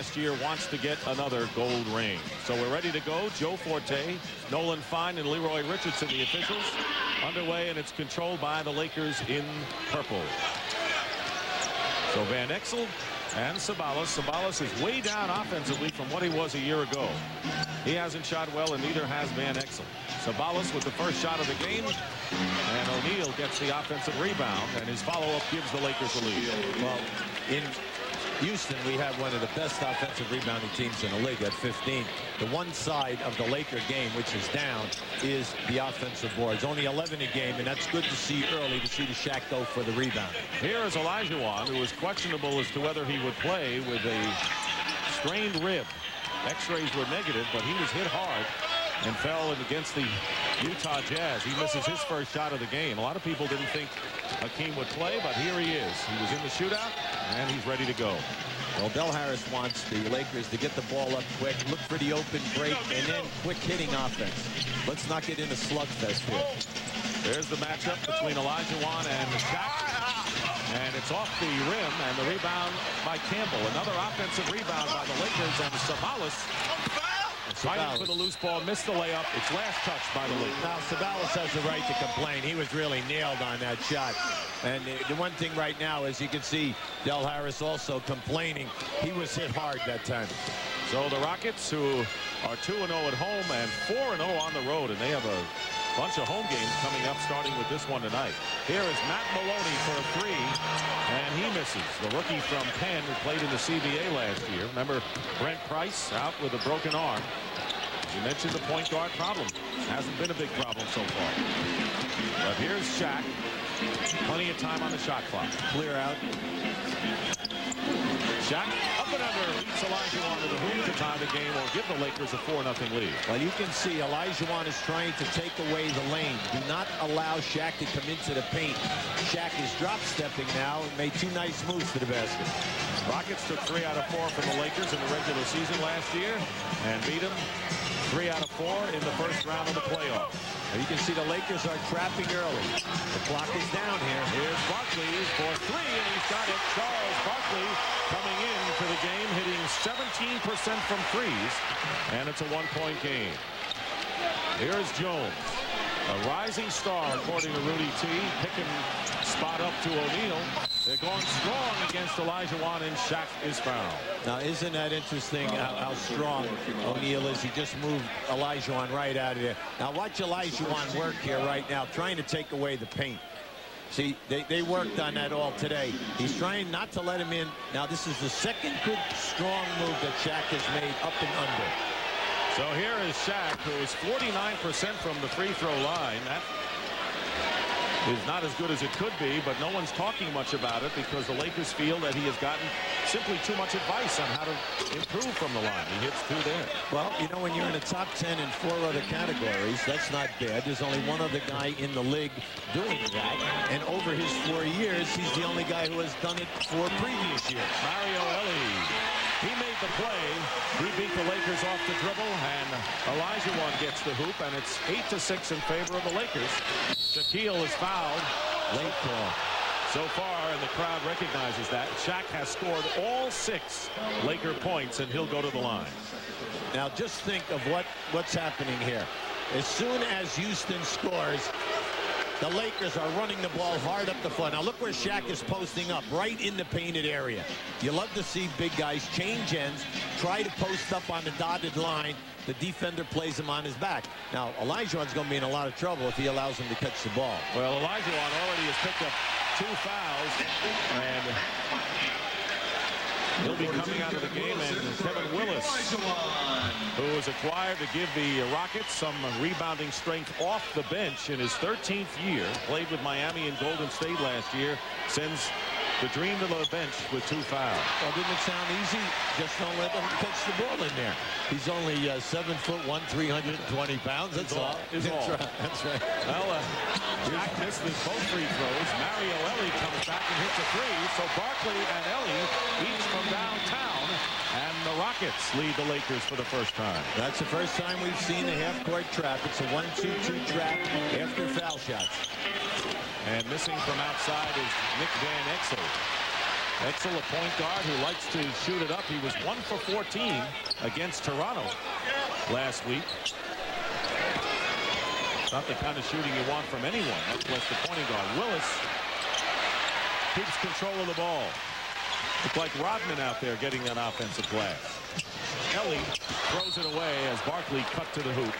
last year, wants to get another gold ring. So we're ready to go. Joe Forte, Nolan Fine, and Leroy Richardson, the officials, underway, and it's controlled by the Lakers in purple. So Van Exel and Sabalas. Sabalas is way down offensively from what he was a year ago. He hasn't shot well, and neither has Van Exel. Sabalas with the first shot of the game, and O'Neal gets the offensive rebound, and his follow-up gives the Lakers the lead. Well, in Houston, we have one of the best offensive rebounding teams in the league at 15. The one side of the Laker game, which is down, is the offensive boards. Only 11 a game, and that's good to see early, to see the Shaq go for the rebound. Here is Olajuwon, who was questionable as to whether he would play with a strained rib. X-rays were negative, but he was hit hard and fell against the Utah Jazz. He misses his first shot of the game. A lot of people didn't think Hakeem would play, but here he is. He was in the shootout, and he's ready to go. Well, Del Harris wants the Lakers to get the ball up quick, look for the open break, and then quick hitting offense. Let's not get into slugfest here. There's the matchup between Olajuwon and Shaq. And it's off the rim, and the rebound by Campbell. Another offensive rebound by the Lakers, and Sabalas fighting for the loose ball, missed the layup. It's last touch by the Lakers. Now, Sabalas has the right to complain. He was really nailed on that shot. And the one thing right now is you can see Del Harris also complaining. He was hit hard that time. So the Rockets, who are 2-0 at home and 4-0 on the road, and they have a bunch of home games coming up, starting with this one tonight. Here is Matt Maloney for a three, and he misses. The rookie from Penn, who played in the CBA last year. Remember, Brent Price out with a broken arm. You mentioned the point guard problem. Hasn't been a big problem so far. But here's Shaq. Plenty of time on the shot clock. Clear out. Shaq up and under, beats Olajuwon to the hoop to tie the game or give the Lakers a 4-0 lead. Well, you can see Olajuwon is trying to take away the lane. Do not allow Shaq to come into the paint. Shaq is drop-stepping now and made two nice moves to the basket. Rockets took 3 out of 4 from the Lakers in the regular season last year and beat them 3 out of 4 in the first round of the playoffs. You can see the Lakers are trapping early. The clock is down here. Here's Barkley for 3, and he's got it. Charles Barkley coming into the game, hitting 17% from threes, and it's a 1-point game. Here's Jones, a rising star, according to Rudy T. Picking spot up to O'Neal. They're going strong against Olajuwon, and Shaq is fouled. Now, isn't that interesting how strong O'Neal is? He just moved Olajuwon right out of there. Now, watch Olajuwon work here right now, trying to take away the paint. See, they worked on that all today. He's trying not to let him in. Now, this is the second good, strong move that Shaq has made up and under. So here is Shaq, who is 49% from the free throw line. That is not as good as it could be, but no one's talking much about it because the Lakers feel that he has gotten simply too much advice on how to improve from the line. He hits 2 there. Well, you know, when you're in the top 10 in 4 other categories, that's not bad. There's only one other guy in the league doing that, and over his 4 years, he's the only guy who has done it 4 previous years. Mario Elie. He made the play. He beat the Lakers off the dribble, and Olajuwon gets the hoop, and it's 8-6 in favor of the Lakers. Shaquille is fouled. Late call. So far, and the crowd recognizes that, Shaq has scored all 6 Laker points, and he'll go to the line. Now, just think of what's happening here. As soon as Houston scores, the Lakers are running the ball hard up the floor. Now look where Shaq is posting up, right in the painted area. You love to see big guys change ends, try to post up on the dotted line. The defender plays him on his back. Now, Olajuwon's going to be in a lot of trouble if he allows him to catch the ball. Well, Olajuwon already has picked up 2 fouls, and he'll be coming out of the game, and Kevin Willis, who was acquired to give the Rockets some rebounding strength off the bench in his 13th year, played with Miami and Golden State last year, sends the dream to the bench with 2 fouls. Well, didn't it sound easy? Just don't let him catch the ball in there. He's only 7'1", 320 pounds. That's all. That's all. That's right. Well, Shaq misses both free throws. Mario Elie comes back and hits a 3. So Barkley and Elie each from downtown, and the Rockets lead the Lakers for the first time. That's the first time we've seen a half-court trap. It's a 1-2-2 trap after foul shots. And missing from outside is Nick Van Exel. Exel, a point guard who likes to shoot it up. He was 1 for 14 against Toronto last week. Not the kind of shooting you want from anyone, much less the pointing guard. Willis keeps control of the ball. Looked like Rodman out there getting that offensive glass. Ellie throws it away as Barkley cut to the hoop.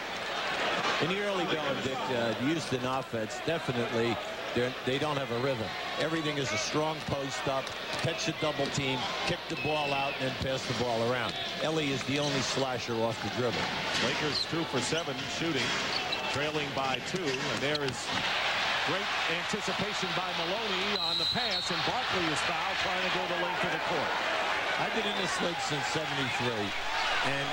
In the early going, Dick, the Houston offense, definitely, they don't have a rhythm. Everything is a strong post up, catch the double team, kick the ball out, and then pass the ball around. Ellie is the only slasher off the dribble. Lakers 2 for 7 shooting, trailing by 2, and there is great anticipation by Maloney on the pass, and Barkley is fouled trying to go the length of the court. I've been in this league since '73, and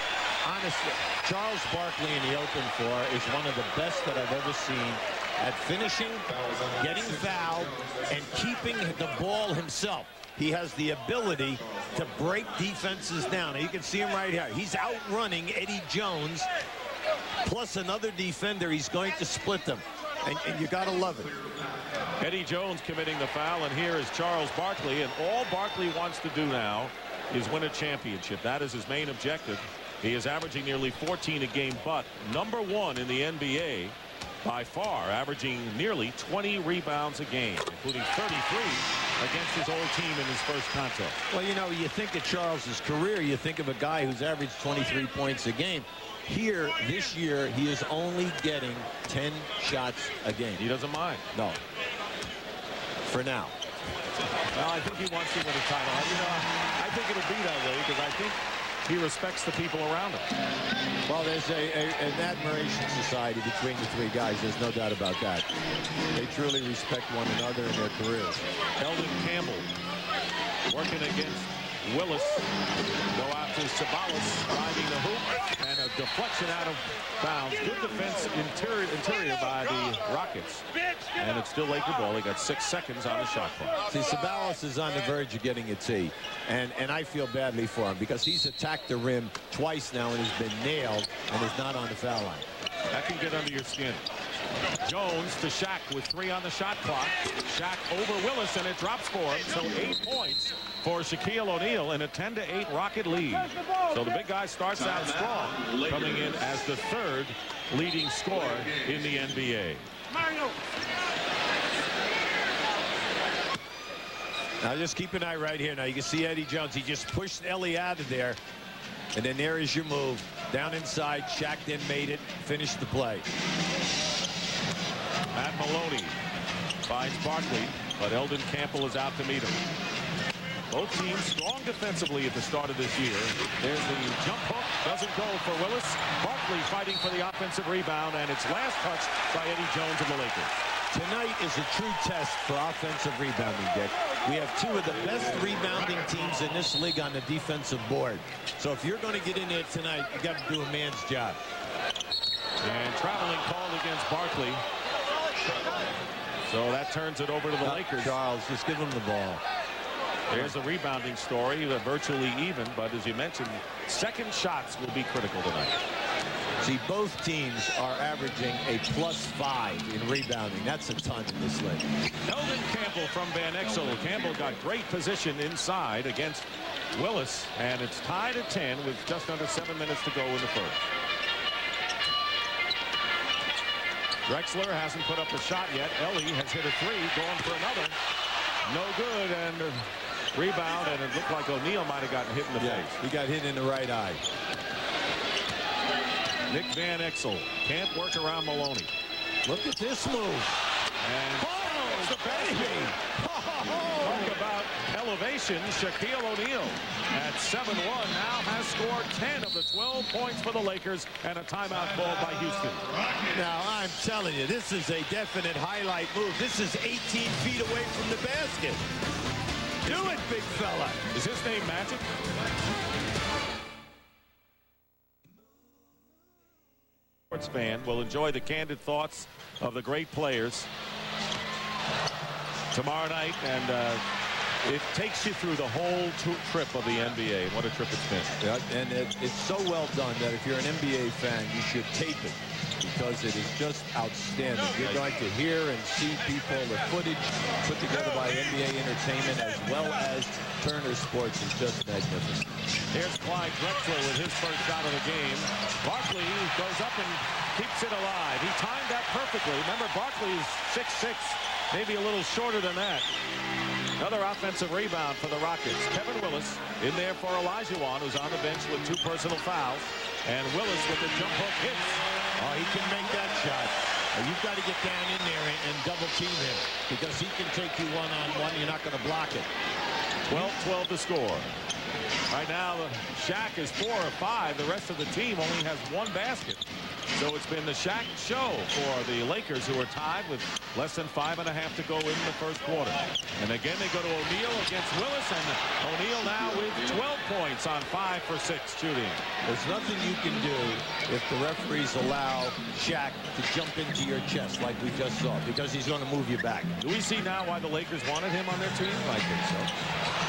honestly, Charles Barkley in the open floor is one of the best that I've ever seen at finishing, getting fouled, and keeping the ball himself. He has the ability to break defenses down. Now, you can see him right here. He's outrunning Eddie Jones, plus another defender. He's going to split them, and you got to love it. Eddie Jones committing the foul, and here is Charles Barkley, and all Barkley wants to do now is win a championship. That is his main objective. He is averaging nearly 14 a game, but #1 in the NBA by far, averaging nearly 20 rebounds a game, including 33 against his old team in his first contest. Well, you know, you think of Charles's career, you think of a guy who's averaged 23 points a game. Here, this year, he is only getting 10 shots a game. He doesn't mind. No. For now. Well, I think he wants to win a title. You know, I think it'll be that way because I think he respects the people around him. Well, there's an admiration society between the three guys. There's no doubt about that. They truly respect one another in their careers. Eldon Campbell working against Willis. Go out to Sabalas, driving the hoop, and a deflection out of bounds. Good defense interior by the Rockets. And it's still Laker ball. They got 6 seconds on the shot clock. See, Sabalas is on the verge of getting a tee, and I feel badly for him because he's attacked the rim twice now and has been nailed and is not on the foul line. That can get under your skin. Jones to Shaq with 3 on the shot clock. Shaq over Willis, and it drops for him. So 8 points for Shaquille O'Neal in a 10-8 Rocket lead. So the big guy starts out strong, coming in as the 3rd leading scorer in the NBA. Now just keep an eye right here. Now you can see Eddie Jones. He just pushed Ellie out of there. And then there is your move. Down inside. Shaq then made it. Finished the play. Matt Maloney finds Barkley, but Eldon Campbell is out to meet him. Both teams strong defensively at the start of this year. There's the jump hook. Doesn't go for Willis. Barkley fighting for the offensive rebound, and it's last touched by Eddie Jones of the Lakers. Tonight is a true test for offensive rebounding, Dick. We have 2 of the best rebounding teams in this league on the defensive board. So if you're going to get in there tonight, you got to do a man's job. And traveling called against Barkley. So that turns it over to the Lakers. Charles, just give him the ball. There's a rebounding story. They're virtually even, but as you mentioned, second shots will be critical tonight. See, both teams are averaging a +5 in rebounding. That's a ton in this league. Eldon Campbell from Van Exel. Campbell got great position inside against Willis, and it's tied at 10 with just under 7 minutes to go in the first. Drexler hasn't put up a shot yet. Ellie has hit a 3, going for another. No good, and a rebound, and it looked like O'Neal might have gotten hit in the face. He got hit in the right eye. Nick Van Exel can't work around Maloney. Look at this move. And the baby. Talk about elevation. Shaquille O'Neal at 7-1 now has scored 10 of the 12 points for the Lakers, and a timeout called by Houston. Now, I'm telling you, this is a definite highlight move. This is 18 feet away from the basket. Do it, big fella. Is his name Magic? Sports fan will enjoy the candid thoughts of the great players tomorrow night, and it takes you through the whole trip of the NBA. What a trip it's been. Yeah, and it's so well done that if you're an NBA fan, you should tape it, because it is just outstanding. You're going to hear and see people, the footage put together by NBA Entertainment as well as Turner Sports is just magnificent. Here's Clyde Drexler with his first shot of the game. Barkley goes up and keeps it alive. He timed that perfectly. Remember, Barkley is 6'6", maybe a little shorter than that. Another offensive rebound for the Rockets. Kevin Willis in there for Olajuwon, who's on the bench with 2 personal fouls. And Willis with the jump hook hits. Oh, he can make that shot. You've got to get down in there and double team him because he can take you one-on-one. You're not going to block it. 12-12 to score. Right now, Shaq is 4 of 5. The rest of the team only has 1 basket. So it's been the Shaq show for the Lakers, who are tied with less than 5.5 to go in the first quarter. And again, they go to O'Neal against Willis, and O'Neal now with 12 points on 5 for 6 shooting. There's nothing you can do if the referees allow Shaq to jump into your chest like we just saw, because he's going to move you back. Do we see now why the Lakers wanted him on their team? I think so.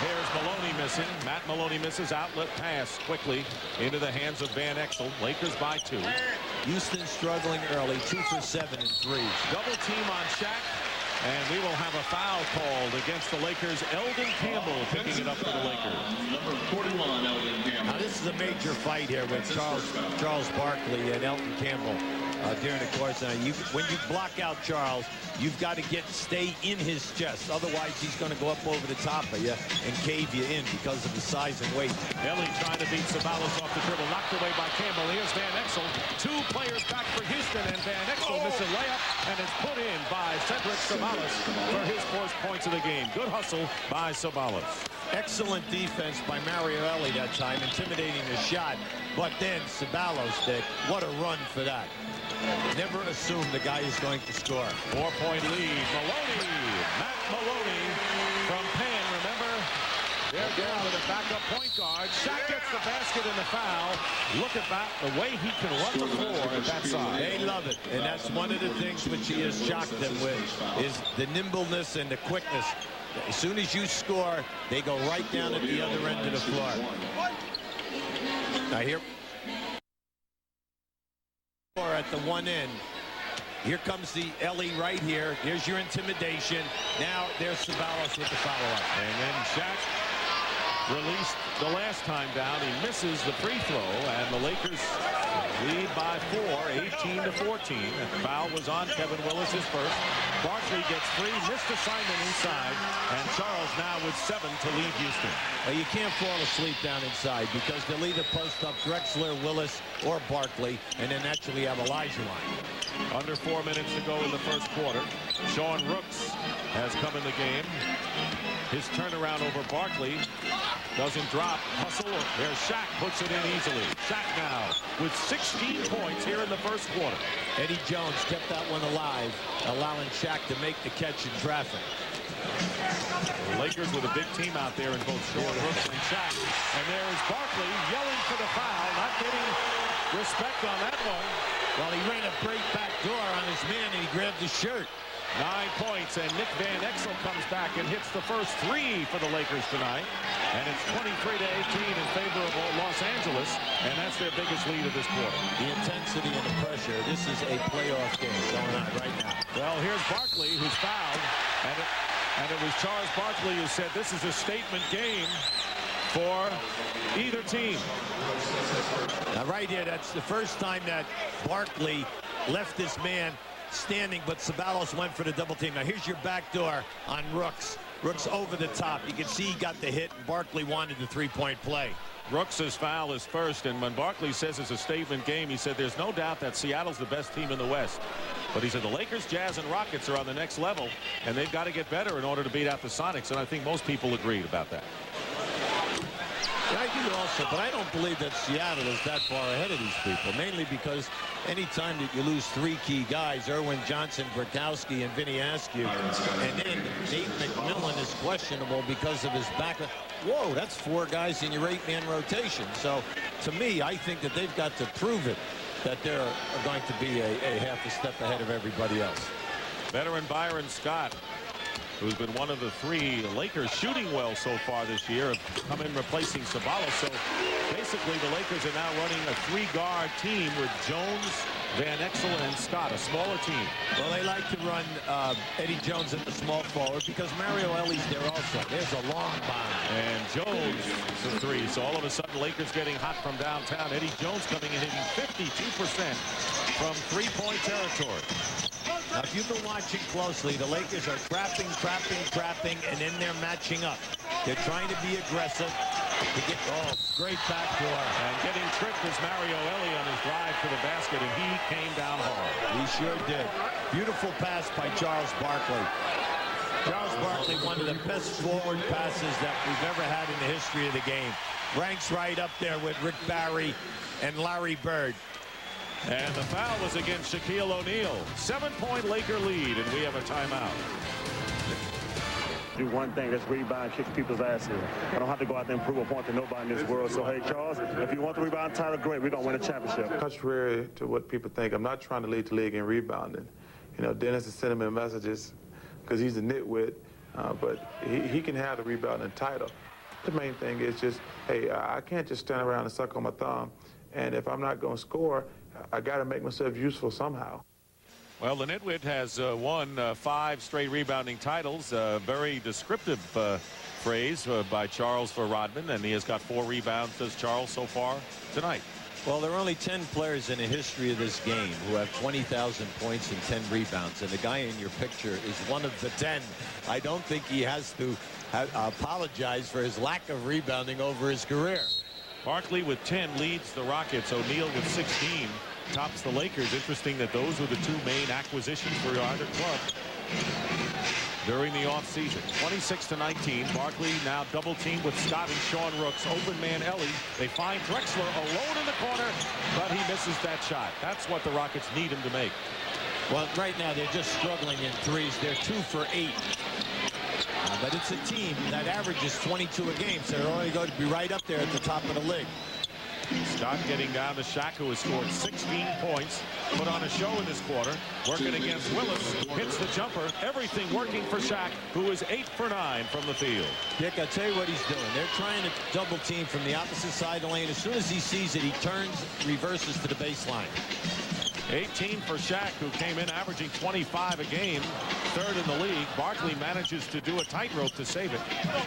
Here's Maloney missing. Matt Maloney misses. Outlet pass quickly into the hands of Van Exel. Lakers by 2. Houston struggling early, 2 for 7 in threes. Double team on Shaq, and we will have a foul called against the Lakers. Eldon Campbell picking it up for the Lakers. Number 41, Eldon Campbell. Now this is a major fight here with Charles Barkley and Elton Campbell during the course. Now, when you block out Charles, you've got to stay in his chest. Otherwise, he's going to go up over the top of you and cave you in because of the size and weight. Ellie trying to beat Sabalos off the dribble. Knocked away by Campbell. Here's Van Exel. 2 players back for Houston, and Van Exel misses a layup, and it's put in by Cedric Sabalos for his 4th points of the game. Good hustle by Sabalos. Excellent defense by Mario Ellie that time, intimidating the shot. But then Sabalos, Dick, what a run for that. Never assume the guy is going to score. 4-point lead. Maloney. Matt Maloney from Penn, remember? They're down to the backup point guard. Shaq gets the basket and the foul. Look at that, the way he can run the floor at that side. They love it, and that's one of the things which he has shocked them with, is the nimbleness and the quickness. As soon as you score, they go right down at the other end of the floor. Now here, at the one end. Here comes the Ellie right here. Here's your intimidation. Now there's Sabalos with the follow-up. And then Shaq released the last time down. He misses the free throw, and the Lakers lead by 4, 18-14. The foul was on Kevin Willis, his first. Barkley gets free, missed assignment inside, and Charles now with 7 to lead Houston. Well, you can't fall asleep down inside because they'll either post up Drexler, Willis, or Barkley, and then naturally have Olajuwon. Under 4 minutes to go in the first quarter. Sean Rooks has come in the game. His turnaround over Barkley doesn't drop. Hustle. There's Shaq, puts it in easily. Shaq now with 16 points here in the first quarter. Eddie Jones kept that one alive, allowing Shaq to make the catch in traffic. The Lakers with a big team out there in both Sean Rooks and Shaq. And there is Barkley yelling for the foul, not getting respect on that one. Well, he ran a great back door on his man, and he grabbed his shirt. 9 points, and Nick Van Exel comes back and hits the first 3 for the Lakers tonight. And it's 23-18 in favor of Los Angeles, and that's their biggest lead of this quarter. The intensity and the pressure. This is a playoff game going on right now. Well, here's Barkley, who's fouled, and it was Charles Barkley who said this is a statement game for either team. Now, right here, that's the first time that Barkley left this man standing, but Sabalos went for the double team. Now, here's your back door on Rooks. Rooks over the top. You can see he got the hit, and Barkley wanted the three-point play. Rooks' foul is first, and when Barkley says it's a statement game, he said there's no doubt that Seattle's the best team in the West. But he said the Lakers, Jazz, and Rockets are on the next level, and they've got to get better in order to beat out the Sonics, and I think most people agreed about that. Yeah, I do also, but I don't believe that Seattle is that far ahead of these people, mainly because anytime that you lose 3 key guys, Erwin Johnson, Burkowski, and Vinny Askew, and then Nate McMillan is questionable because of his back. Whoa, that's 4 guys in your 8-man rotation. So, to me, I think that they've got to prove it that they're going to be a half a step ahead of everybody else. Veteran Byron Scott, who's been one of the 3 Lakers shooting well so far this year, have come in replacing Sabalos. So basically the Lakers are now running a 3-guard team with Jones, Van Exel and Scott, a smaller team. Well, they like to run Eddie Jones at the small forward because Mario Ellie's there also. There's a long bomb. And Jones for three. So all of a sudden, Lakers getting hot from downtown. Eddie Jones coming in hitting 52% from three-point territory. Now, if you've been watching closely, the Lakers are trapping, and then they're matching up. They're trying to be aggressive. To get, great backdoor. And getting tripped is Mario Ellie on his drive to the basket, and he came down hard. He sure did. Beautiful pass by Charles Barkley. Charles Barkley, one of the best forward passes that we've ever had in the history of the game. Ranks right up there with Rick Barry and Larry Bird. And the foul was against Shaquille O'Neal. 7-point Laker lead, and we have a timeout. Do one thing, that's rebound, kick people's asses. I don't have to go out there and prove a point to nobody in this world. So, hey, Charles, if you want the rebound title, great. We're going to win a championship. Contrary to what people think, I'm not trying to lead the league in rebounding. You know, Dennis is sending me messages because he's a nitwit, but he can have the rebounding title. The main thing is just, hey, I can't just stand around and suck on my thumb. And if I'm not going to score, I got to make myself useful somehow. Well, the nitwit has won 5 straight rebounding titles. Very descriptive phrase by Charles for Rodman, and he has got 4 rebounds, does Charles, so far tonight. Well, there are only 10 players in the history of this game who have 20,000 points and 10 rebounds, and the guy in your picture is one of the 10. I don't think he has to apologize for his lack of rebounding over his career. Barkley with 10 leads the Rockets. O'Neal with 16 tops the Lakers. Interesting that those were the 2 main acquisitions for either club during the offseason. 26-19. Barkley now double teamed with Scott and Sean Rooks. Open man Ellie. They find Drexler alone in the corner, but he misses that shot. That's what the Rockets need him to make. Well, right now they're just struggling in threes. They're 2 for 8. But it's a team that averages 22 a game, so they're only going to be right up there at the top of the league. Scott getting down to Shaq, who has scored 16 points, put on a show in this quarter, working against Willis, hits the jumper, everything working for Shaq, who is 8 for 9 from the field. Dick, I'll tell you what he's doing. They're trying to double team from the opposite side of the lane. As soon as he sees it, he turns, reverses to the baseline. 18 for Shaq, who came in averaging 25 a game, 3rd in the league. Barkley manages to do a tightrope to save it.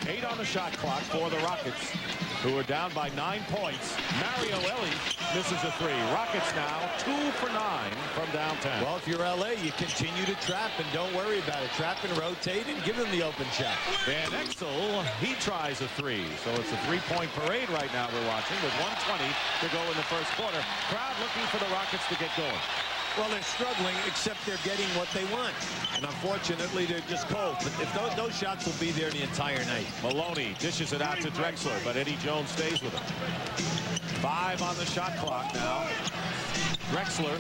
8 on the shot clock for the Rockets, who are down by 9 points. Mario Ellie misses a 3. Rockets now 2 for 9 from downtown. Well, if you're LA, you continue to trap and don't worry about it. Trap and rotate and give him the open shot. Van Exel, he tries a 3. So it's a 3-point parade right now we're watching with 1:20 to go in the first quarter. Crowd looking for the Rockets to get going. Well, they're struggling, except they're getting what they want. And unfortunately, they're just cold. But if those shots will be there the entire night. Maloney dishes it out to Drexler, but Eddie Jones stays with him. 5 on the shot clock now. Drexler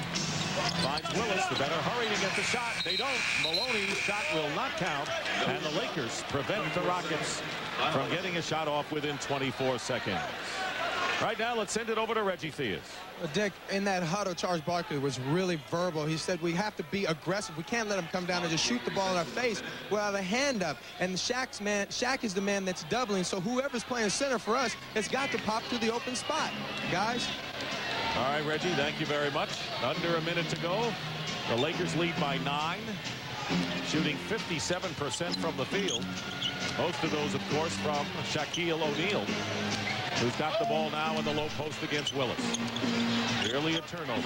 finds Willis. The better hurry to get the shot. They don't. Maloney's shot will not count. And the Lakers prevent the Rockets from getting a shot off within 24 seconds. Right now, let's send it over to Reggie Theus. Dick, in that huddle, Charles Barkley was really verbal. He said we have to be aggressive. We can't let him come down and just shoot the ball in our face without a hand up. And Shaq is the man that's doubling, so whoever's playing center for us has got to pop to the open spot. Guys? All right, Reggie, thank you very much. Under a minute to go. The Lakers lead by 9, shooting 57% from the field. Most of those, of course, from Shaquille O'Neal, who's got the ball now in the low post against Willis. Barely a turnover.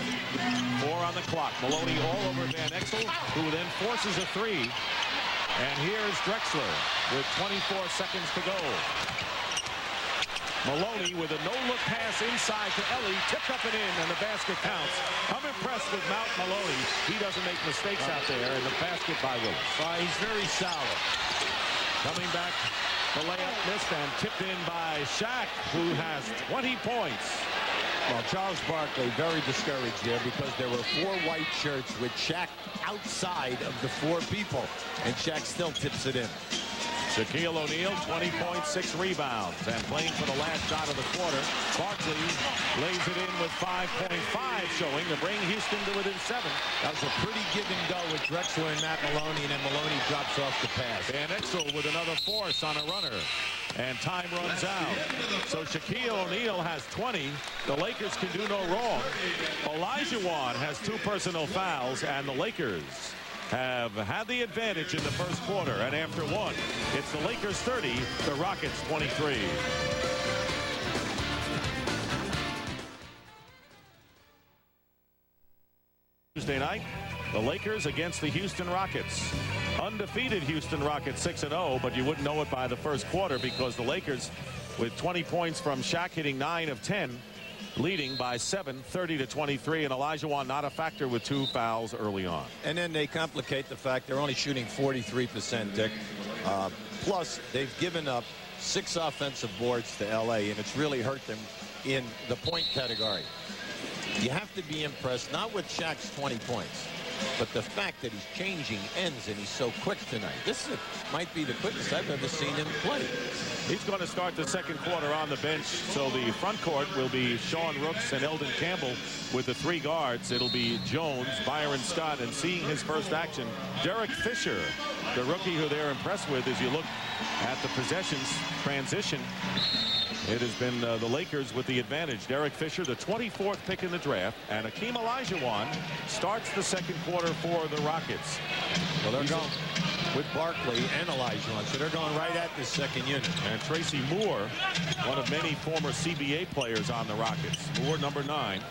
4 on the clock. Maloney all over Van Exel, who then forces a 3. And here's Drexler with 24 seconds to go. Maloney with a no-look pass inside to Ellie, tipped up and in, and the basket counts. I'm impressed with Mount Maloney. He doesn't make mistakes out there, and the basket by Willis. He's very solid. Coming back, the layup missed and tipped in by Shaq, who has 20 points. Well, Charles Barkley very discouraged there because there were 4 white shirts with Shaq outside of the 4 people, and Shaq still tips it in. Shaquille O'Neal, 20 points, 6 rebounds, and playing for the last shot of the quarter. Barkley lays it in with 5.5 showing to bring Houston to within 7. That was a pretty give and go with Drexler and Matt Maloney, and then Maloney drops off the pass. Van Exel with another force on a runner. And time runs out. So Shaquille O'Neal has 20. The Lakers can do no wrong. Olajuwon has 2 personal fouls, and the Lakers have had the advantage in the first quarter. And after 1, it's the Lakers 30, the Rockets 23. Tuesday night, the Lakers against the Houston Rockets. Undefeated Houston Rockets 6-0, but you wouldn't know it by the first quarter because the Lakers, with 20 points from Shaq, hitting 9 of 10, leading by 7, 30-23, and Olajuwon not a factor with 2 fouls early on. And then they complicate the fact they're only shooting 43%, Dick. Plus, they've given up 6 offensive boards to L.A., and it's really hurt them in the point category. You have to be impressed, not with Shaq's 20 points, but the fact that he's changing ends and he's so quick tonight. This might be the quickest I've ever seen him play. He's going to start the second quarter on the bench, so the front court will be Sean Rooks and Eldon Campbell with the 3 guards. It'll be Jones, Byron Scott, and seeing his first action, Derek Fisher, the rookie who they're impressed with. As you look at the possessions transition, it has been the Lakers with the advantage. Derek Fisher, the 24th pick in the draft, and Hakeem Olajuwon starts the second quarter for the Rockets. Well, they're going with Barkley and Olajuwon, so they're going right at this second unit. And Tracy Moore, one of many former CBA players on the Rockets. Moore, number 9.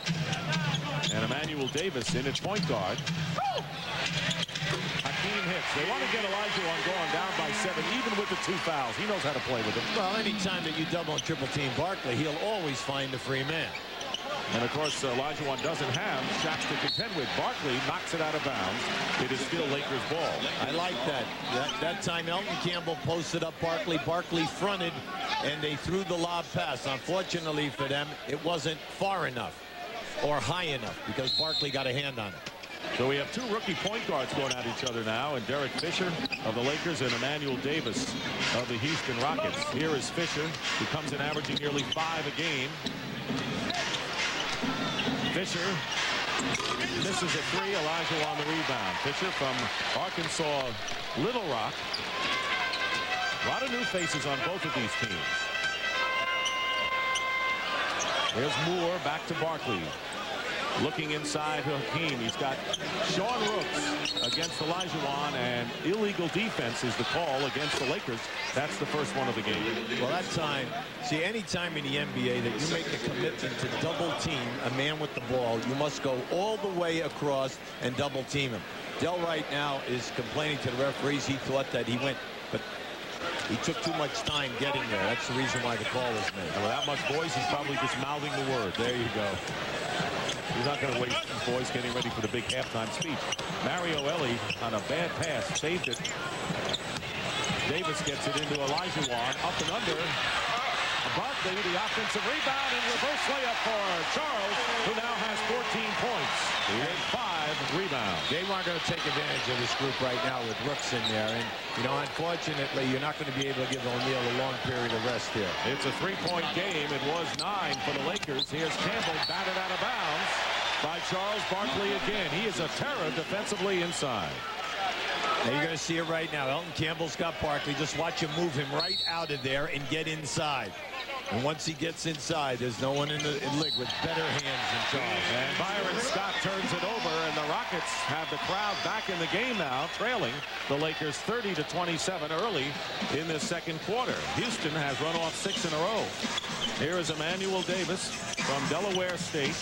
And Emmanuel Davis in at point guard. Hakeem hits. They want to get Olajuwon going down by 7, even with the 2 fouls. He knows how to play with them. Well, anytime that you double and triple team Barkley, he'll always find a free man. And of course, Olajuwon doesn't have shots to contend with. Barkley knocks it out of bounds. It is still Lakers ball. I like that. That time Eldon Campbell posted up Barkley. Barkley fronted, and they threw the lob pass. Unfortunately for them, it wasn't far enough or high enough because Barkley got a hand on it. So we have 2 rookie point guards going at each other now, and Derek Fisher of the Lakers and Emmanuel Davis of the Houston Rockets. Here is Fisher, who comes in averaging nearly 5 a game. Fisher misses a 3. Olajuwon on the rebound. Fisher from Arkansas Little Rock. A lot of new faces on both of these teams. There's Moore back to Barkley. Looking inside Hakeem. He's got Sean Rooks against Olajuwon, and illegal defense is the call against the Lakers. That's the first one of the game. Well, that time, see, any time in the NBA that you make a commitment to double team a man with the ball, you must go all the way across and double team him. Del right now is complaining to the referees. He thought that he went, but he took too much time getting there. That's the reason why the call was made. And with that much voice, he's probably just mouthing the word. There you go. He's not going to waste his voice getting ready for the big halftime speech. Mario Elie on a bad pass saved it. Davis gets it into Olajuwon, up and under. Barkley, the offensive rebound and reverse layup for Charles, who now has 14 points. He had 5 rebounds. They weren't going to take advantage of this group right now with Rooks in there. And, you know, unfortunately, you're not going to be able to give O'Neal a long period of rest here. It's a 3-point game. It was 9 for the Lakers. Here's Campbell batted out of bounds by Charles Barkley again. He is a terror defensively inside. Now you're going to see it right now. Eldon Campbell's got Barkley. Just watch him move him right out of there and get inside. And once he gets inside, there's no one in the league with better hands than Charles. And Byron Scott turns it over, and the Rockets have the crowd back in the game now, trailing the Lakers 30-27 early in this second quarter. Houston has run off 6 in a row. Here is Emmanuel Davis from Delaware State.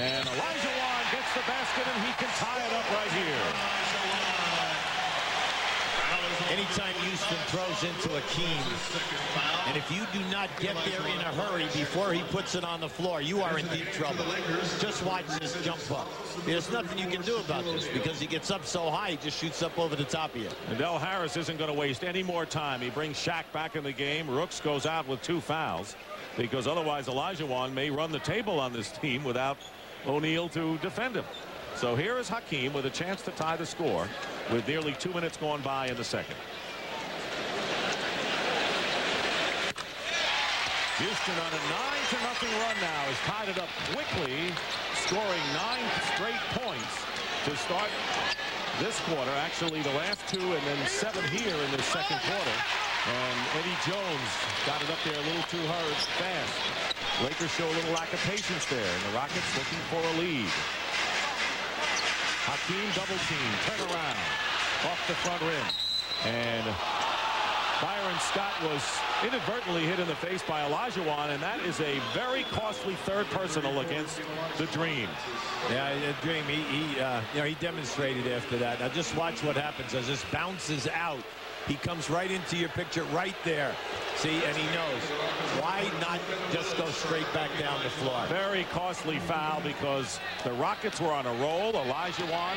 And Olajuwon gets the basket, and he can tie it up right here. Anytime Houston throws into Hakeem, and if you do not get there in a hurry before he puts it on the floor, you are in deep trouble. Just watch this jump up. There's nothing you can do about this because he gets up so high, he just shoots up over the top of you. And Del Harris isn't going to waste any more time. He brings Shaq back in the game. Rooks goes out with 2 fouls because otherwise Olajuwon may run the table on this team without O'Neal to defend him. So here is Hakeem with a chance to tie the score with nearly 2 minutes gone by in the second. Houston on a 9-0 run now has tied it up quickly, scoring 9 straight points to start this quarter. Actually, the last 2 and then 7 here in this second quarter. And Eddie Jones got it up there a little too hard, fast. Lakers show a little lack of patience there, and the Rockets looking for a lead. Hakeem double team, turn around, off the front rim. And Byron Scott was inadvertently hit in the face by Olajuwon, and that is a very costly third personal against the Dream. Yeah, the Dream, he demonstrated after that. Now just watch what happens as this bounces out. He comes right into your picture right there. See, and he knows. Why not just go straight back down the floor? Very costly foul because the Rockets were on a roll. Olajuwon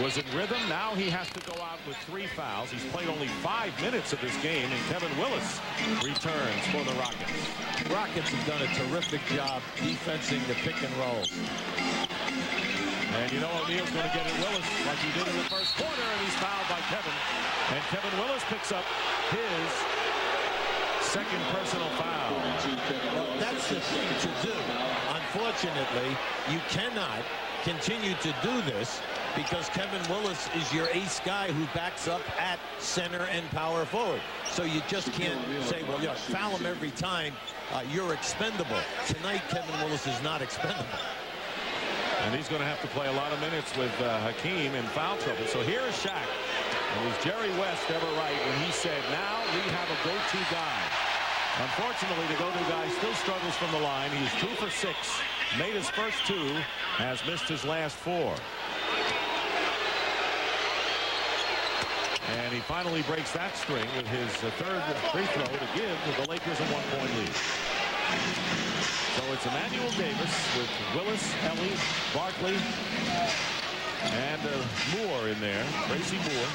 was in rhythm. Now he has to go out with 3 fouls. He's played only 5 minutes of this game, and Kevin Willis returns for the Rockets. Rockets have done a terrific job defensing the pick and rolls. And you know O'Neal's going to get at Willis like he did in the first quarter, and he's fouled by Kevin. And Kevin Willis picks up his second personal foul. Well, that's the thing to do. Unfortunately, you cannot continue to do this because Kevin Willis is your ace guy who backs up at center and power forward. So you just can't say, well, yeah, foul him every time. You're expendable. Tonight, Kevin Willis is not expendable. And he's going to have to play a lot of minutes with Hakeem in foul trouble. So here is Shaq. And was Jerry West ever right when he said, now we have a go-to guy. Unfortunately, the go-to guy still struggles from the line. He's 2 for 6. Made his first 2. Has missed his last 4. And he finally breaks that string with his third free throw to give the Lakers a 1-point lead. So it's Emmanuel Davis with Willis, Ellie, Barkley, and Moore in there. Tracy Moore.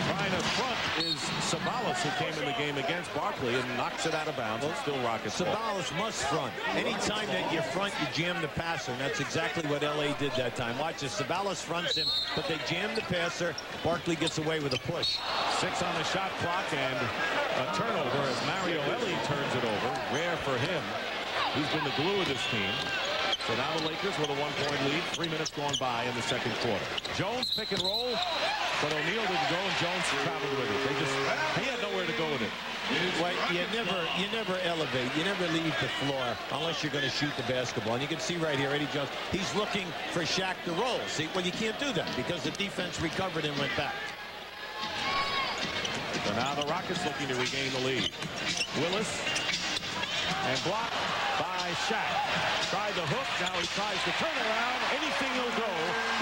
Trying to front is Sabalas, who came in the game against Barkley and knocks it out of bounds. It's still Rockets. Sabalas must front. Anytime that you front, you jam the passer. And that's exactly what L.A. did that time. Watch this. Sabalas fronts him, but they jam the passer. Barkley gets away with a push. 6 on the shot clock and a turnover as Mario Ellie turns it over. Rare for him. He's been the glue of this team. So now the Lakers with a 1-point lead. 3 minutes gone by in the second quarter. Jones pick and roll, but O'Neal didn't go, and Jones traveled with it. He had nowhere to go with it. Well, you never elevate. You never leave the floor unless you're going to shoot the basketball. And you can see right here, Eddie Jones, he's looking for Shaq to roll. See, well, you can't do that because the defense recovered and went back. So now the Rockets looking to regain the lead. Willis and blocked by Shaq. Tried the hook. Now he tries to turn around. Anything will go.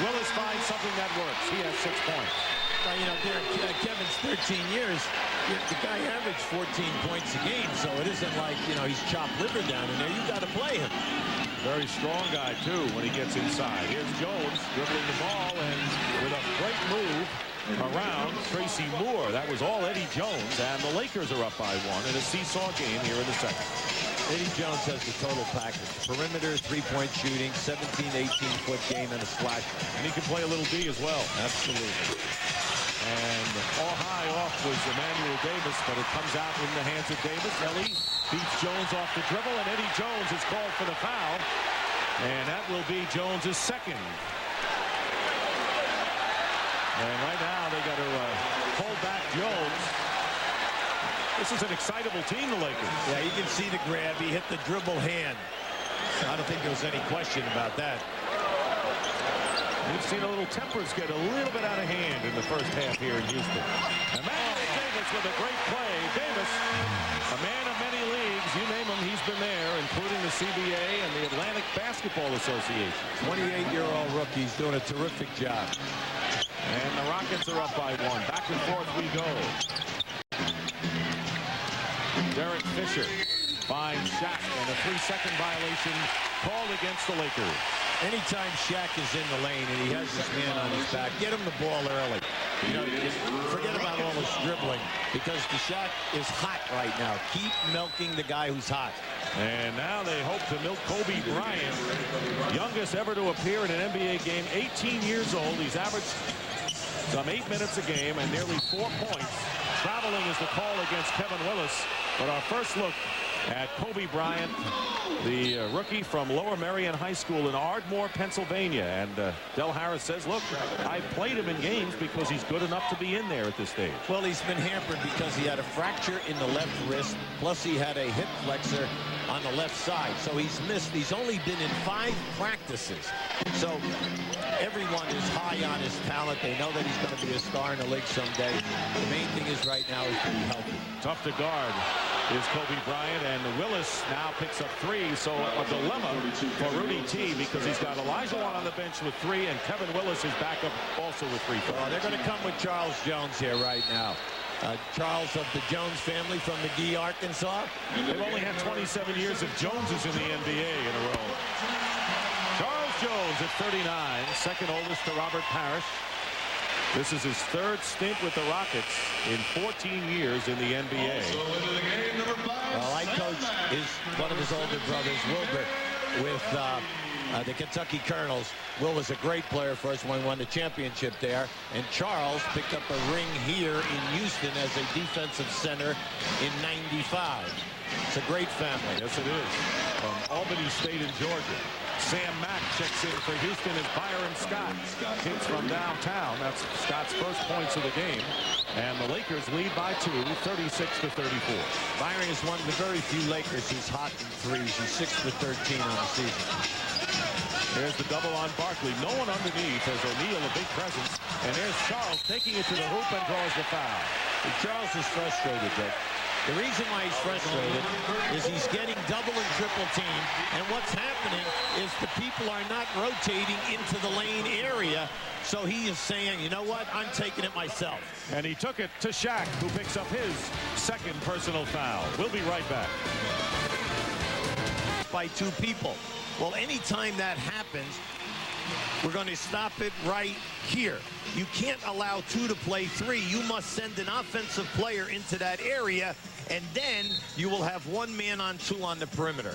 Willis finds something that works. He has 6 points. You know, Kevin's 13 years. The guy averaged 14 points a game, so it isn't like, you know, he's chopped liver down in there. You got to play him. Very strong guy, too, when he gets inside. Here's Jones dribbling the ball, and with a great move around Tracy Moore. That was all Eddie Jones, and the Lakers are up by 1 in a seesaw game here in the second. Eddie Jones has the total package. Perimeter, 3-point shooting, 17, 18-foot game, and a splash. And he can play a little D as well. Absolutely. And all high off was Emmanuel Davis, but it comes out in the hands of Davis. Ellie beats Jones off the dribble, and Eddie Jones is called for the foul. And that will be Jones's second. And right now they got to hold back Jones. This is an excitable team, the Lakers. Yeah, you can see the grab. He hit the dribble hand. I don't think there was any question about that. We've seen a little tempers get a little bit out of hand in the first half here in Houston. Emmanuel Davis with a great play. Davis, a man of many leagues. You name him, he's been there, including the CBA and the Atlantic Basketball Association. 28-year-old rookie. He's doing a terrific job. And the Rockets are up by 1. Back and forth we go. Derek Fisher finds Shaq, and a 3-second violation called against the Lakers. Anytime Shaq is in the lane and he has his man on his back, get him the ball early. You know, forget about all this dribbling because the shot is hot right now. Keep milking the guy who's hot. And now they hope to milk Kobe Bryant, youngest ever to appear in an NBA game, 18 years old. He's averaged some 8 minutes a game and nearly 4 points. Traveling is the call against Kevin Willis. But our first look at Kobe Bryant, the rookie from Lower Merion High School in Ardmore, Pennsylvania. And Del Harris says, look, I played him in games because he's good enough to be in there at this stage. Well, he's been hampered because he had a fracture in the left wrist, plus he had a hip flexor on the left side. So he's missed. He's only been in 5 practices. So everyone is high on his talent. They know that he's going to be a star in the league someday. The main thing is right now is to be healthy. Tough to guard is Kobe Bryant, and Willis now picks up 3. So a dilemma for Rudy T, because he's got Olajuwon on the bench with 3, and Kevin Willis is back up also with 3. They're going to come with Charles Jones here right now. Charles of the Jones family from McGee, Arkansas. They've only had 27 years of Joneses in the NBA in a row. Charles Jones at 39, second oldest to Robert Parrish. This is his 3rd stint with the Rockets in 14 years in the NBA. Well, I coached one of his older brothers, Wilbur, with the Kentucky Colonels. Will was a great player for us when we won the championship there. And Charles picked up a ring here in Houston as a defensive center in '95. It's a great family. Yes, it is. From Albany State in Georgia. Sam Mack checks in for Houston as Byron Scott hits from downtown. That's Scott's first points of the game. And the Lakers lead by 2, 36-34. Byron is one of the very few Lakers who's hot in threes. He's 6 for 13 on the season. There's the double on Barkley. No one underneath as O'Neal, a big presence. And there's Charles taking it to the hoop and draws the foul. And Charles is frustrated, Dick. The reason why he's frustrated is he's getting double and triple teamed, and what's happening is the people are not rotating into the lane area, so he is saying, you know what, I'm taking it myself. And he took it to Shaq, who picks up his 2nd personal foul. We'll be right back. By 2 people. Well, anytime that happens, we're going to stop it right here. You can't allow 2 to play 3. You must send an offensive player into that area, and then you will have 1 man on 2 on the perimeter.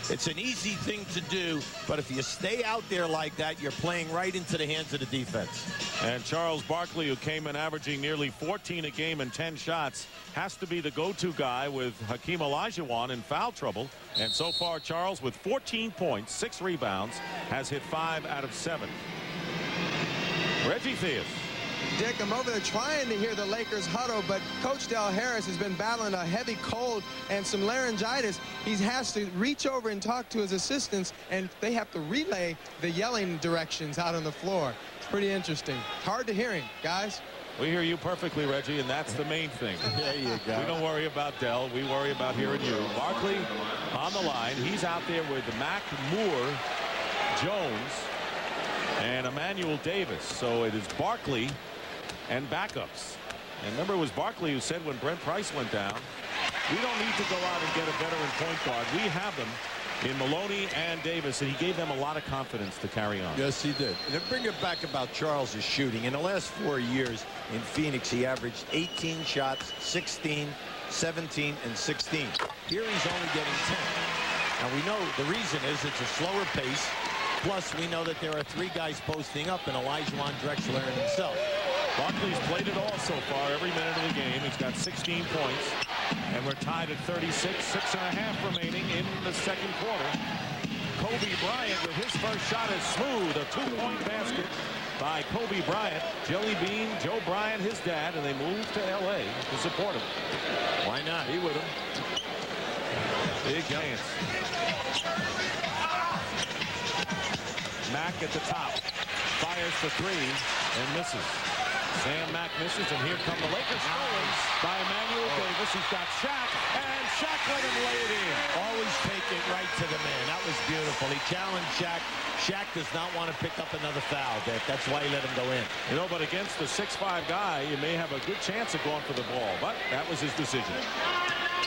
It's an easy thing to do, but if you stay out there like that, you're playing right into the hands of the defense. And Charles Barkley, who came in averaging nearly 14 a game and 10 shots, has to be the go-to guy with Hakeem Olajuwon in foul trouble. And so far, Charles, with 14 points, 6 rebounds, has hit 5 out of 7. Reggie Theus. Dick, I'm over there trying to hear the Lakers huddle, but Coach Del Harris has been battling a heavy cold and some laryngitis. He has to reach over and talk to his assistants, and they have to relay the yelling directions out on the floor. It's pretty interesting. Hard to hear him, guys. We hear you perfectly, Reggie, and that's the main thing. There you go. We don't worry about Del. We worry about hearing you. Barkley on the line. He's out there with Mack, Moore, Jones, and Emmanuel Davis. So it is Barkley and backups. And remember, it was Barkley who said when Brent Price went down, we don't need to go out and get a veteran point guard. We have them in Maloney and Davis, and he gave them a lot of confidence to carry on. Yes, he did. And to bring it back about Charles' shooting, in the last 4 years in Phoenix, he averaged 18 shots, 16, 17, and 16. Here he's only getting 10. And we know the reason is it's a slower pace. Plus, we know that there are 3 guys posting up, and Olajuwon, Drexler, and himself. Barkley's played it all so far, every minute of the game. He's got 16 points, and we're tied at 36, 6.5 remaining in the 2nd quarter. Kobe Bryant with his first shot is smooth, a 2-point basket by Kobe Bryant. Jelly Bean, Joe Bryant, his dad, and they moved to L.A. to support him. Why not? Be with him. Big chance. Mack at the top. Fires for 3 and misses. Sam Mack misses, and here come the Lakers. Stolen by Emmanuel Davis. He's got Shaq, and Shaq let him lay it in. Always take it right to the man. That was beautiful. He challenged Shaq. Shaq does not want to pick up another foul, Dick. That's why he let him go in. You know, but against the 6'5" guy, you may have a good chance of going for the ball, but that was his decision.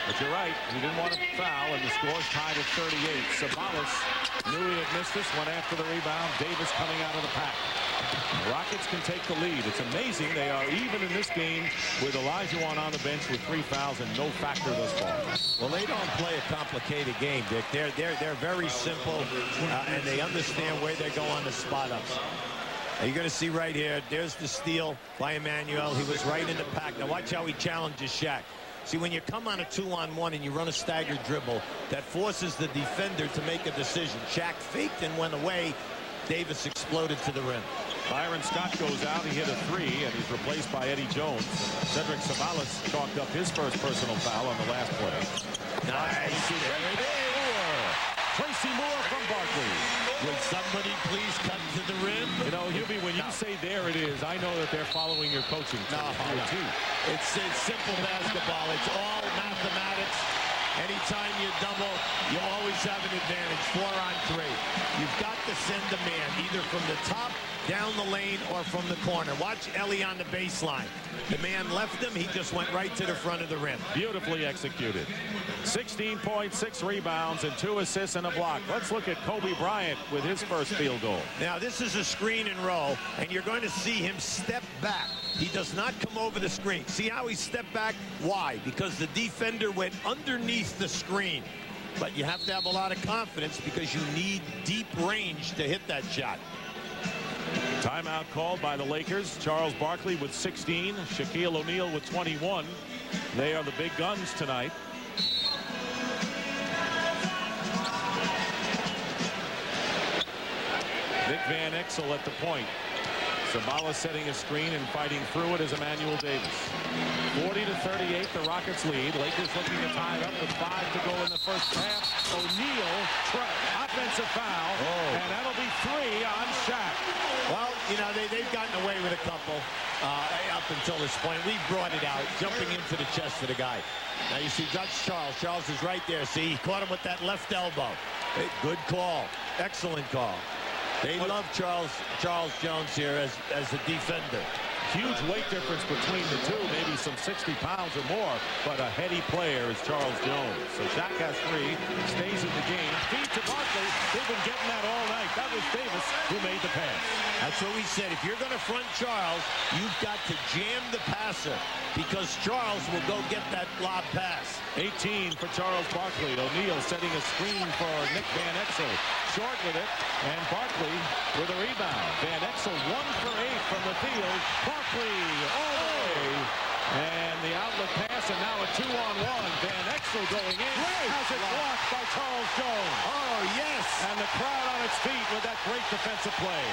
But you're right, he didn't want to foul, and the score's tied at 38. Sabonis knew he had missed this, went after the rebound. Davis coming out of the pack. The Rockets can take the lead. It's amazing they are even in this game with Olajuwon on the bench with 3 fouls and no factor thus far. Well, they don't play a complicated game, Dick. They're very simple, and they understand where they go on the spot-ups. You're going to see right here, there's the steal by Emmanuel. He was right in the pack. Now watch how he challenges Shaq. See, when you come on a 2-on-1 and you run a staggered dribble, that forces the defender to make a decision. Shaq faked and went away. Davis exploded to the rim. Byron Scott goes out. He hit a 3, and he's replaced by Eddie Jones. Cedric Sabalas chalked up his first personal foul on the last play. Nice. Tracy Moore from Barkley. Will somebody please cut to the rim? You know, Hubie, when you say there it is, I know that they're following your coaching. It's simple basketball. It's all mathematics. Anytime you double, you always have an advantage. 4-on-3. You've got to send a man either from the top, down the lane, or from the corner. Watch Ellie on the baseline. The man left him. He just went right to the front of the rim. Beautifully executed. 16 points, 6 rebounds, and 2 assists and a block. Let's look at Kobe Bryant with his first field goal. Now, this is a screen and roll, and you're going to see him step back. He does not come over the screen. See how he stepped back? Why? Because the defender went underneath the screen. But you have to have a lot of confidence because you need deep range to hit that shot. Timeout called by the Lakers. Charles Barkley with 16. Shaquille O'Neal with 21. They are the big guns tonight. Nick Van Exel at the point. Sabalas setting a screen and fighting through it as Emmanuel Davis. 40-38, the Rockets lead. Lakers looking to tie it up with 5 to go in the first half. O'Neal, offensive foul, and that'll be 3 on Shaq. Well, you know, they've gotten away with a couple up until this point. We've brought it out, jumping into the chest of the guy. Now you see that's Charles. Charles is right there. See, he caught him with that left elbow. Good call. Excellent call. They love Charles Jones here as a defender. Huge weight difference between the two, maybe some 60 pounds or more, but a heady player is Charles Jones. So Shaq has 3, stays in the game. Feed to Barkley. They've been getting that all night. That was Davis who made the pass. That's what we said. If you're going to front Charles, you've got to jam the passer because Charles will go get that lob pass. 18 for Charles Barkley. O'Neal setting a screen for Nick Van Exel. Short with it, and Barkley with a rebound. Van Exel 1 for 8 from the field. Barkley all the way. And the outlet pass, and now a 2-on-1. Van Exel going in. Has it blocked by Charles Jones. Oh, yes. And the crowd on its feet with that great defensive play.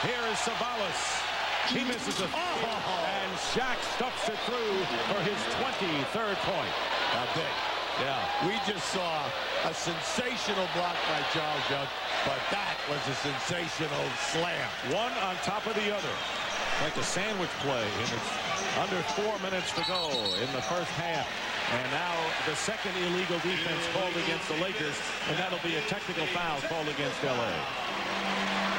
Here is Sabalas. He misses it. And Shaq stuffs it through for his 23rd point. How big. Yeah. We just saw a sensational block by Charles Jones, but that was a sensational slam. One on top of the other. Like a sandwich play, and it's under 4 minutes to go in the first half. And now the second illegal defense called against the Lakers, and that'll be a technical foul called against L.A.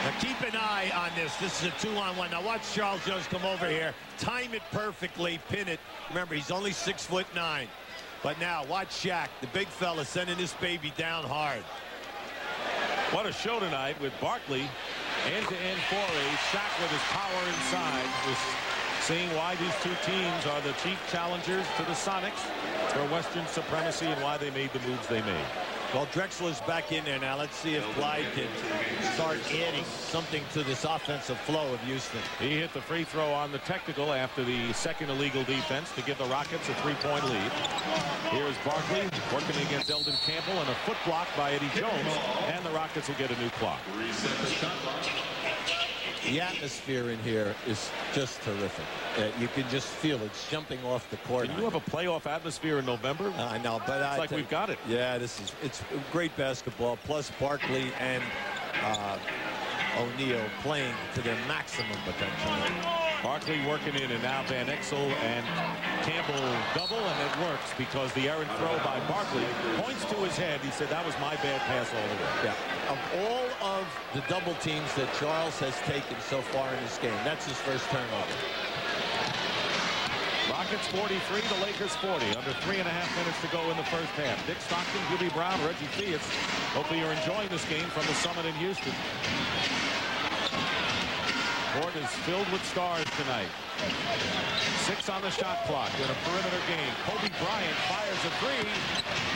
Now keep an eye on this. This is a 2-on-1. Now watch Charles Jones come over here, time it perfectly, pin it. Remember, he's only 6'9". But now watch Shaq, the big fella, sending this baby down hard. What a show tonight with Barkley. End-to-end foray. Shaq with his power inside. Just seeing why these two teams are the chief challengers to the Sonics for Western supremacy and why they made the moves they made. Well, Drexler's back in there now. Let's see if Clyde can start adding something to this offensive flow of Houston. He hit the free throw on the technical after the second illegal defense to give the Rockets a 3-point lead. Here's Barkley working against Eldon Campbell and a foot block by Eddie Jones, and the Rockets will get a new clock. The atmosphere in here is just terrific. You can just feel it jumping off the court. Can you have a playoff atmosphere in November? I know, but it's like we've got it. Yeah, it's great basketball. Plus Barkley and O'Neal playing to their maximum potential. Barkley working in, and now Van Exel and Campbell double, and it works because the errant throw by Barkley points to his head. He said that was my bad pass all the way. Yeah. Of all of the double teams that Charles has taken so far in this game, that's his first turnover. Rockets 43, the Lakers 40. Under 3.5 minutes to go in the first half. Dick Stockton, Hubie Brown, Reggie Theus. Hopefully you're enjoying this game from the Summit in Houston. Court is filled with stars tonight. 6 on the shot clock in a perimeter game. Kobe Bryant fires a 3.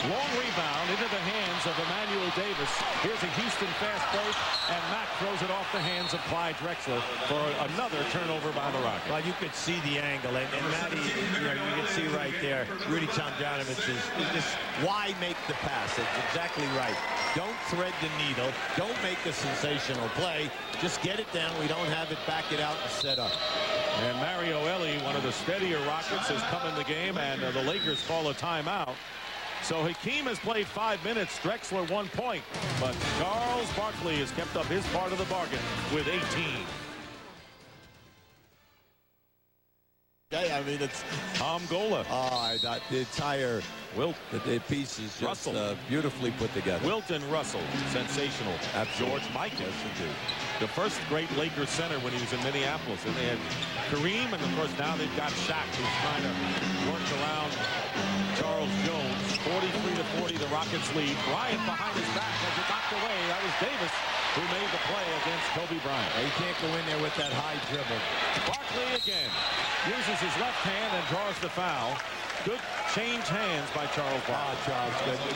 Long rebound into the hands of Emmanuel Davis. Here's a Houston fast break, and Mack throws it off the hands of Clyde Drexler for another turnover by the Rockets. Well, you could see the angle, and Matty, you can see right there, Rudy Tomjanovich is just, why make the pass? It's exactly right. Don't thread the needle. Don't make a sensational play. Just get it down. We don't have it. Back it out and set up. And Mario Elie, one of the steadier Rockets, has come in the game, and the Lakers call a timeout. So Hakeem has played 5 minutes. Drexler 1 point. But Charles Barkley has kept up his part of the bargain with 18. Yeah, I mean, it's Tom Gola. The entire Wilt. The piece is just Russell. beautifully put together. Wilt and Russell, sensational. George Mikan. Yes, indeed. The first great Lakers center when he was in Minneapolis. And they had Kareem, and of course now they've got Shaq, who's trying to work around Charles Jones. 43-40, the Rockets lead. Bryant behind his back as it knocked away. That was Davis who made the play against Kobe Bryant. He can't go in there with that high dribble. Barkley again uses his left hand and draws the foul. Good change hands by Charles Barkley. Charles,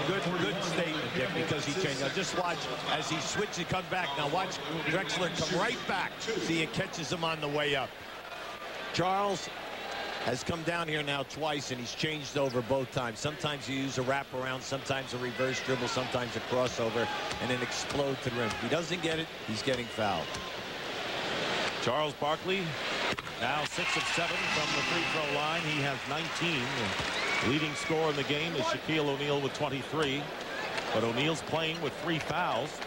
good statement, Dick, because he changed. Now just watch as he switches, he comes back. Now watch Drexler come right back. See, it catches him on the way up. Charles has come down here now twice, and he's changed over both times. Sometimes you use a wraparound, sometimes a reverse dribble, sometimes a crossover, and then explode to the rim. If he doesn't get it, he's getting fouled. Charles Barkley now 6 of 7 from the free throw line. He has 19. The leading scorer in the game is Shaquille O'Neal with 23. But O'Neal's playing with 3 fouls.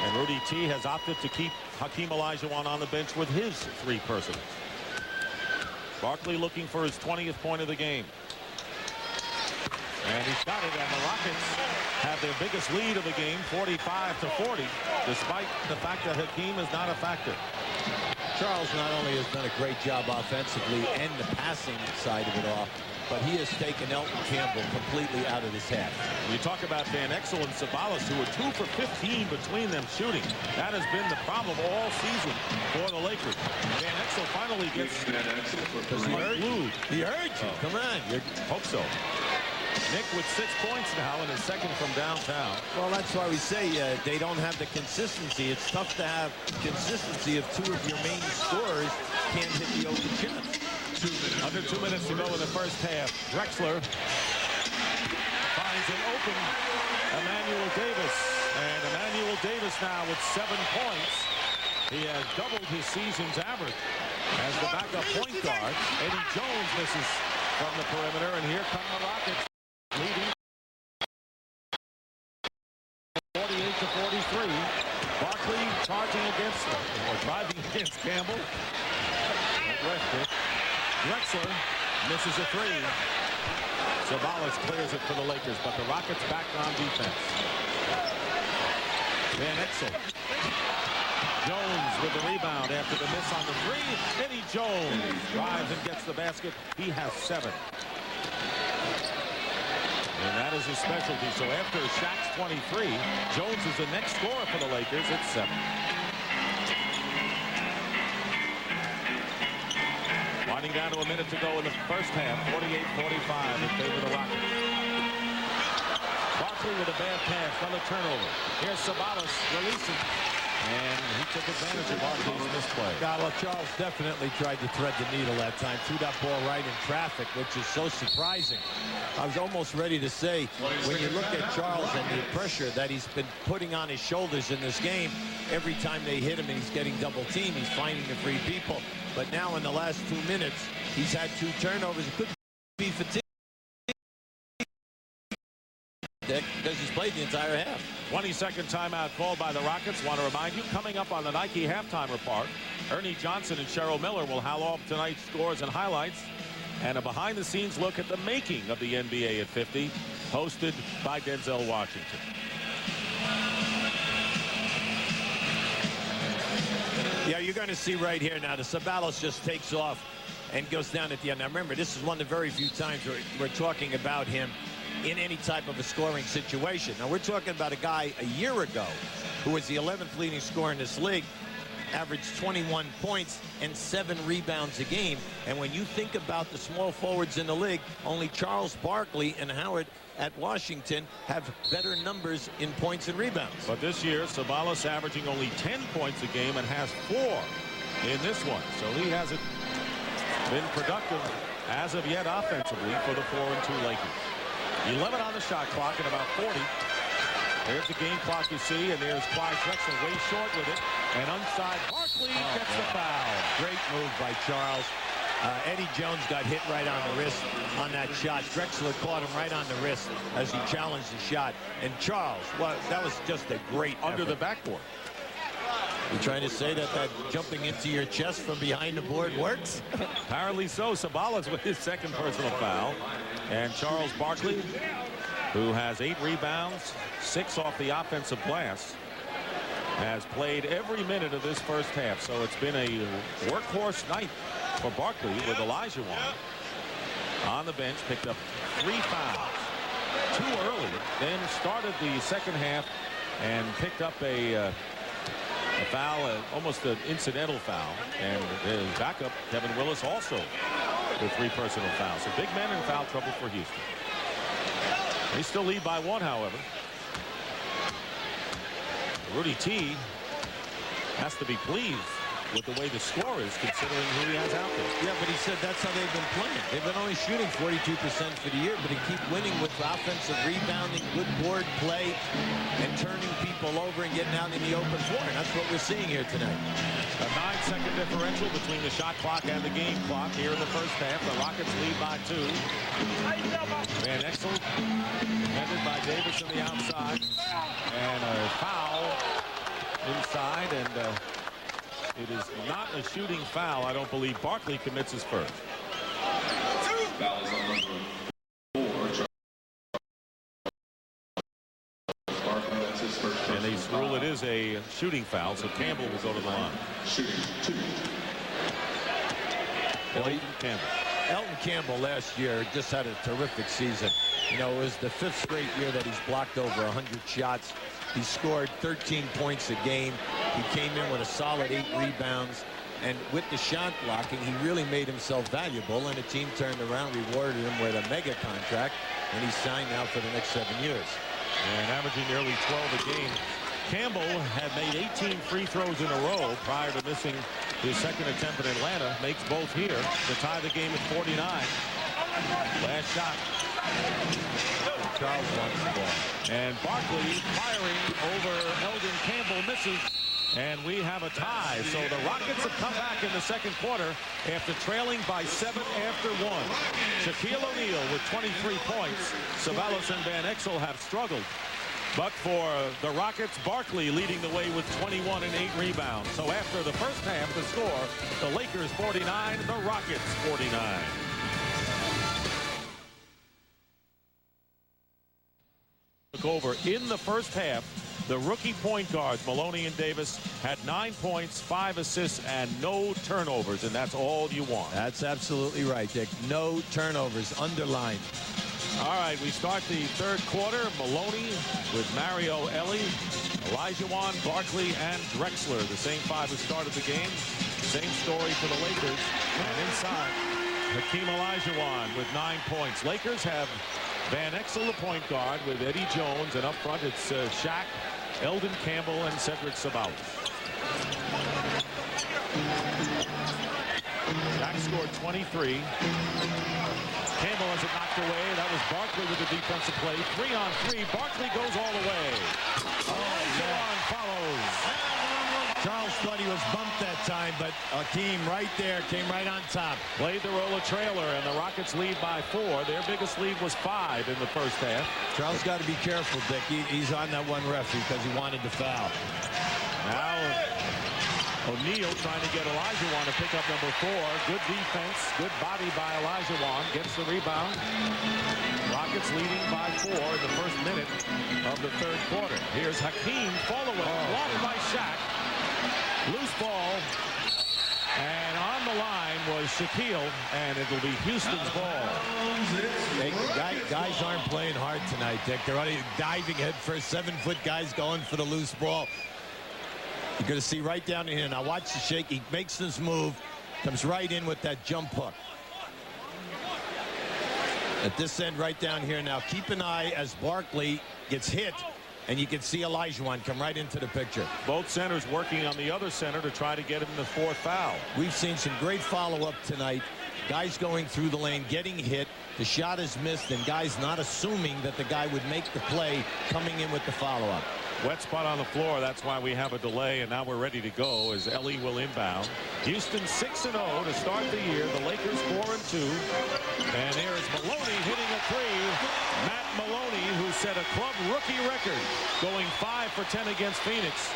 And Rudy T has opted to keep Hakeem Olajuwon on the bench with his 3 personals. Barkley looking for his 20th point of the game. And he's got it, and the Rockets have their biggest lead of the game, 45-40, despite the fact that Hakeem is not a factor. Charles not only has done a great job offensively and the passing side of it all, but he has taken Elton Campbell completely out of his head. You talk about Van Exel and Sabalas, who are 2 for 15 between them shooting. That has been the problem all season for the Lakers. Van Exel finally gets unglued. He heard you. Come on. Hope so. Nick with 6 points now in his second from downtown. Well, that's why we say they don't have the consistency. It's tough to have consistency if 2 of your main scorers can't hit the open shots. Under 2 minutes to go in the first half. Drexler finds an open Emmanuel Davis. And Emmanuel Davis now with 7 points. He has doubled his season's average as the backup point guard. Eddie Jones misses from the perimeter, and here come the Rockets leading 48-43. Barkley charging against, or driving against Campbell. Drexler misses a 3. Sabalas clears it for the Lakers, but the Rockets back on defense. Van Exel. Jones with the rebound after the miss on the 3. Eddie Jones drives and gets the basket. He has 7. And that is his specialty. So after Shaq's 23, Jones is the next scorer for the Lakers at 7. Winding down to a minute to go in the first half. 48-45 in favor of the Rockets. Barkley with a bad pass, another turnover. Here's Sabalas releasing. And he took advantage of Barkley's misplay. Well, Charles definitely tried to thread the needle that time. Threw that ball right in traffic, which is so surprising. I was almost ready to say, when you look at Charles and the pressure that he's been putting on his shoulders in this game, every time they hit him and he's getting double teamed, he's finding the free people. But now in the last 2 minutes, he's had 2 turnovers. It could be fatigue because he's played the entire half. 22nd timeout called by the Rockets. Want to remind you, coming up on the Nike halftime report, Ernie Johnson and Cheryl Miller will howl off tonight's scores and highlights, and a behind-the-scenes look at the making of the NBA at 50, hosted by Denzel Washington. Yeah, you're going to see right here now, the Sabalas just takes off and goes down at the end. Now, remember, this is one of the very few times we're talking about him in any type of a scoring situation. Now, we're talking about a guy a year ago who was the 11th leading scorer in this league. averaged 21 points and 7 rebounds a game. And when you think about the small forwards in the league, only Charles Barkley and Howard at Washington have better numbers in points and rebounds. But this year, Sabalas averaging only 10 points a game and has 4 in this one. So he hasn't been productive as of yet offensively for the 4-2 Lakers. 11 on the shot clock and about 40. There's the game clock you see, and there's Clyde Drexler way short with it. And inside, Barkley gets the foul. Great move by Charles. Eddie Jones got hit right on the wrist on that shot. Drexler caught him right on the wrist as he challenged the shot. And Charles, well, that was just a great under effort. the backboard. You trying to say that jumping into your chest from behind the board works? Apparently so. Sabalas with his second personal foul. And Charles Barkley, who has 8 rebounds, 6 off the offensive glass, has played every minute of this first half. So it's been a workhorse night for Barkley with Olajuwon on the bench. Picked up 3 fouls too early, then started the second half and picked up a foul, almost an incidental foul. And his backup, Kevin Willis, also with 3 personal fouls. So big men in foul trouble for Houston. They still lead by 1, however. Rudy T has to be pleased with the way the score is, considering who he has out there. Yeah, but he said that's how they've been playing. They've been only shooting 42% for the year, but they keep winning with offensive rebounding, good board play, and turning people over and getting out in the open floor. And that's what we're seeing here tonight. A 9-second differential between the shot clock and the game clock here in the first half. The Rockets lead by 2. Van Exel defended by Davis on the outside, and a foul inside, and it is not a shooting foul. I don't believe Barkley commits his first. Foul is on number 4. Barkley, that's his first. And they rule it is a shooting foul, so Campbell will go to the line. Shooting 2. Elton Campbell last year just had a terrific season. You know, it was the 5th straight year that he's blocked over 100 shots. He scored 13 points a game. He came in with a solid 8 rebounds. And with the shot blocking, he really made himself valuable. And the team turned around, rewarded him with a mega contract. And he's signed now for the next 7 years. And averaging nearly 12 a game. Campbell had made 18 free throws in a row prior to missing his second attempt in Atlanta. Makes both here to tie the game at 49. Last shot. Charles wants the ball. And Barkley firing over Eldon Campbell, misses. And we have a tie. So the Rockets have come back in the second quarter after trailing by 7 after 1. Shaquille O'Neal with 23 points. Sabalas and Van Exel have struggled. But for the Rockets, Barkley leading the way with 21 and 8 rebounds. So after the first half, the score, the Lakers 49, the Rockets 49. Took over in the first half. The rookie point guards, Maloney and Davis, had 9 points, 5 assists, and no turnovers, and that's all you want. That's absolutely right, Dick. No turnovers, underlined. All right, we start the third quarter. Maloney with Mario Elie, Olajuwon, Barkley, and Drexler, the same 5 who started the game. Same story for the Lakers. And inside, Hakeem Olajuwon with 9 points. Lakers have Van Exel, the point guard, with Eddie Jones, and up front it's Shaq, Eldon Campbell, and Cedric Sabalas. Shaq scored 23. Campbell has it knocked away. That was Barkley with the defensive play. 3-on-3. Barkley goes all the way. Olajuwon follows. Charles thought he was bumped that time, but Hakeem right there came right on top. Played the role of trailer, and the Rockets lead by 4. Their biggest lead was 5 in the first half. Charles got to be careful, Dick. He's on that one referee because he wanted to foul. Now O'Neal trying to get Olajuwon to pick up number 4. Good defense, good body by Olajuwon. Gets the rebound. Rockets leading by 4 in the first minute of the third quarter. Here's Hakeem following, blocked by Shaq. Loose ball. And on the line was Shaquille, and it'll be Houston's ball. Hey, guys aren't playing hard tonight, Dick. They're already diving head first. 7-foot guys going for the loose ball. You're going to see right down in here. Now watch the shake. He makes this move. Comes right in with that jump hook. At this end right down here now. Keep an eye as Barkley gets hit. And you can see Olajuwon come right into the picture. Both centers working on the other center to try to get him the fourth foul. We've seen some great follow-up tonight. Guys going through the lane, getting hit. The shot is missed, and guys not assuming that the guy would make the play coming in with the follow-up. Wet spot on the floor. That's why we have a delay, and now we're ready to go as Ellie will inbound. Houston 6-0 to start the year. The Lakers 4-2. And here's Maloney hitting a three. Matt Maloney, who set a club rookie record, going 5 for 10 against Phoenix.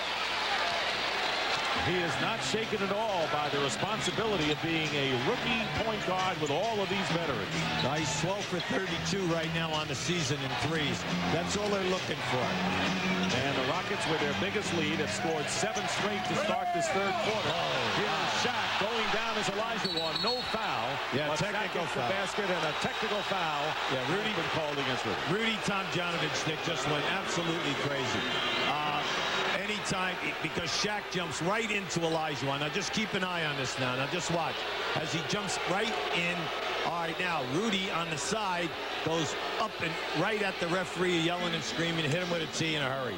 He is not shaken at all by the responsibility of being a rookie point guard with all of these veterans. Nice 12 for 32 right now on the season in threes. That's all they're looking for. And the Rockets, with their biggest lead, have scored 7 straight to start this third quarter. Here's Shaq going down as Olajuwon. No foul. Yeah, technical foul. The basket and a technical foul. Yeah, Rudy been called against Rudy. Rudy Tomjanovich, Nick, just went absolutely crazy. Anytime, because Shaq jumps right into Olajuwon. Now just keep an eye on this now. Now just watch as he jumps right in. All right, now Rudy on the side goes up and right at the referee, yelling and screaming, hit him with a tee in a hurry.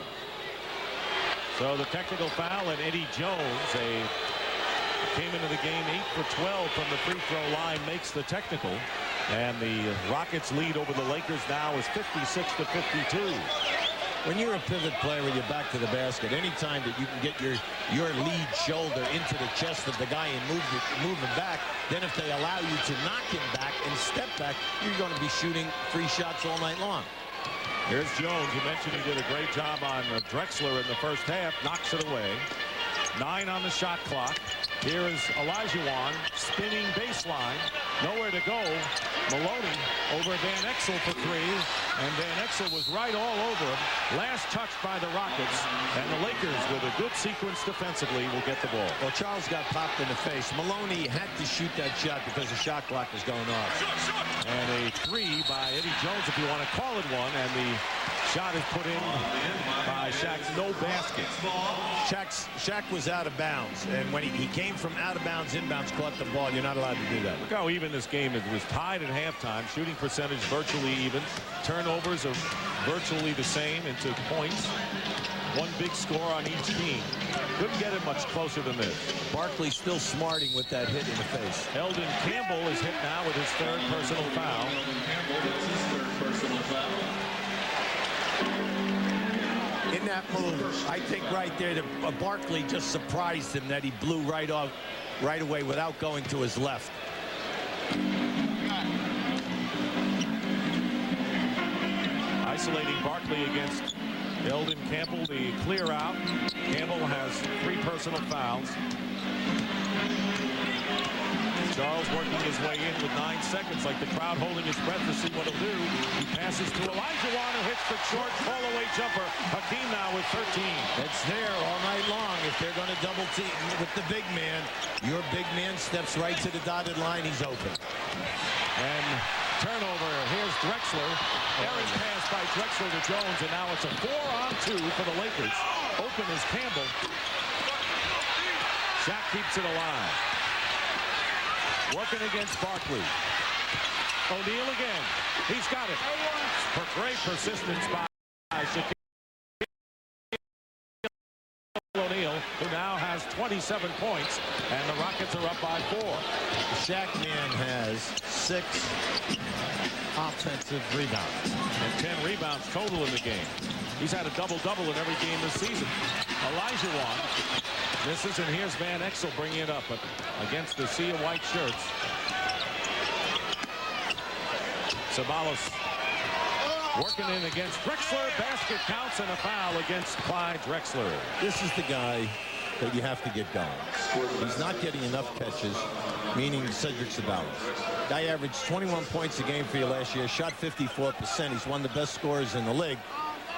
So the technical foul, and Eddie Jones, came into the game 8 for 12 from the free throw line, makes the technical. And the Rockets lead over the Lakers now is 56-52. When you're a pivot player with your back to the basket, anytime that you can get your lead shoulder into the chest of the guy and move him back, then if they allow you to knock him back and step back, you're going to be shooting free shots all night long. Here's Jones. You mentioned he did a great job on Drexler in the first half. Knocks it away. 9 on the shot clock. Here is Olajuwon spinning baseline. Nowhere to go. Maloney over Van Exel for 3. And Van Exel was right all over him. Last touch by the Rockets. And the Lakers, with a good sequence defensively, will get the ball. Well, Charles got popped in the face. Maloney had to shoot that shot because the shot clock was going off. And a 3 by Eddie Jones, if you want to call it one. And the shot is put in by Shaq's no basket. Shaq was out of bounds. And when he came from out of bounds, inbounds, caught the ball. You're not allowed to do that. Look how even this game is. It was tied at halftime. Shooting percentage virtually even. Turnovers are virtually the same into points. One big score on each team. Couldn't get it much closer than this. Barkley still smarting with that hit in the face. Eldon Campbell is hit now with his 3rd personal foul. In that move, I think right there, Barkley just surprised him that he blew right away without going to his left. Isolating Barkley against Eldon Campbell, the clear out. Campbell has 3 personal fouls. Charles working his way in with 9 seconds, like the crowd holding his breath to see what he'll do. He passes to Olajuwon, who hits the short fall-away jumper. Hakeem now with 13. It's there all night long. If they're going to double team with the big man, your big man steps right to the dotted line. He's open. And turnover. Here's Drexler. Errant pass by Drexler to Jones, and now it's a 4-on-2 for the Lakers. Open is Campbell. Shaq keeps it alive. Working against Barkley. O'Neal again. He's got it. For great persistence by Shaquille O'Neal, who now has 27 points, and the Rockets are up by 4. The Shaq man has 6 offensive rebounds. And 10 rebounds total in the game. He's had a double-double in every game this season. Olajuwon misses, and here's Van Exel bringing it up against the sea of white shirts. Sabalos working in against Drexler. Basket counts and a foul against Clyde Drexler. This is the guy that you have to get going. He's not getting enough catches, meaning Cedric Sabalos. Guy averaged 21 points a game for you last year, shot 54%. He's one of the best scorers in the league.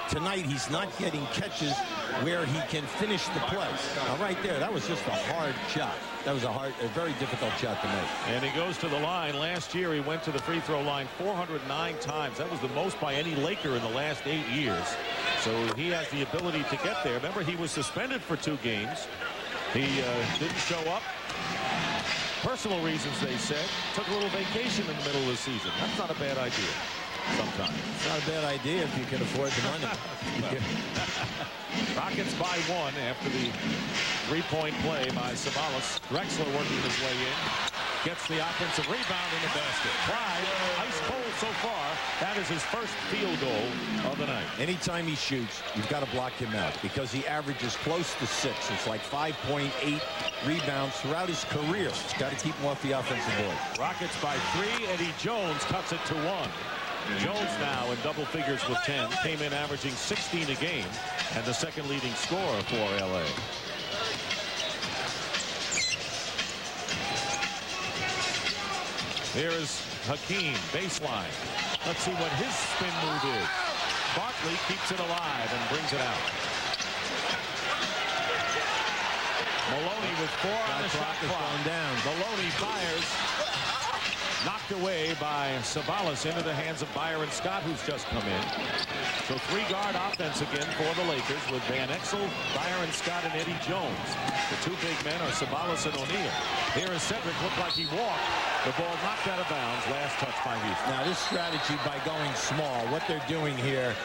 Tonight, he's not getting catches where he can finish the play. Now, right there, that was just a hard shot. That was a very difficult shot to make. And he goes to the line. Last year, he went to the free throw line 409 times. That was the most by any Laker in the last 8 years. So he has the ability to get there. Remember, he was suspended for 2 games. He didn't show up. Personal reasons, they said. Took a little vacation in the middle of the season. That's not a bad idea sometimes. It's not a bad idea if you can afford the money. Rockets by 1 after the 3-point play by Sabalas. Drexler working his way in. Gets the offensive rebound in the basket. Clyde, ice cold so far. That is his first field goal of the night. Anytime he shoots, you've got to block him out because he averages close to 6. It's like 5.8 rebounds throughout his career. It's got to keep him off the offensive board. Rockets by 3. Eddie Jones cuts it to 1. Jones now in double figures with 10. Came in averaging 16 a game and the second leading scorer for LA. Here's Hakeem, baseline. Let's see what his spin move is. Barkley keeps it alive and brings it out. Maloney with 4 on the shot clock. Down. Maloney fires. Knocked away by Sabalas into the hands of Byron Scott, who's just come in. So 3-guard offense again for the Lakers with Van Exel, Byron Scott, and Eddie Jones. The 2 big men are Sabalas and O'Neal. Here is Cedric. Looked like he walked. The ball knocked out of bounds. Last touch by Houston. Now this strategy by going small, what they're doing here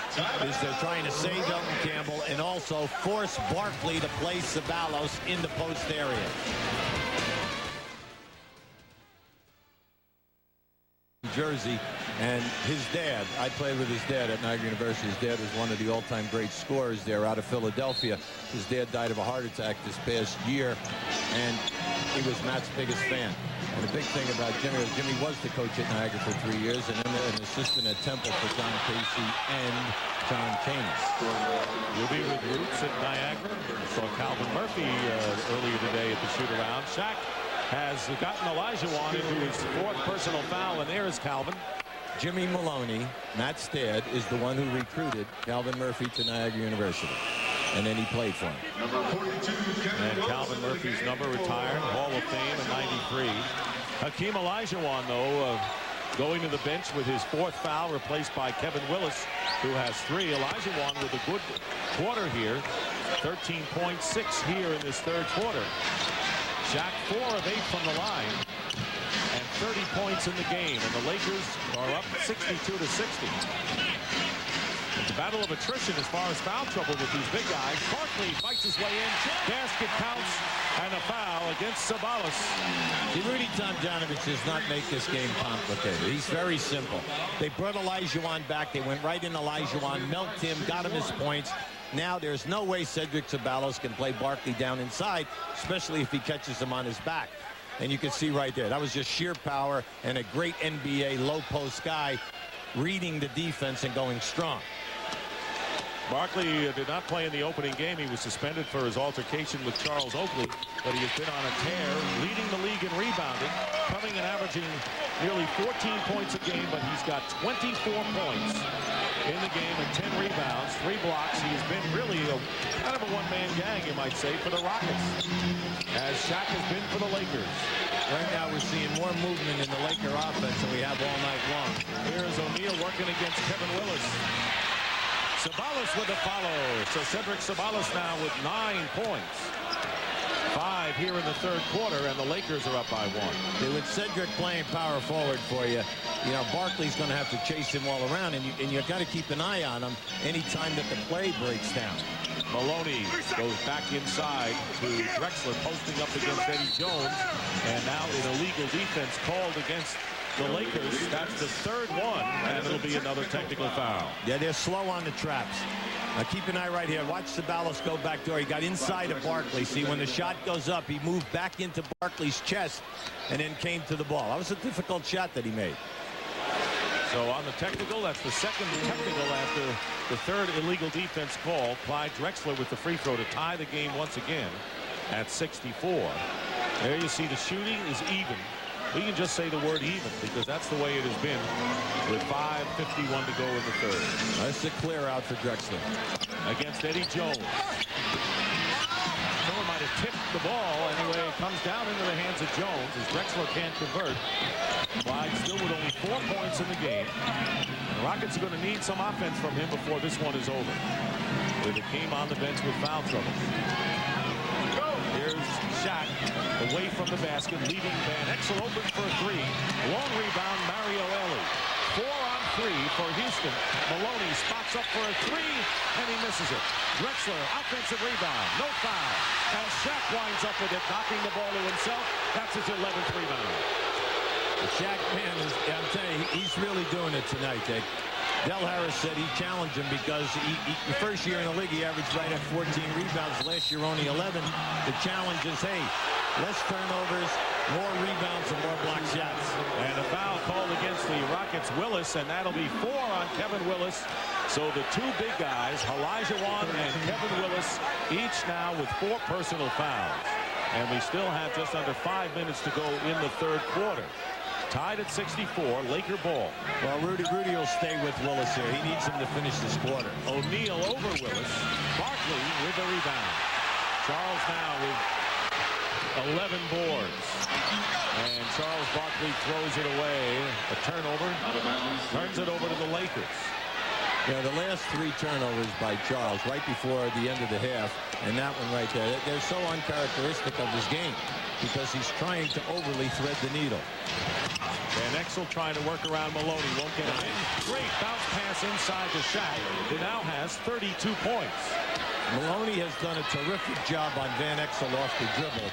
is they're trying to save Elton Campbell and also force Barkley to play Sabalas in the post area. Jersey, and his dad, I played with his dad at Niagara University. His dad was one of the all-time great scorers there out of Philadelphia. His dad died of a heart attack this past year, and he was Matt's biggest fan. And the big thing about Jimmy was the coach at Niagara for 3 years and then an assistant at Temple for John Casey and John Chaney. We'll be with Roots at Niagara. Saw Calvin Murphy earlier today at the shoot-around. Shaq has gotten Olajuwon into his 4th personal foul, and there is Calvin. Jimmy Maloney, Matt's dad, is the one who recruited Calvin Murphy to Niagara University. And then he played for him. And Calvin Murphy's number retired, Hall of Fame in '93. Hakeem Olajuwon, though, going to the bench with his 4th foul, replaced by Kevin Willis, who has 3. Olajuwon with a good quarter here, 13.6 here in this 3rd quarter. Shaq 4 of 8 from the line and 30 points in the game, and the Lakers are up 62-60. It's a battle of attrition as far as foul trouble with these big guys. Barkley fights his way in. Basket counts and a foul against Sabalas. See, Rudy Tomjanovich does not make this game complicated. He's very simple. They brought Olajuwon back. They went right in Olajuwon, milked him, got him his points. Now there's no way Cedric Sabalas can play Barkley down inside, especially if he catches him on his back. And you can see right there, that was just sheer power and a great NBA low post guy reading the defense and going strong. Barkley did not play in the opening game. He was suspended for his altercation with Charles Oakley, but he has been on a tear, leading the league in rebounding, coming and averaging nearly 14 points a game, but he's got 24 points in the game and 10 rebounds, 3 blocks. He's been really kind of a one-man gang, you might say, for the Rockets, as Shaq has been for the Lakers. Right now we're seeing more movement in the Laker offense than we have all night long. Here's O'Neal working against Kevin Willis. Sabalas with a follow. So Cedric Sabalas now with 9 points. 5 here in the 3rd quarter, and the Lakers are up by 1. With Cedric playing power forward for you, you know, Barkley's going to have to chase him all around, and you got to keep an eye on him anytime that the play breaks down. Maloney goes back inside to Drexler, posting up against Eddie Jones, and now an illegal defense called against the Lakers. That's the 3rd one, and it'll be another technical foul. Yeah, they're slow on the traps. Now keep an eye right here. Watch Sabalas go back door. He got inside of Barkley. See, when the shot goes up, he moved back into Barkley's chest and then came to the ball. That was a difficult shot that he made. So on the technical, that's the 2nd technical after the 3rd illegal defense call. Clyde Drexler with the free throw to tie the game once again at 64. There you see the shooting is even. We can just say the word even because that's the way it has been with 5:51 to go in the 3rd. That's a clear out for Drexler. Against Eddie Jones. Someone might have tip the ball. Anyway, it comes down into the hands of Jones as Drexler can't convert. Clyde still with only 4 points in the game. The Rockets are going to need some offense from him before this one is over. With a team on the bench with foul trouble. Here's Shaq away from the basket, leaving Van Exel open for a three. Long rebound, Mario Elie. 4 on 3 for Houston. Maloney spots up for a three, and he misses it. Drexler, offensive rebound, no foul. And Shaq winds up with it, knocking the ball to himself. That's his 11th rebound. Shaq, man, I'm telling you, he's really doing it tonight, Dick. Del Harris said he challenged him because the first year in the league he averaged right at 14 rebounds. Last year only 11. The challenge is, hey, less turnovers, more rebounds, and more block shots. And a foul called against the Rockets, Willis, and that'll be 4 on Kevin Willis. So the two big guys, Olajuwon and Kevin Willis, each now with 4 personal fouls. And we still have just under 5 minutes to go in the third quarter. Tied at 64, Laker ball. Well, Rudy will stay with Willis here. He needs him to finish this quarter. O'Neal over Willis. Barkley with the rebound. Charles now with 11 boards. And Charles Barkley throws it away. A turnover. Turns it over to the Lakers. Yeah, the last 3 turnovers by Charles right before the end of the half, and that one right there, they're so uncharacteristic of his game because he's trying to overly thread the needle. Van Exel trying to work around Maloney, won't get it in. Great bounce pass inside to Shaq, who now has 32 points. Maloney has done a terrific job on Van Exel off the dribble,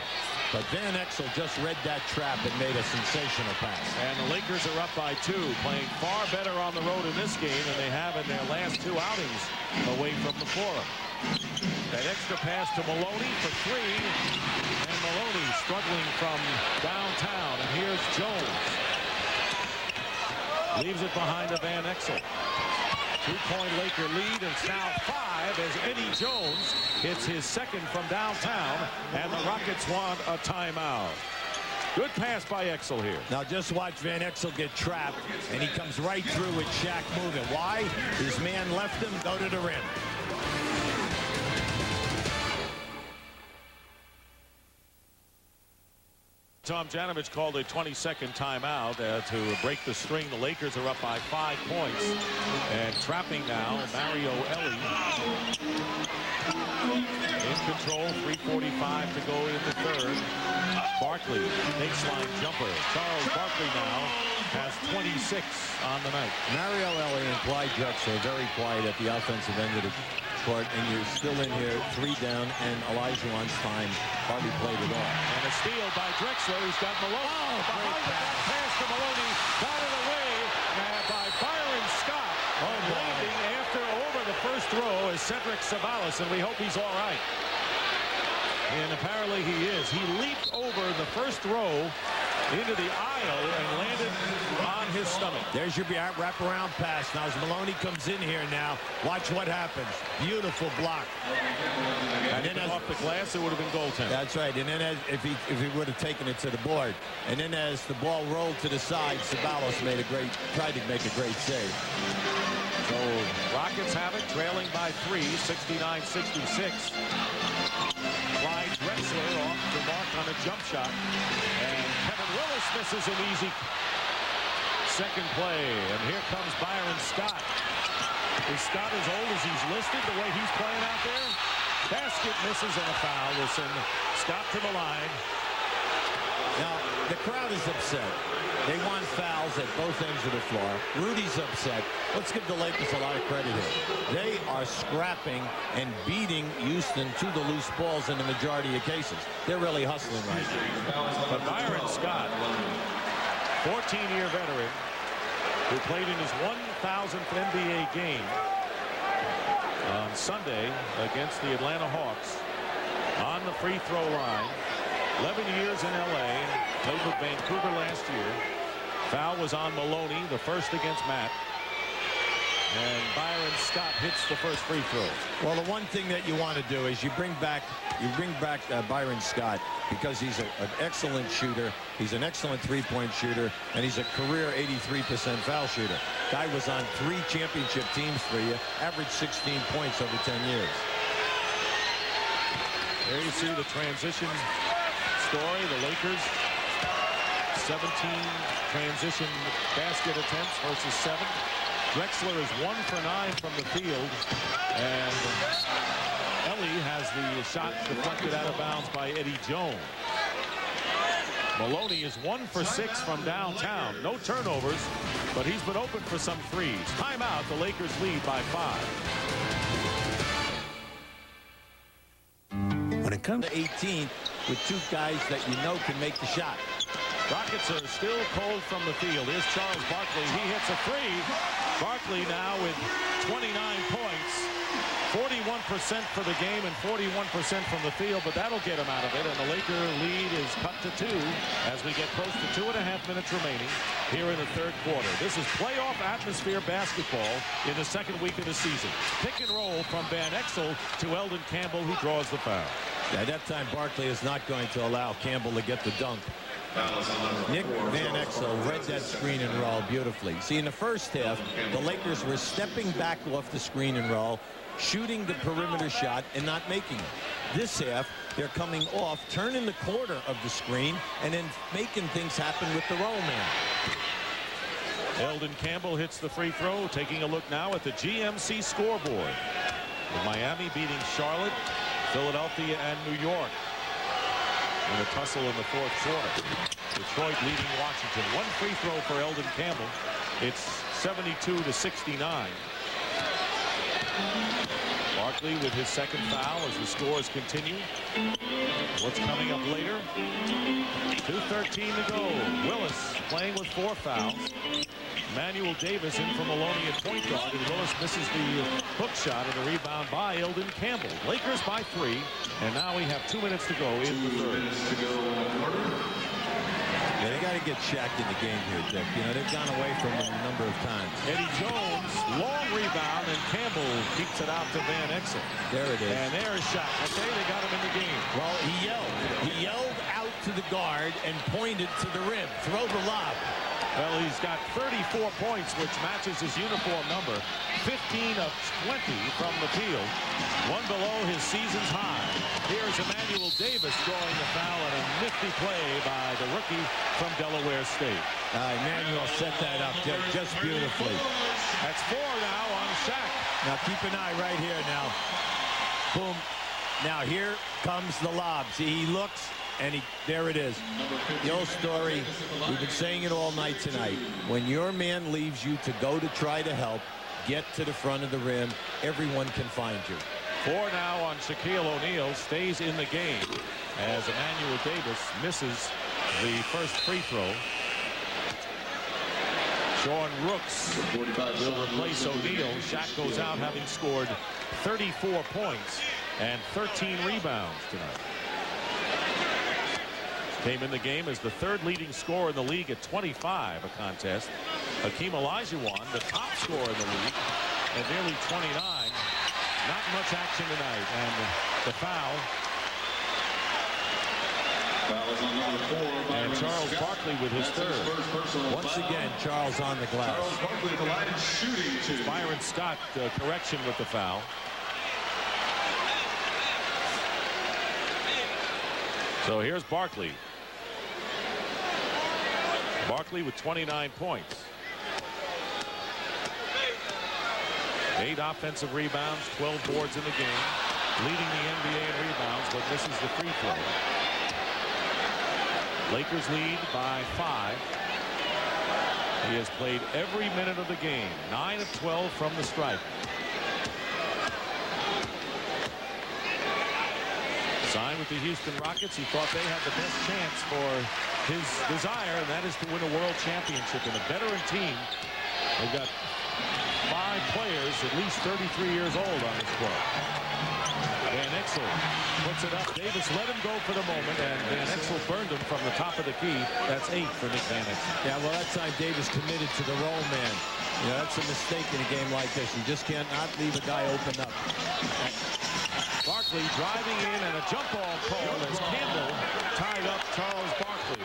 but Van Exel just read that trap and made a sensational pass. And the Lakers are up by 2, playing far better on the road in this game than they have in their last 2 outings away from the Forum. That extra pass to Maloney for 3, and Maloney struggling from downtown. And here's Jones. Leaves it behind the Van Exel. 2-point Laker lead, and it's now 5 as Eddie Jones hits his second from downtown, and the Rockets want a timeout. Good pass by Exel here. Now just watch Van Exel get trapped, and he comes right through with Shaq moving. Why? His man left him, go to the rim. Tom Janovich called a 20-second timeout to break the string. The Lakers are up by 5 points. And trapping now, Mario Elie in control. 3:45 to go in the third. Barkley, baseline jumper. Charles Barkley now has 26 on the night. Mario Elie and Clyde Drexler are very quiet at the offensive end of the court, and you're still in here 3 down, and Olajuwon's time hardly played at all. And a steal by Drexler, who's got Maloney. Oh, behind the back pass to Maloney. Got it away by Byron Scott. Landing after over the first throw is Cedric Sabalas, and we hope he's all right. And apparently he is. He leaped over the first row into the aisle and landed on his stomach. There's your wraparound pass. Now as Maloney comes in here now, watch what happens. Beautiful block. And then off the glass, it would have been goaltending. That's right. And then if he would have taken it to the board. And then as the ball rolled to the side, Sabalos tried to make a great save. So Rockets have it, trailing by 3, 69-66. Clyde Drexler off the mark on a jump shot. And Kevin Willis misses an easy second play. And here comes Byron Scott. Is Scott as old as he's listed the way he's playing out there? Basket misses and a foul will send Scott to the line. Now, the crowd is upset. They want fouls at both ends of the floor. Rudy's upset. Let's give the Lakers a lot of credit here. They are scrapping and beating Houston to the loose balls in the majority of cases. They're really hustling right now. But Byron Scott, 14-year veteran, who played in his 1,000th NBA game on Sunday against the Atlanta Hawks, on the free throw line. 11 years in L.A., played with Vancouver last year. Foul was on Maloney, the first against Matt. And Byron Scott hits the first free throw. Well, the one thing that you want to do is you bring back Byron Scott because he's an excellent shooter. He's an excellent three-point shooter, and he's a career 83% foul shooter. Guy was on 3 championship teams for you, averaged 16 points over 10 years. There you see the transition story. The Lakers, 17 transition basket attempts versus 7. Drexler is 1 for 9 from the field. And Ellie has the shot deflected out of bounds by Eddie Jones. Maloney is 1 for 6 from downtown. No turnovers, but he's been open for some threes. Timeout. The Lakers lead by 5. When it comes to 18 with 2 guys that you know can make the shot. Rockets are still cold from the field. Here's Charles Barkley. He hits a three. Barkley now with 29 points. 41% for the game and 41% from the field, but that'll get him out of it. And the Laker lead is cut to 2 as we get close to 2.5 minutes remaining here in the third quarter. This is playoff atmosphere basketball in the second week of the season. Pick and roll from Van Exel to Eldon Campbell, who draws the foul. At that time, Barkley is not going to allow Campbell to get the dunk. Nick Van Exel read that screen and roll beautifully. See, in the first half, the Lakers were stepping back off the screen and roll, shooting the perimeter shot and not making it. This half, they're coming off, turning the corner of the screen, and then making things happen with the roll man. Eldon Campbell hits the free throw. Taking a look now at the GMC scoreboard. With Miami beating Charlotte, Philadelphia, and New York in a tussle in the fourth quarter. Detroit leading Washington. 1 free throw for Eldon Campbell. It's 72-69. Barkley with his second foul as the scores continue. What's coming up later? 2:13 to go. Willis playing with 4 fouls. Emmanuel Davis in for Maloney at point guard, and Willis misses the hook shot and a rebound by Eldon Campbell. Lakers by 3, and now we have 2 minutes to go in the third. Yeah, they got to get Shaq in the game here, Dick. You know, they've gone away from him a number of times. Eddie Jones, long rebound, and Campbell keeps it out to Van Exel. There it is. And there is Shaq. Okay, they got him in the game. Well, he yelled. He yelled out to the guard and pointed to the rim. Throw the lob. Well, he's got 34 points, which matches his uniform number. 15 of 20 from the field. 1 below his season's high. Here's Emmanuel Davis drawing the foul, and a nifty play by the rookie from Delaware State. Emmanuel set that up just beautifully. That's 4 now on Shaq. Now keep an eye right here now. Boom. Now here comes the lob. See, he looks. And there it is. The old story, we've been saying it all night tonight. When your man leaves you to go to try to help, get to the front of the rim, everyone can find you. 4 now on Shaquille O'Neal, stays in the game as Emmanuel Davis misses the first free throw. Sean Rooks will replace O'Neal. Shaq goes out having scored 34 points and 13 rebounds tonight. Came in the game as the 3rd leading scorer in the league at 25 a contest. Hakeem Olajuwon, the top scorer in the league, at nearly 29. Not much action tonight, and the foul. And Charles Barkley with his 3rd. Once again, Charles on the glass. Byron Scott, correction with the foul. So here's Barkley. Barkley with 29 points. 8 offensive rebounds, 12 boards in the game. Leading the NBA in rebounds, but misses the free throw. Lakers lead by 5. He has played every minute of the game. 9 of 12 from the stripe. Signed with the Houston Rockets. He thought they had the best chance for his desire, and that is to win a world championship. And a veteran team. They've got 5 players at least 33 years old on this squad. Van Exel puts it up. Davis let him go for the moment, and Van Exel burned him from the top of the key. That's 8 for Nick Van Exel. Yeah, well, that time Davis committed to the roll man. You know, that's a mistake in a game like this. You just can't not leave a guy open up. Barkley driving in, and a jump ball call as Campbell tied up Charles Barkley.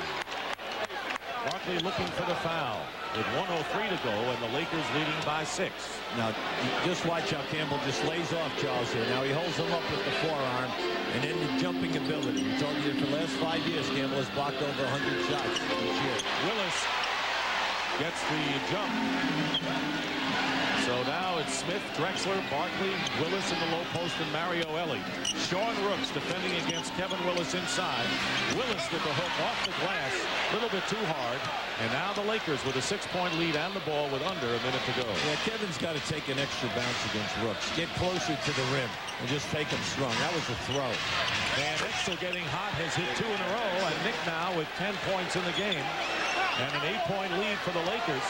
Barkley looking for the foul with 1:03 to go, and the Lakers leading by 6. Now, just watch how Campbell just lays off Charles here. Now he holds him up with the forearm, and then the jumping ability. We told you that for the last 5 years, Campbell has blocked over 100 shots each year. Willis gets the jump. So now it's Smith, Drexler, Barkley, Willis in the low post, and Mario Elie. Sean Rooks defending against Kevin Willis inside. Willis with the hook off the glass, a little bit too hard. And now the Lakers with a 6-point lead and the ball with under a minute to go. Yeah, Kevin's got to take an extra bounce against Rooks. Get closer to the rim and just take him strong. That was a throw. Van Exel getting hot, has hit 2 in a row. And Nick now with 10 points in the game. And an 8-point lead for the Lakers.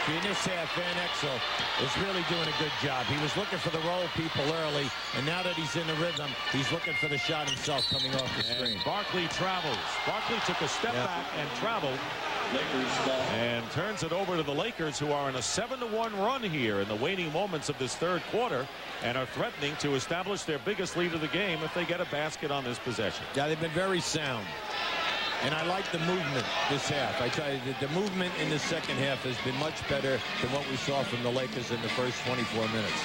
In this half, Van Exel is really doing a good job. He was looking for the roll people early, and now that he's in the rhythm, he's looking for the shot himself coming off the screen. Barkley travels. Barkley took a step back and traveled. And turns it over to the Lakers, who are in a 7-1 run here in the waning moments of this third quarter, and are threatening to establish their biggest lead of the game if they get a basket on this possession. Yeah, they've been very sound. And I like the movement this half. I tell you, the movement in the second half has been much better than what we saw from the Lakers in the first 24 minutes.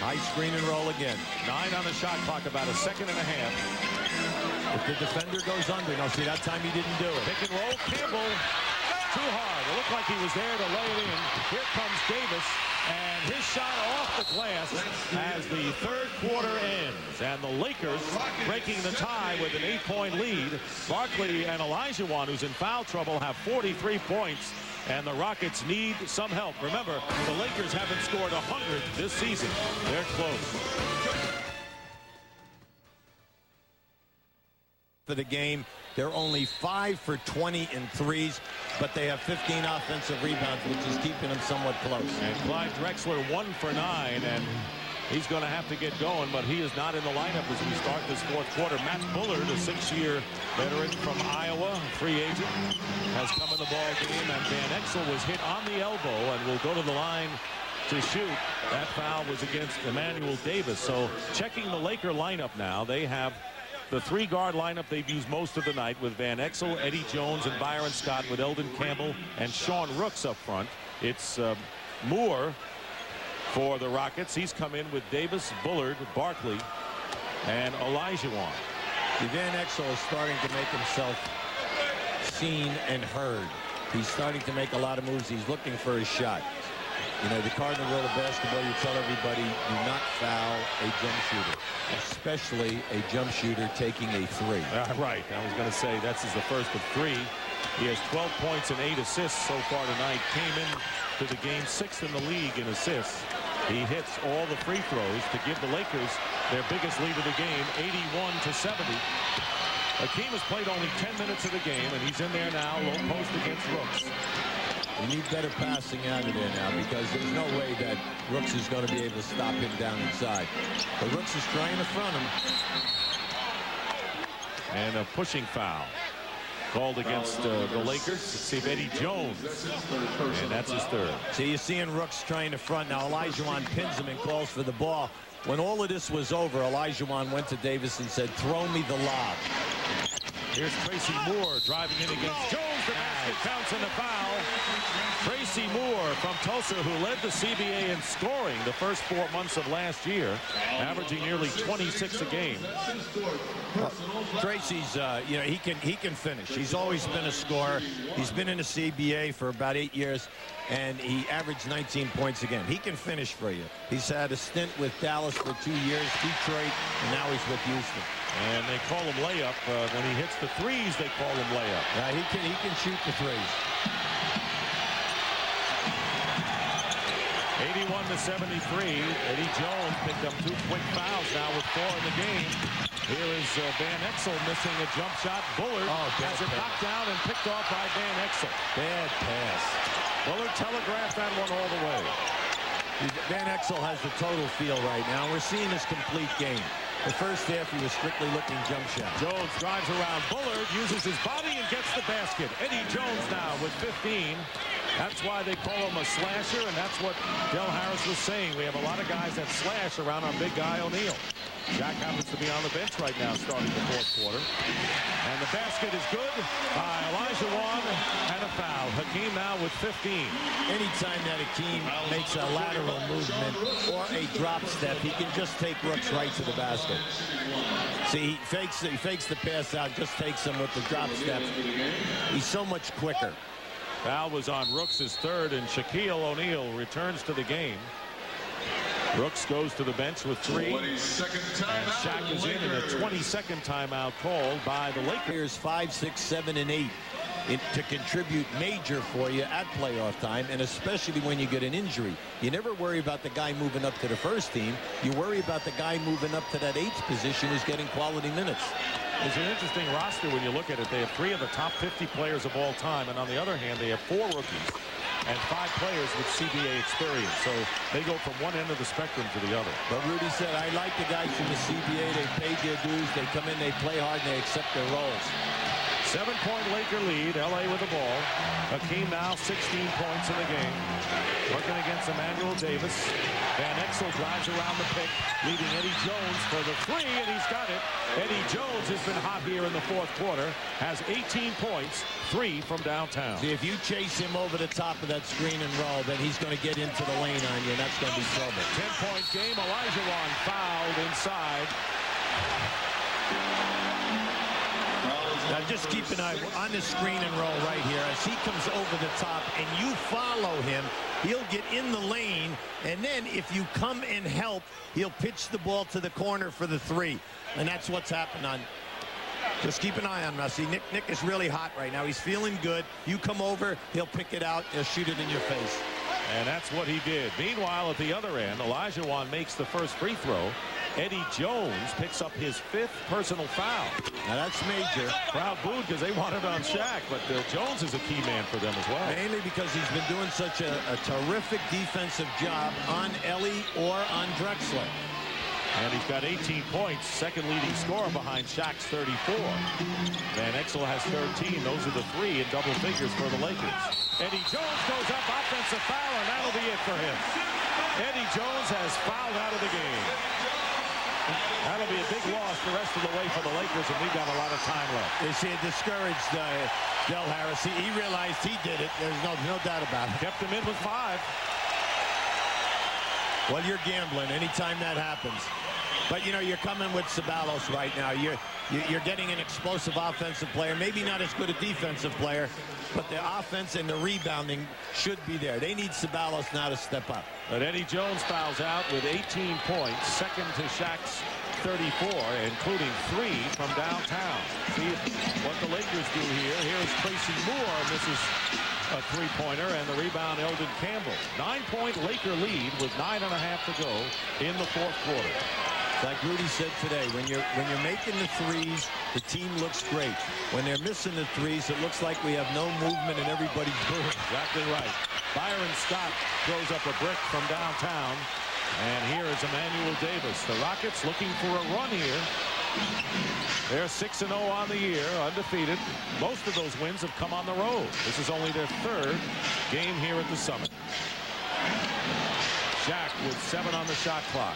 High screen and roll again. 9 on the shot clock, about a second and a half. If the defender goes under, now see, that time he didn't do it. Pick and roll, Campbell. Too hard. It looked like he was there to lay it in. Here comes Davis, and his shot off the glass as the third quarter ends. And the Lakers breaking the tie with an 8-point lead. Barkley and Olajuwon, who's in foul trouble, have 43 points. And the Rockets need some help. Remember, the Lakers haven't scored 100 this season. They're close. For the game, they're only 5 for 20 in threes, but they have 15 offensive rebounds, which is keeping them somewhat close. And Clyde Drexler 1 for 9, and he's going to have to get going, but he is not in the lineup as we start this fourth quarter. Matt Bullard, a 6-year veteran from Iowa, free agent, has come in the ball game, and Van Exel was hit on the elbow and will go to the line to shoot. That foul was against Emmanuel Davis. So checking the Laker lineup now, they have the 3-guard lineup they've used most of the night with Van Exel, Eddie Jones, and Byron Scott, with Eldon Campbell and Sean Rooks up front. It's Moore for the Rockets. He's come in with Davis, Bullard, Barkley, and Olajuwon. Van Exel is starting to make himself seen and heard. He's starting to make a lot of moves. He's looking for his shot. You know, the cardinal rule of basketball, you tell everybody, do not foul a jump shooter, especially a jump shooter taking a 3. Right. I was going to say that's the first of 3. He has 12 points and 8 assists so far tonight. Came in to the game 6th in the league in assists. He hits all the free throws to give the Lakers their biggest lead of the game, 81-70. Hakeem has played only 10 minutes of the game, and he's in there now, low post against Rooks. We need better passing out of there now, because there's no way that Rooks is going to be able to stop him down inside. But Rooks is trying to front him. And a pushing foul called against the Lakers. Let's see if Eddie Jones, and that's his third. So you're seeing Rooks trying to front. Now Olajuwon pins him and calls for the ball. When all of this was over, Olajuwon went to Davis and said, "Throw me the lob." Here's Tracy Moore driving in against Jones. The basket counts in the foul. Tracy Moore from Tulsa, who led the CBA in scoring the first 4 months of last year, averaging nearly 26 a game. Tracy's, you know, he can finish. He's always been a scorer. He's been in the CBA for about 8 years, and he averaged 19 points a game. He can finish for you. He's had a stint with Dallas for 2 years, Detroit, and now he's with Houston. And they call him layup. When he hits the threes, they call him layup. Yeah, he can shoot the threes. 81-73. Eddie Jones picked up 2 quick fouls now with 4 in the game. Here is Van Exel missing a jump shot. Bullard has it knocked down and picked off by Van Exel. Bad pass. Bullard telegraphed that one all the way. Van Exel has the total feel right now. We're seeing his complete game. The first half, he was strictly looking jump shot. Jones drives around. Bullard uses his body and gets the basket. Eddie Jones now with 15. That's why they call him a slasher, and that's what Del Harris was saying. We have a lot of guys that slash around our big guy O'Neal. Jack happens to be on the bench right now starting the fourth quarter. And the basket is good by Elijah Wan and a foul. Hakeem now with 15. Anytime that Hakeem makes a lateral movement or a drop step, he can just take Rooks right to the basket. See, he fakes the pass out, just takes him with the drop step. He's so much quicker. Foul was on Rooks, his third, and Shaquille O'Neal returns to the game. Rooks goes to the bench with 3. And Shaq is in a 22nd timeout called by the Lakers. 5, 6, 7, and 8 to contribute major for you at playoff time, and especially when you get an injury. You never worry about the guy moving up to the first team. You worry about the guy moving up to that 8th position who's getting quality minutes. It's an interesting roster when you look at it. They have 3 of the top 50 players of all time, and on the other hand, they have 4 rookies and 5 players with CBA experience. So they go from one end of the spectrum to the other. But Rudy said, I like the guys from the CBA. They paid their dues. They come in, they play hard, and they accept their roles. 7-point Laker lead. LA with the ball. Hakeem now 16 points in the game. Working against Emmanuel Davis. Van Exel drives around the pick, leading Eddie Jones for the 3, and he's got it. Eddie Jones has been hot here in the fourth quarter. Has 18 points, 3 from downtown. See, if you chase him over the top of that screen and roll, then he's going to get into the lane on you, and that's going to be trouble. 10-point game. Elijah Wan fouled inside. Now just keep an eye on the screen and roll right here. As he comes over the top and you follow him, he'll get in the lane, and then if you come and help, he'll pitch the ball to the corner for the 3. And that's what's happened on. Just keep an eye on him. See, Nick is really hot right now. He's feeling good. You come over, he'll pick it out, he'll shoot it in your face. And that's what he did. Meanwhile, at the other end, Elijah Wan makes the first free throw. Eddie Jones picks up his 5th personal foul. Now that's major. Crowd booed because they wanted on Shaq, but Jones is a key man for them as well. Mainly because he's been doing such a terrific defensive job on Ellie or on Drexler. And he's got 18 points, second leading scorer behind Shaq's 34. Van Exel has 13. Those are the 3 in double figures for the Lakers. Eddie Jones goes up, offensive foul, and that'll be it for him. Eddie Jones has fouled out of the game. That'll be a big loss the rest of the way for the Lakers, and we've got a lot of time left. You see, it discouraged Del Harris. He realized he did it. There's no doubt about it. Kept him in with 5. Well, you're gambling anytime that happens. But, you know, you're coming with Ceballos right now. You're getting an explosive offensive player, maybe not as good a defensive player, but the offense and the rebounding should be there. They need Ceballos now to step up. But Eddie Jones fouls out with 18 points, second to Shaq's 34, including 3 from downtown. See what the Lakers do here. Here's Tracy Moore, misses a 3-pointer, and the rebound Eldon Campbell. 9-point Laker lead with 9.5 to go in the fourth quarter. Like Rudy said today, when you're making the 3s, the team looks great. When they're missing the 3s, it looks like we have no movement and everybody's booing. Exactly right. Byron Scott throws up a brick from downtown. And here is Emmanuel Davis. The Rockets looking for a run here. They're 6-0 on the year, undefeated. Most of those wins have come on the road. This is only their 3rd game here at the Summit. Shaq with 7 on the shot clock.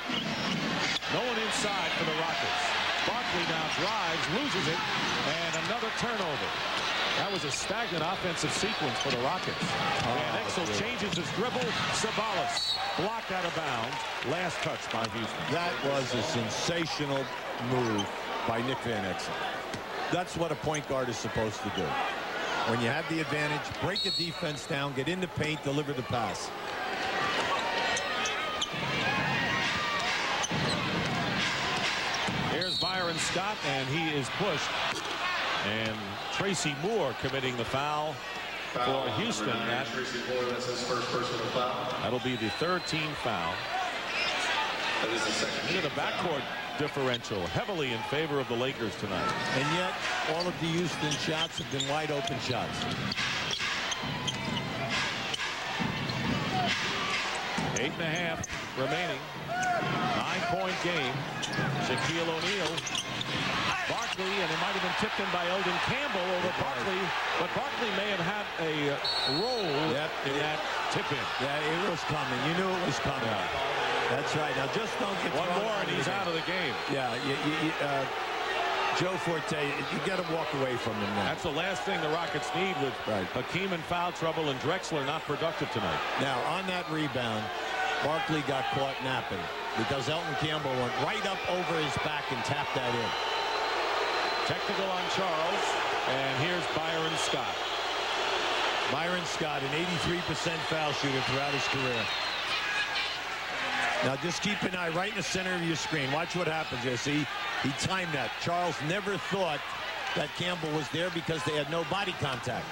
No one inside for the Rockets. Barkley now drives, loses it, and another turnover. That was a stagnant offensive sequence for the Rockets. Van Exel changes his dribble. Ceballos blocked out of bounds. Last touch by Houston. That was a sensational move by Nick Van Exel. That's what a point guard is supposed to do. When you have the advantage, break the defense down, get in the paint, deliver the pass. Here's Byron Scott, and he is pushed. And Tracy Moore committing the foul for Houston. That'll be the 3rd team foul. Look at the backcourt differential heavily in favor of the Lakers tonight. And yet, all of the Houston shots have been wide open shots. 8.5 remaining. 9-point game. Shaquille O'Neal. Barkley, and it might have been tipped in by Eldon Campbell over Barkley, but Barkley may have had a role in that tip-in. Yeah, it was coming. You knew it was coming. That's right. Now just don't get one more and he's out of the game. Yeah, Joe Forte, you got to walk away from him now. That's the last thing the Rockets need with Hakeem in foul trouble and Drexler not productive tonight. Now, on that rebound, Barkley got caught napping because Elton Campbell went right up over his back and tapped that in. Technical on Charles, and here's Byron Scott. Byron Scott, an 83% foul shooter throughout his career. Now just keep an eye right in the center of your screen. Watch what happens here. See, he timed that. Charles never thought that Campbell was there because they had no body contact.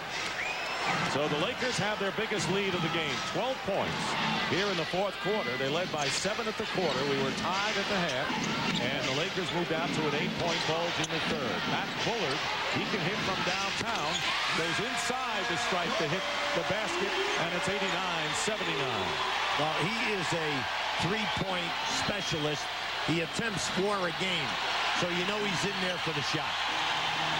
So the Lakers have their biggest lead of the game, 12 points. Here in the fourth quarter, they led by 7 at the quarter. We were tied at the half, and the Lakers moved out to an 8-point bulge in the third. Matt Bullard, he can hit from downtown, goes inside the stripe to hit the basket, and it's 89-79. Well, he is a three-point specialist. He attempts 4 a game, so you know he's in there for the shot.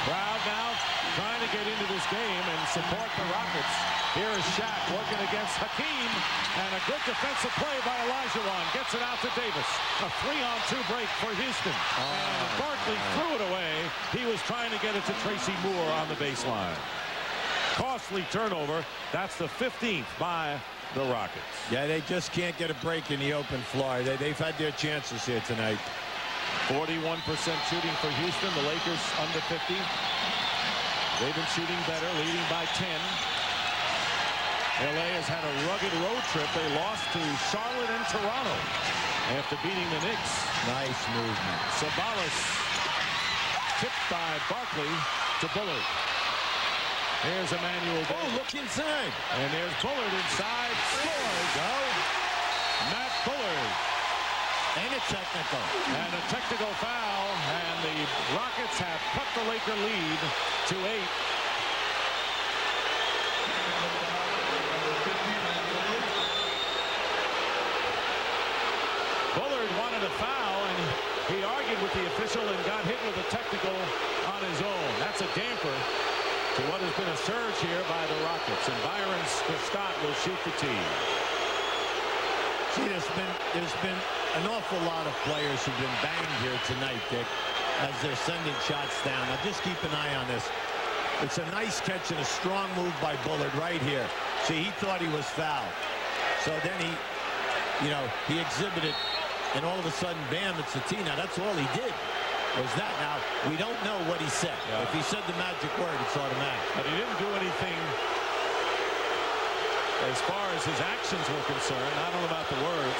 Crowd now trying to get into this game and support the Rockets. Here is Shaq working against Hakeem, and a good defensive play by Olajuwon. Gets it out to Davis. A 3-on-2 break for Houston. And Barkley threw it away. He was trying to get it to Tracy Moore on the baseline. Costly turnover. That's the 15th by the Rockets. Yeah, they just can't get a break in the open floor. They've had their chances here tonight. 41% shooting for Houston. The Lakers under 50. They've been shooting better, leading by 10. LA has had a rugged road trip. They lost to Charlotte and Toronto after beating the Knicks. Nice movement. Sabalas tipped by Barkley to Bullard. Here's Emmanuel Davis. Oh, look inside. And there's Bullard inside. Scores. Go. Matt Bullard. And a technical. And a technical foul. And the Rockets have cut the Laker lead to 8. Bullard wanted a foul, and he argued with the official and got hit with a technical on his own. That's a damper to what has been a surge here by the Rockets. And Byron Scott will shoot the tee. See, there's been an awful lot of players who've been banged here tonight, Dick, as they're sending shots down. Now just keep an eye on this. It's a nice catch and a strong move by Bullard right here. See, he thought he was fouled. So then he exhibited, and all of a sudden, bam, it's a tee. Now that's all he did was that. Now, we don't know what he said. Yeah. If he said the magic word, it's automatic. But he didn't do anything as far as his actions were concerned. I don't know about the words.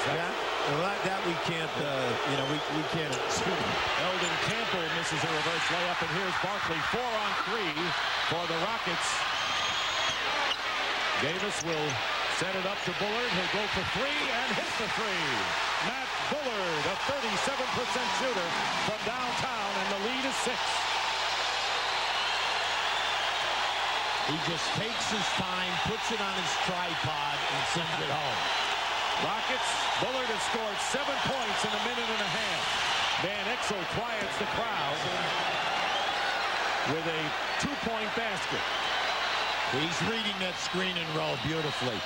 That we can't, we can't assume. Eldon Campbell misses a reverse layup, and here's Barkley 4-on-3 for the Rockets. Davis will set it up to Bullard. He'll go for 3 and hit the 3. Matt Bullard, a 37% shooter from downtown, and the lead is 6. He just takes his time, puts it on his tripod, and sends it home. Rockets, Bullard has scored 7 points in a minute and a half. Van Exel quiets the crowd with a 2-point basket. He's reading that screen and roll beautifully.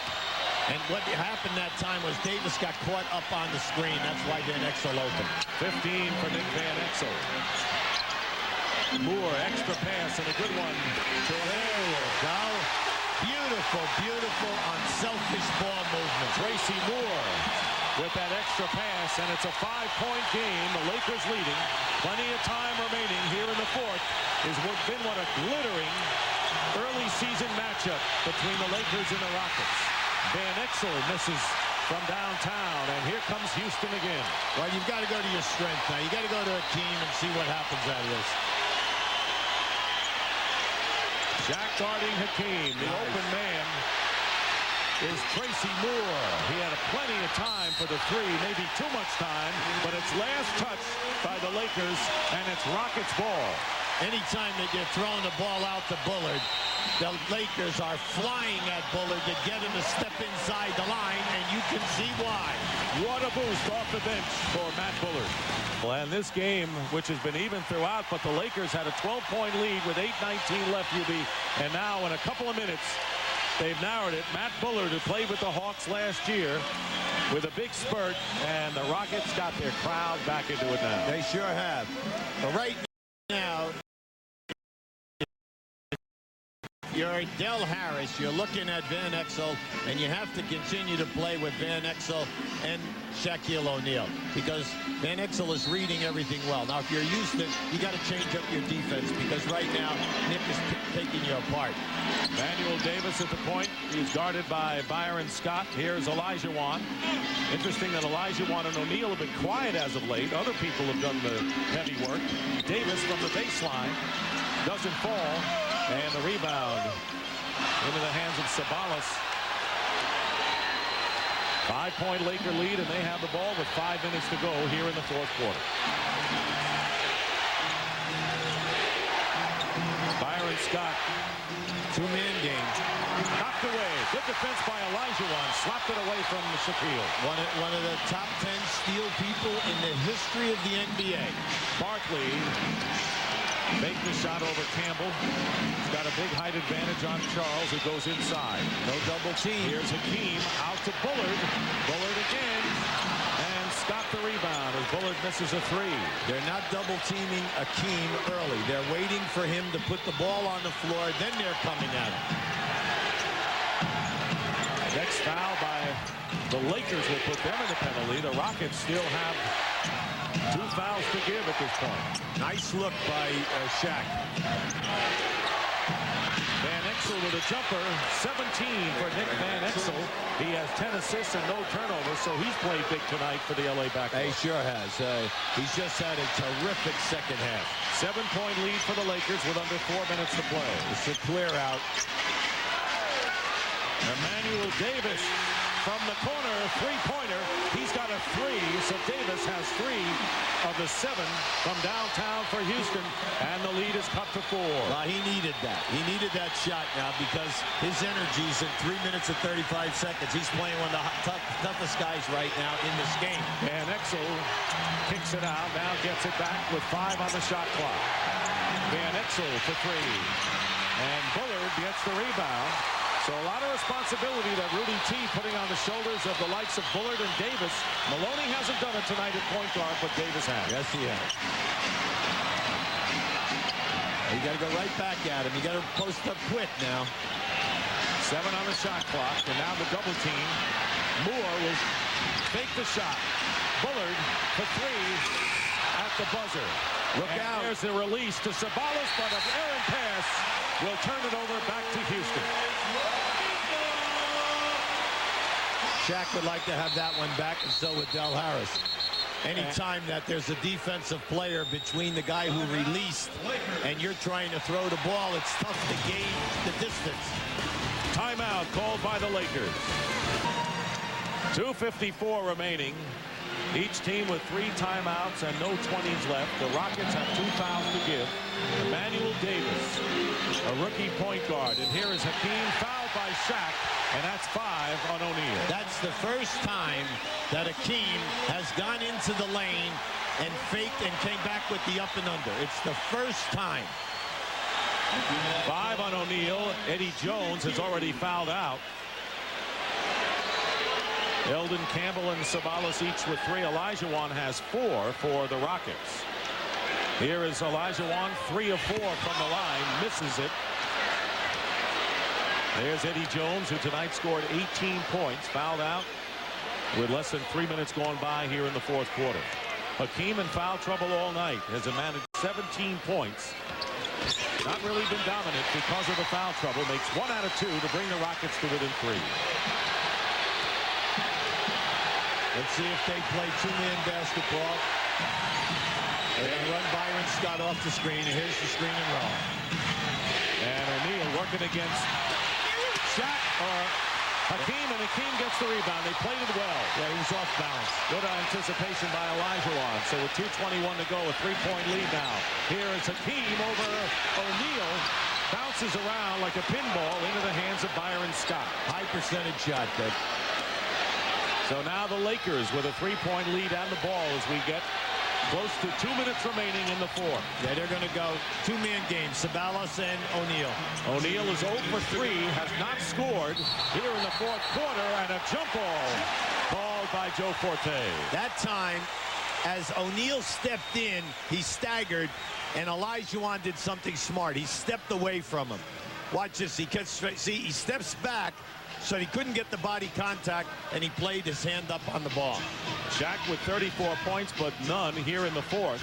And what happened that time was Davis got caught up on the screen. That's why Van Exel opened. 15 for Nick Van Exel. Moore, extra pass, and a good one. There you go. Beautiful, beautiful, unselfish ball movement. Tracy Moore with that extra pass, and it's a 5-point game. The Lakers leading. Plenty of time remaining here in the fourth. Has been what a glittering early season matchup between the Lakers and the Rockets. Van Exel misses from downtown, and here comes Houston again. Well, you've got to go to your strength now. You got to go to Hakeem and see what happens out of this. Shaq guarding Hakeem. The open man is Tracy Moore. He had plenty of time for the 3, maybe too much time, but it's last touch by the Lakers, and it's Rockets ball. Anytime that you're throwing the ball out to Bullard, the Lakers are flying at Bullard to get him to step inside the line, and you can see why. What a boost off the bench for Matt Bullard. Well, and this game, which has been even throughout, but the Lakers had a 12-point lead with 8:19 left, UB, and now in a couple of minutes, they've narrowed it. Matt Bullard, who played with the Hawks last year, with a big spurt, and the Rockets got their crowd back into it now. They sure have. But right now, you're Del Harris, you're looking at Van Exel, and you have to continue to play with Van Exel and Shaquille O'Neal, because Van Exel is reading everything well. Now, if you're Houston, you got to change up your defense, because right now, Nick is taking you apart. Manuel Davis at the point. He's guarded by Byron Scott. Here's Olajuwon. Interesting that Olajuwon and O'Neal have been quiet as of late. Other people have done the heavy work. Davis from the baseline doesn't fall. And the rebound into the hands of Sabalas. 5-point Laker lead, and they have the ball with 5 minutes to go here in the fourth quarter. Byron Scott, two-man game. knocked away. Good defense by Olajuwon. Slapped it away from Shaquille. One of the top 10 steal people in the history of the NBA. Barkley faked the shot over Campbell. He's got a big height advantage on Charles, who goes inside. No double team. Here's Hakeem out to Bullard. Bullard again. And Scott the rebound as Bullard misses a three. They're not double teaming Hakeem early. They're waiting for him to put the ball on the floor. Then they're coming at him. Next foul by the Lakers will put them in the penalty. The Rockets still have 2 fouls to give at this point. Nice look by Shaq. Van Exel with a jumper. 17 for Nick Van Exel. He has 10 assists and no turnovers, so he's played big tonight for the LA backcourt. He sure has. He's just had a terrific second half. 7-point lead for the Lakers with under 4 minutes to play. It's a clear out. Emmanuel Davis from the corner, three-pointer. He's got a 3, so Davis has 3 of the 7 from downtown for Houston, and the lead is cut to 4. Well, he needed that. He needed that shot now, because his energy's in 3 minutes and 35 seconds. He's playing one of the toughest guys right now in this game. And Exel kicks it out, now gets it back with 5 on the shot clock. Van Exel for 3. And Bullard gets the rebound. So a lot of responsibility that Rudy T putting on the shoulders of the likes of Bullard and Davis. Maloney hasn't done it tonight at point guard, but Davis has. Yes, he has. You got to go right back at him. You got to post up quick now. 7 on the shot clock, and now the double team. Moore will fake the shot. Bullard for 3 at the buzzer. Look out. There's the release to Sabalas, but an errant pass will turn it over back to Houston. Shaq would like to have that one back, and so would Del Harris. Anytime that there's a defensive player between the guy who released and you're trying to throw the ball, it's tough to gauge the distance. Timeout called by the Lakers. 2:54 remaining. Each team with 3 timeouts and no 20s left. The Rockets have 2 fouls to give. Emmanuel Davis, a rookie point guard. And here is Hakeem, fouled by Shaq, and that's 5 on O'Neal. That's the first time that Hakeem has gone into the lane and faked and came back with the up and under. It's the first time. 5 on O'Neal. Eddie Jones has already fouled out. Eldon Campbell and Sabalas each with 3. Olajuwon has 4 for the Rockets. Here is Olajuwon, 3 of 4 from the line, misses it. There's Eddie Jones, who tonight scored 18 points, fouled out with less than 3 minutes going by here in the fourth quarter. Hakeem in foul trouble all night, has managed 17 points. Not really been dominant because of the foul trouble. Makes 1 out of 2 to bring the Rockets to within 3. Let's see if they play 2-man basketball. They're going to run Byron Scott off the screen. And here's the screen and roll. And O'Neal working against Shaq or Hakeem, and Hakeem gets the rebound. They played it well. Yeah, he was off balance. Good anticipation by Olajuwon. So with 2:21 to go, a 3-point lead now. Here is Hakeem over O'Neal. Bounces around like a pinball into the hands of Byron Scott. High percentage shot, Dick. So now the Lakers with a 3-point lead and the ball as we get close to 2 minutes remaining in the fourth. Yeah, they're going to go 2-man game, Sabalas and O'Neal. O'Neal is 0 for 3, has not scored here in the fourth quarter, and a jump ball called by Joe Forte. That time, as O'Neal stepped in, he staggered, and Olajuwon did something smart. He stepped away from him. Watch this. He gets straight. See, he steps back, so he couldn't get the body contact, and he played his hand up on the ball. Shaq with 34 points, but none here in the fourth.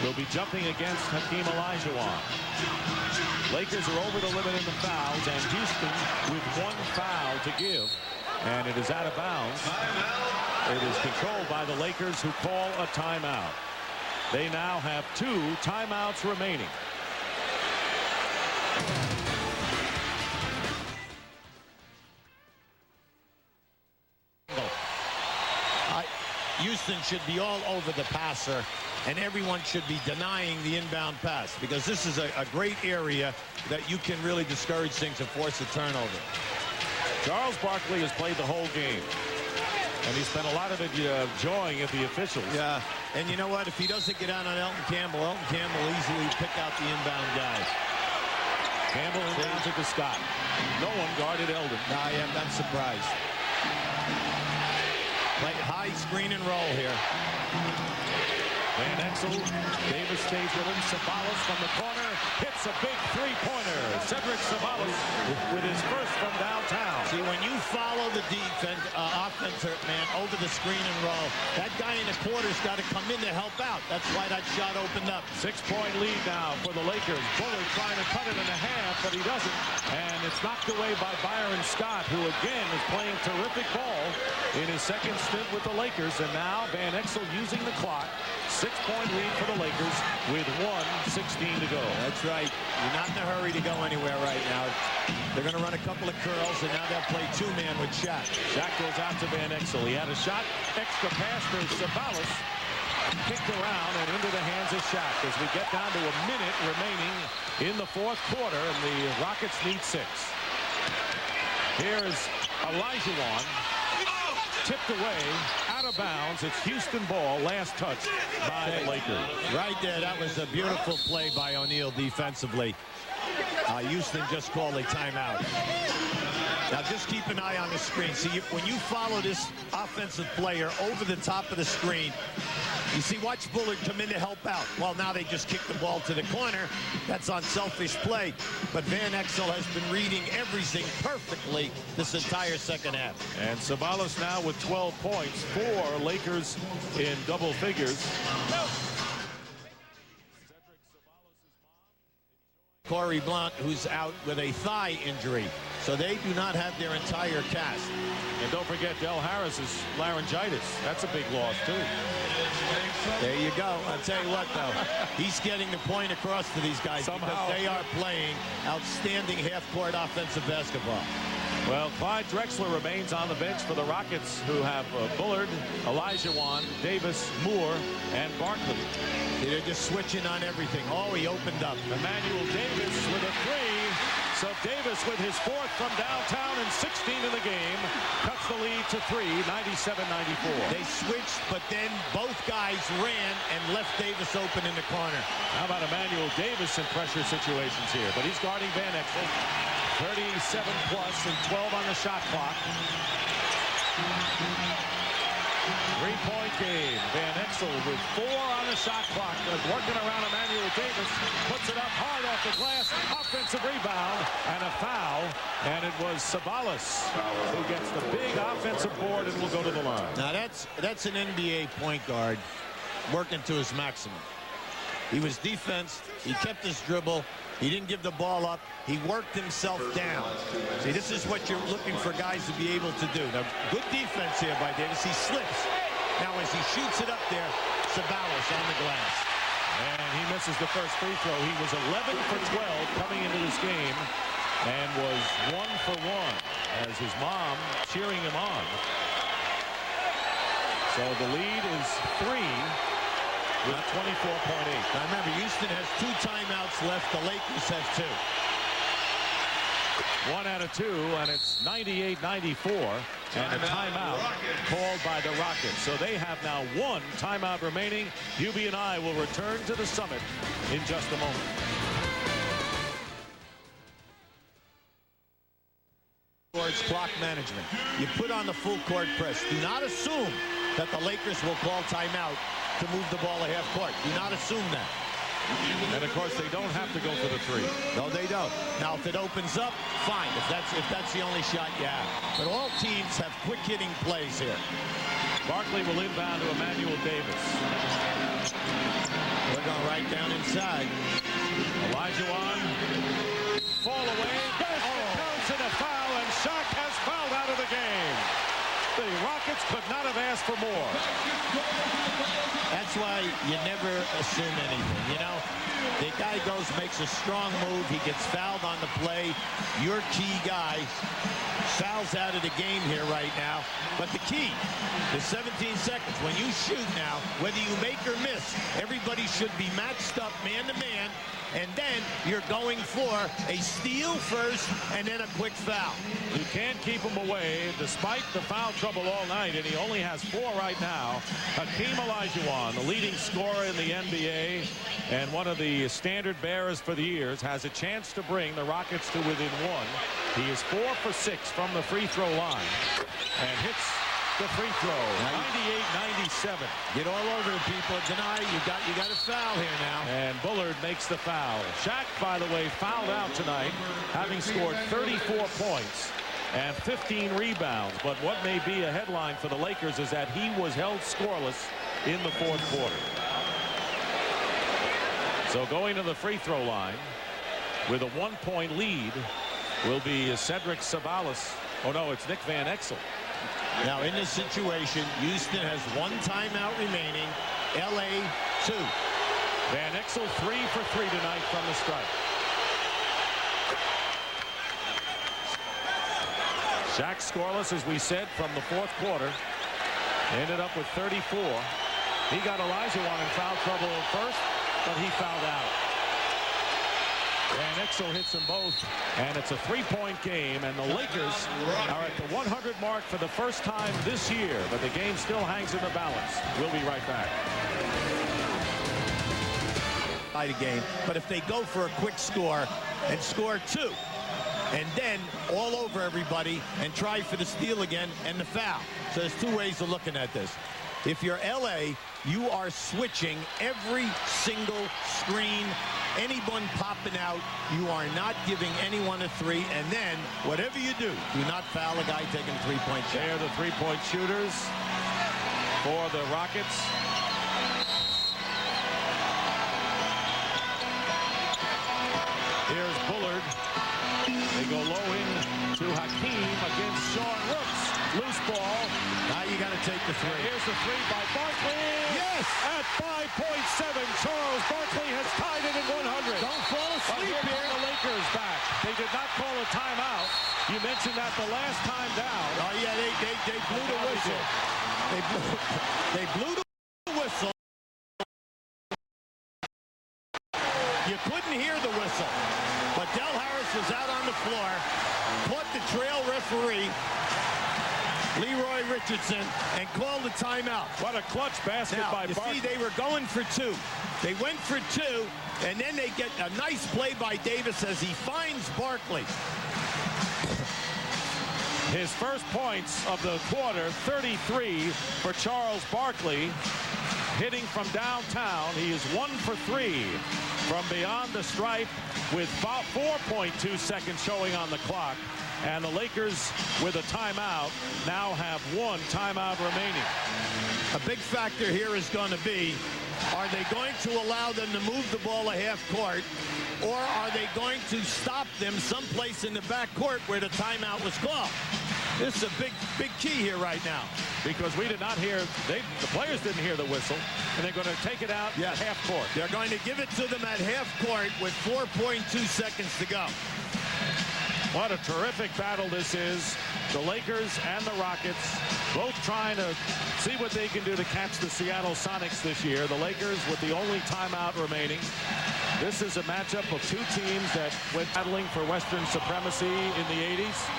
Will be jumping against Hakeem Olajuwon. Lakers are over the limit in the fouls, and Houston with one foul to give. And it is out of bounds. It is controlled by the Lakers, who call a timeout. They now have 2 timeouts remaining. Houston should be all over the passer, and everyone should be denying the inbound pass, because this is a great area that you can really discourage things and force a turnover. Charles Barkley has played the whole game, and he spent a lot of it jawing at the officials. Yeah, and you know what? If he doesn't get out on Elton Campbell will easily pick out the inbound guys. Campbell inbounds it to Scott. No one guarded Eldon. I am not surprised. Play high screen and roll here. Van Exel, Davis stays with him. Sabalas from the corner hits a big three-pointer. Cedric Sabalas with his first from downtown. See, when you follow the defense, offensive man over the screen and roll, that guy in the quarter's got to come in to help out. That's why that shot opened up. 6-point lead now for the Lakers. Bullard trying to cut it in a half, but he doesn't. And it's knocked away by Byron Scott, who again is playing terrific ball in his second stint with the Lakers. And now Van Exel using the clock. 6-point lead for the Lakers with 1:16 to go. That's right. You're not in a hurry to go anywhere right now. They're going to run a couple of curls, and now they'll play 2-man with Shaq. Shaq goes out to Van Exel. He had a shot. Extra pass to Sabalas. Kicked around and into the hands of Shaq as we get down to a minute remaining in the fourth quarter, and the Rockets need 6. Here's Olajuwon. Tipped away, out of bounds. It's Houston ball, last touch by the Lakers. Right there, that was a beautiful play by O'Neal defensively. Houston just called a timeout. Now just keep an eye on the screen. See, when you follow this offensive player over the top of the screen, you see, watch Bullard come in to help out. Well, now they just kick the ball to the corner. That's unselfish play. But Van Exel has been reading everything perfectly this entire second half. And Sabalas now with 12 points. 4 Lakers in double figures. Corey Blount, who's out with a thigh injury. So they do not have their entire cast. And don't forget Del Harris's laryngitis. That's a big loss, too. There you go. I'll tell you what, though. He's getting the point across to these guys somehow, because they are playing outstanding half-court offensive basketball. Well, Clyde Drexler remains on the bench for the Rockets, who have Bullard, Olajuwon, Davis, Moore, and Barkley. They're just switching on everything. Oh, he opened up. Emmanuel Davis with a 3. So Davis with his 4th from downtown and 16 in the game. Cuts the lead to 3, 97-94. They switched, but then both guys ran and left Davis open in the corner. How about Emmanuel Davis in pressure situations here? But he's guarding Van Exel. 37 plus and 12 on the shot clock. 3-point game. Van Exel with 4 on the shot clock. Working around Emmanuel Davis. Puts it up hard off the glass. Offensive rebound and a foul. And it was Sabalas who gets the big offensive board and will go to the line. Now that's an NBA point guard working to his maximum. He was defense. He kept his dribble. He didn't give the ball up. He worked himself down. See, this is what you're looking for guys to be able to do. Now, good defense here by Davis. He slips. Now, as he shoots it up there, Sabalas on the glass. And he misses the first free throw. He was 11 for 12 coming into this game and was 1 for 1 as his mom cheering him on. So the lead is 3. With 24.8. Now remember, Houston has 2 timeouts left. The Lakers have 2. 1 out of 2, and it's 98-94, and a timeout called by the Rockets. So they have now 1 timeout remaining. Hubie and I will return to the Summit in just a moment. it's clock management. You put on the full court press. Do not assume that the Lakers will call timeout to move the ball a half court. Do not assume that. And of course, they don't have to go for the three. No, they don't. Now, if it opens up, fine. If that's the only shot you have. But all teams have quick hitting plays here. Barkley will inbound to Emmanuel Davis. We're going right down inside. Olajuwon. Fall away. Counts in a foul, and Shaq has fouled out of the game. The Rockets could not have asked for more. That's why you never assume anything. You know, the guy goes, makes a strong move. He gets fouled on the play. Your key guy fouls out of the game here right now. But the key is 17 seconds. When you shoot now, whether you make or miss, everybody should be matched up man to man. And then you're going for a steal first and then a quick foul. You can't keep him away despite the foul trouble all night, and he only has 4 right now. Hakeem Olajuwon, the leading scorer in the NBA and one of the standard bearers for the years, has a chance to bring the Rockets to within 1. He is 4 for 6 from the free throw line and hits the free throw. 98-97. Get all over the people. Deny. You got a foul here now. And Bullard makes the foul. Shaq, by the way, fouled out tonight, having scored 34 points and 15 rebounds. But what may be a headline for the Lakers is that he was held scoreless in the 4th quarter. So going to the free throw line with a 1-point lead will be Cedric Sabalas. Oh, no, it's Nick Van Exel. Now, in this situation, Houston has 1 timeout remaining. LA 2. Van Exel 3 for 3 tonight from the stripe. Shaq scoreless, as we said, from the 4th quarter. Ended up with 34. He got Olajuwon in foul trouble at first, but he fouled out. Van Exel hits them both, and it's a 3-point game, and the Lakers are at the 100 mark for the first time this year, but the game still hangs in the balance. We'll be right back. By the game, but if they go for a quick score and score 2, and then all over everybody and try for the steal again and the foul. So there's 2 ways of looking at this. If you're LA, you are switching every single screen. Anyone popping out, you are not giving anyone a 3. And then, whatever you do not foul a guy taking a 3-point shot. They are the 3-point shooters for the Rockets. Here's Bullard. They go low in to Hakeem against Sean Rooks. Loose ball. Now you got to take the 3. Here's the 3 by Barkley. Yes! At 5.7, Charles Barkley has tied it at 100. Don't fall asleep here. here. The Lakers back. They did not call a timeout. You mentioned that the last time down. Oh yeah, they blew the whistle. They blew the whistle. You couldn't hear the whistle, but Del Harris was out on the floor, caught the trail referee, Leroy Richardson, and called the timeout. What a clutch basket by Barkley. You see, they were going for 2. They went for 2, and then they get a nice play by Davis as he finds Barkley. His first points of the quarter, 33 for Charles Barkley. Hitting from downtown, he is 1 for 3 from beyond the stripe with 4.2 seconds showing on the clock. And the Lakers, with a timeout, now have 1 timeout remaining. A big factor here is going to be, are they going to allow them to move the ball a half court, or are they going to stop them someplace in the back court where the timeout was called? This is a big key here right now. Because we did not hear, the players didn't hear the whistle, and they're going to take it out at half court. They're going to give it to them at half court with 4.2 seconds to go. What a terrific battle this is. The Lakers and the Rockets both trying to see what they can do to catch the Seattle Sonics this year. The Lakers with the only timeout remaining. This is a matchup of 2 teams that went battling for Western supremacy in the 80s.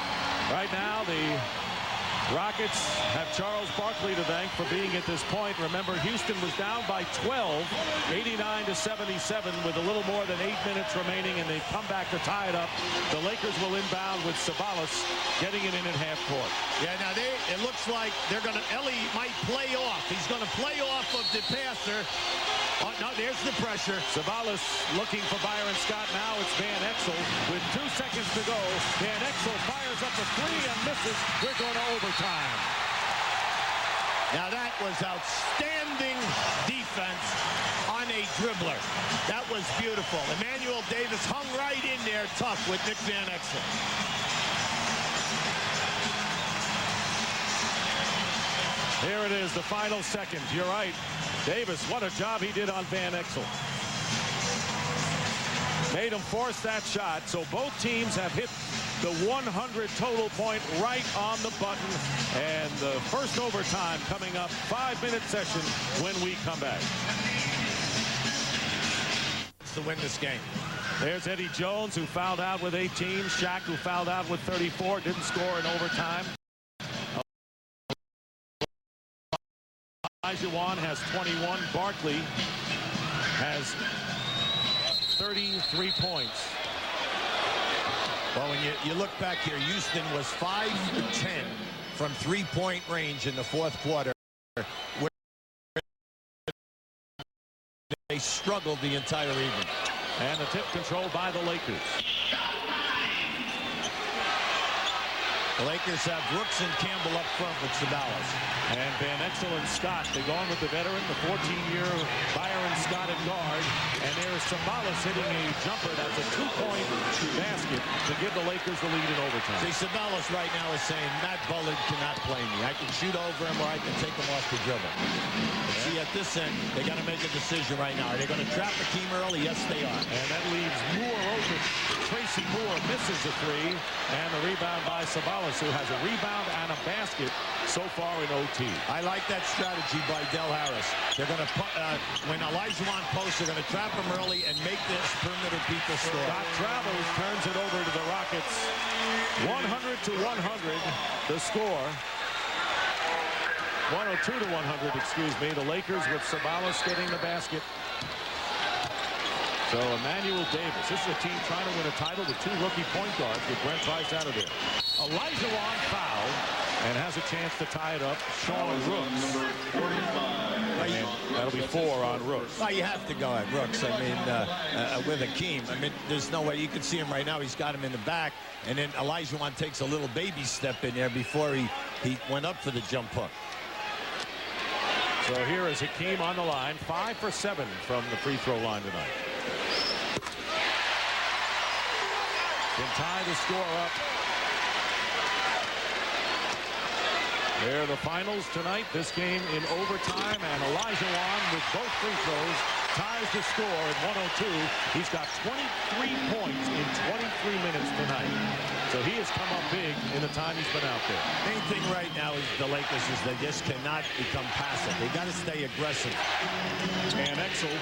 Right now, the Rockets have Charles Barkley to thank for being at this point. Remember, Houston was down by 12, 89-77, with a little more than 8 minutes remaining, and they've come back to tie it up. The Lakers will inbound with Sabalas getting it in at half court. Yeah, now it looks like they're going to, Ellie might play off. He's going to play off of the passer. Oh, no, there's the pressure. Sabalas looking for Byron Scott. Now it's Van Exel with 2 seconds to go. Van Exel fires up a three and misses. We're going to overtime. Now that was outstanding defense on a dribbler. That was beautiful. Emmanuel Davis hung right in there tough with Nick Van Exel. Here it is, the final seconds. You're right. Davis, what a job he did on Van Exel. Made him force that shot, so both teams have hit the 100 total point right on the button. And the first overtime coming up, 5-minute session when we come back. To win this game. There's Eddie Jones, who fouled out with 18. Shaq, who fouled out with 34, didn't score in overtime. Olajuwon has 21. Barkley has 33 points. Well, when you look back here, Houston was 5 for 10 from three-point range in the fourth quarter, where they struggled the entire evening. And the tip controlled by the Lakers. The Lakers have Brooks and Campbell up front with Sabalas. And Van Exel and Scott, they go on with the veteran, the 14-year Byron Scott at guard. And there's Sabalas hitting a jumper. That's a 2-point basket to give the Lakers the lead in overtime. See, Sabalas right now is saying, Matt Bullard cannot play me. I can shoot over him or I can take him off the dribble. But see, at this end, they got to make a decision right now. Are they going to trap Akeem early? Yes, they are. And that leaves Moore open. Tracy Moore misses the three. And the rebound by Sabalas, who has a rebound and a basket so far in OT. I like that strategy by Del Harris. They're going to when Olajuwon posts, they're going to trap him early and make this perimeter people score. Scott travels, turns it over to the Rockets. 100-100, the score. 102-100, excuse me. The Lakers with Sabalas getting the basket. So Emmanuel Davis, this is a team trying to win a title with 2 rookie point guards with Brent Price out of there. Olajuwon fouled and has a chance to tie it up. Sean Rooks. And that'll be 4 on Rooks. Well, you have to go at Rooks. I mean, with Akeem. I mean, there's no way. You can see him right now. He's got him in the back. And then Olajuwon takes a little baby step in there before he went up for the jump hook. So here is Hakeem on the line. 5 for 7 from the free throw line tonight. Can tie the score up. There are the finals tonight. This game in overtime, and Olajuwon with both free throws ties the score at 102. He's got 23 points in 23 minutes tonight. So he has come up big in the time he's been out there. Main thing right now is the Lakers is they just cannot become passive. They got to stay aggressive. Van Exel,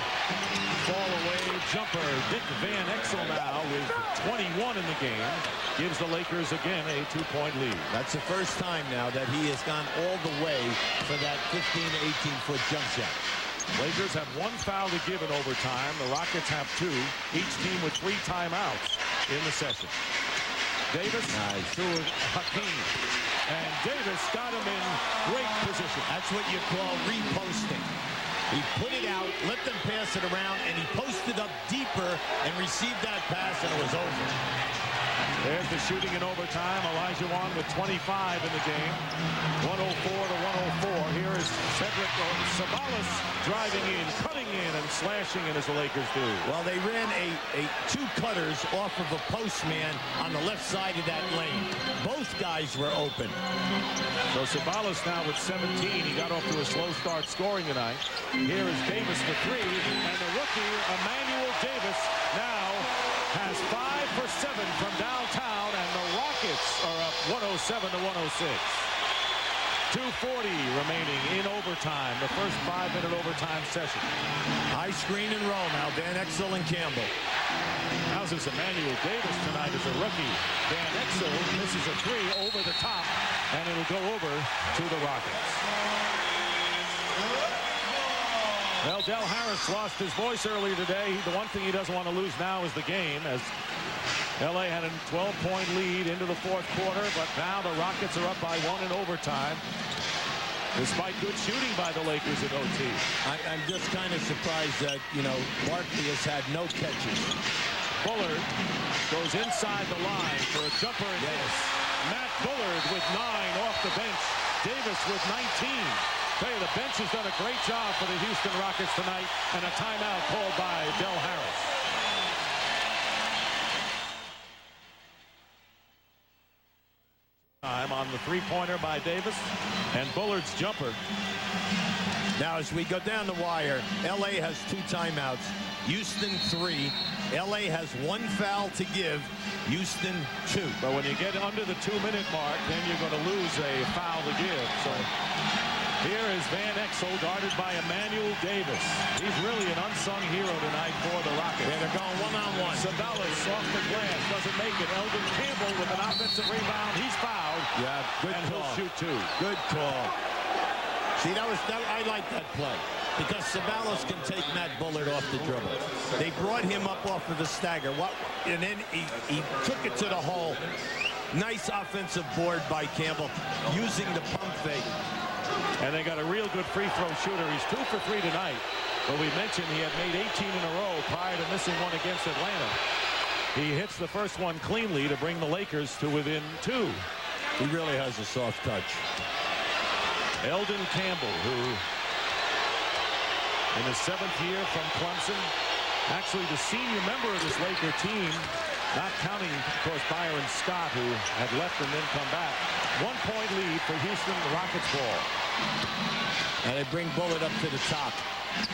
fall away jumper. Dick Van Exel now with 21 in the game. Gives the Lakers again a 2-point lead. That's the first time now that he has gone all the way for that 15 to 18-foot jump shot. Lakers have 1 foul to give in overtime. The Rockets have 2. Each team with 3 timeouts in the session. Davis to Hakeem. And Davis got him in great position. That's what you call reposting. He put it out, let them pass it around, and he posted up deeper and received that pass, and it was over. There's the shooting in overtime. Olajuwon with 25 in the game. 104-104. Here is Cedric Sabalas driving in, cutting in, and slashing in as the Lakers do. Well, they ran a 2 cutters off of a postman on the left side of that lane. Both guys were open. So Sabalas now with 17. He got off to a slow start scoring tonight. Here is Davis for 3, and the rookie Emmanuel Davis now has 5 for 7 from downtown, and the Rockets are up 107-106. 2:40 remaining in overtime, the first 5-minute overtime session. High screen and roll now, Van Exel and Campbell. How's this Emmanuel Davis tonight as a rookie? Van Exel misses a 3 over the top, and it'll go over to the Rockets. Well, Del Harris lost his voice earlier today. The one thing he doesn't want to lose now is the game, as L.A. had a 12-point lead into the fourth quarter, but now the Rockets are up by 1 in overtime, despite good shooting by the Lakers at OT. I'm just kind of surprised that, Barkley has had no catches. Bullard goes inside the line for a jumper and miss. Matt Bullard with 9 off the bench. Davis with 19. Tell you, the bench has done a great job for the Houston Rockets tonight, and a timeout called by Del Harris. Time on the three-pointer by Davis, and Bullard's jumper. Now, as we go down the wire, L.A. has 2 timeouts. Houston 3. L.A. has 1 foul to give. Houston 2. But when you get under the 2-minute mark, then you're going to lose a foul to give. So here is Van Exel, guarded by Emmanuel Davis. He's really an unsung hero tonight for the Rockets. Yeah, they're going one-on-one. Sabalas off the glass, doesn't make it. Eldon Campbell with an offensive rebound. He's fouled. Yeah, good and call. He'll shoot 2. Good call. See, I like that play, because Sabalas can take Matt Bullard off the dribble. They brought him up off of the stagger, and then he took it to the hole. Nice offensive board by Campbell, using the pump fake. And they got a real good free throw shooter. He's 2 for 3 tonight, but we mentioned he had made 18 in a row prior to missing one against Atlanta. He hits the first one cleanly to bring the Lakers to within 2. He really has a soft touch. Eldon Campbell, who in his 7th year from Clemson, actually the senior member of this Laker team, not counting, of course, Byron Scott, who had left and then come back. 1-point lead for Houston Rockets ball. And they bring Bullard up to the top.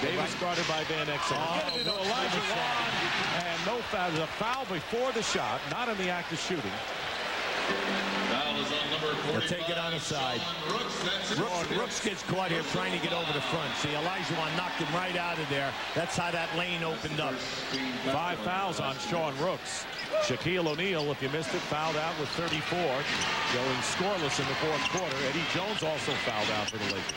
Davis guarded by Van Exel. Get it into Elijah Wan, and no foul. There's a foul before the shot, not in the act of shooting. They'll take it on the side. Rooks gets caught here trying to get over the front. See, Olajuwon knocked him right out of there. That's how that lane opened up. 5 fouls on Sean Rooks. Shaquille O'Neal, if you missed it, fouled out with 34, going scoreless in the fourth quarter. Eddie Jones also fouled out for the Lakers.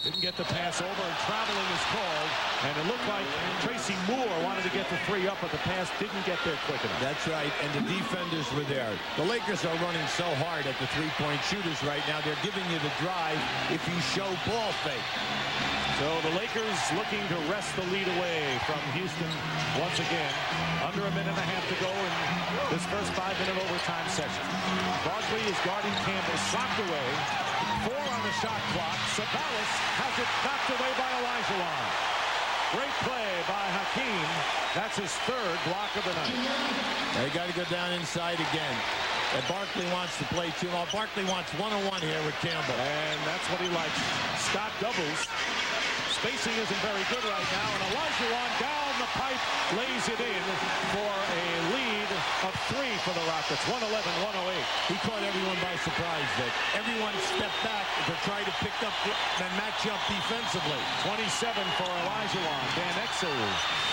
Didn't get the pass over, and traveling is called. And it looked like Tracy Moore wanted to get the 3 up, but the pass didn't get there quick enough. That's right, and the defenders were there. The Lakers are running so hard at the three-point shooters right now. They're giving you the drive if you show ball fake. So the Lakers looking to wrest the lead away from Houston once again. Under a minute and a half to go in this first 5-minute overtime session. Barkley is guarding Campbell, socked away. 4 on the shot clock. Sabalas has it knocked away by Olajuwon. Great play by Hakeem. That's his 3rd block of the night. They got to go down inside again. And Barkley wants to play 2. Well, Barkley wants 1-on-1 here with Campbell. And that's what he likes. Scott doubles. Spacing isn't very good right now, and Olajuwon down the pipe lays it in for a lead of 3 for the Rockets. 111-108. He caught everyone by surprise. That everyone stepped back to try to pick up and match up defensively. 27 for Olajuwon. Van Exel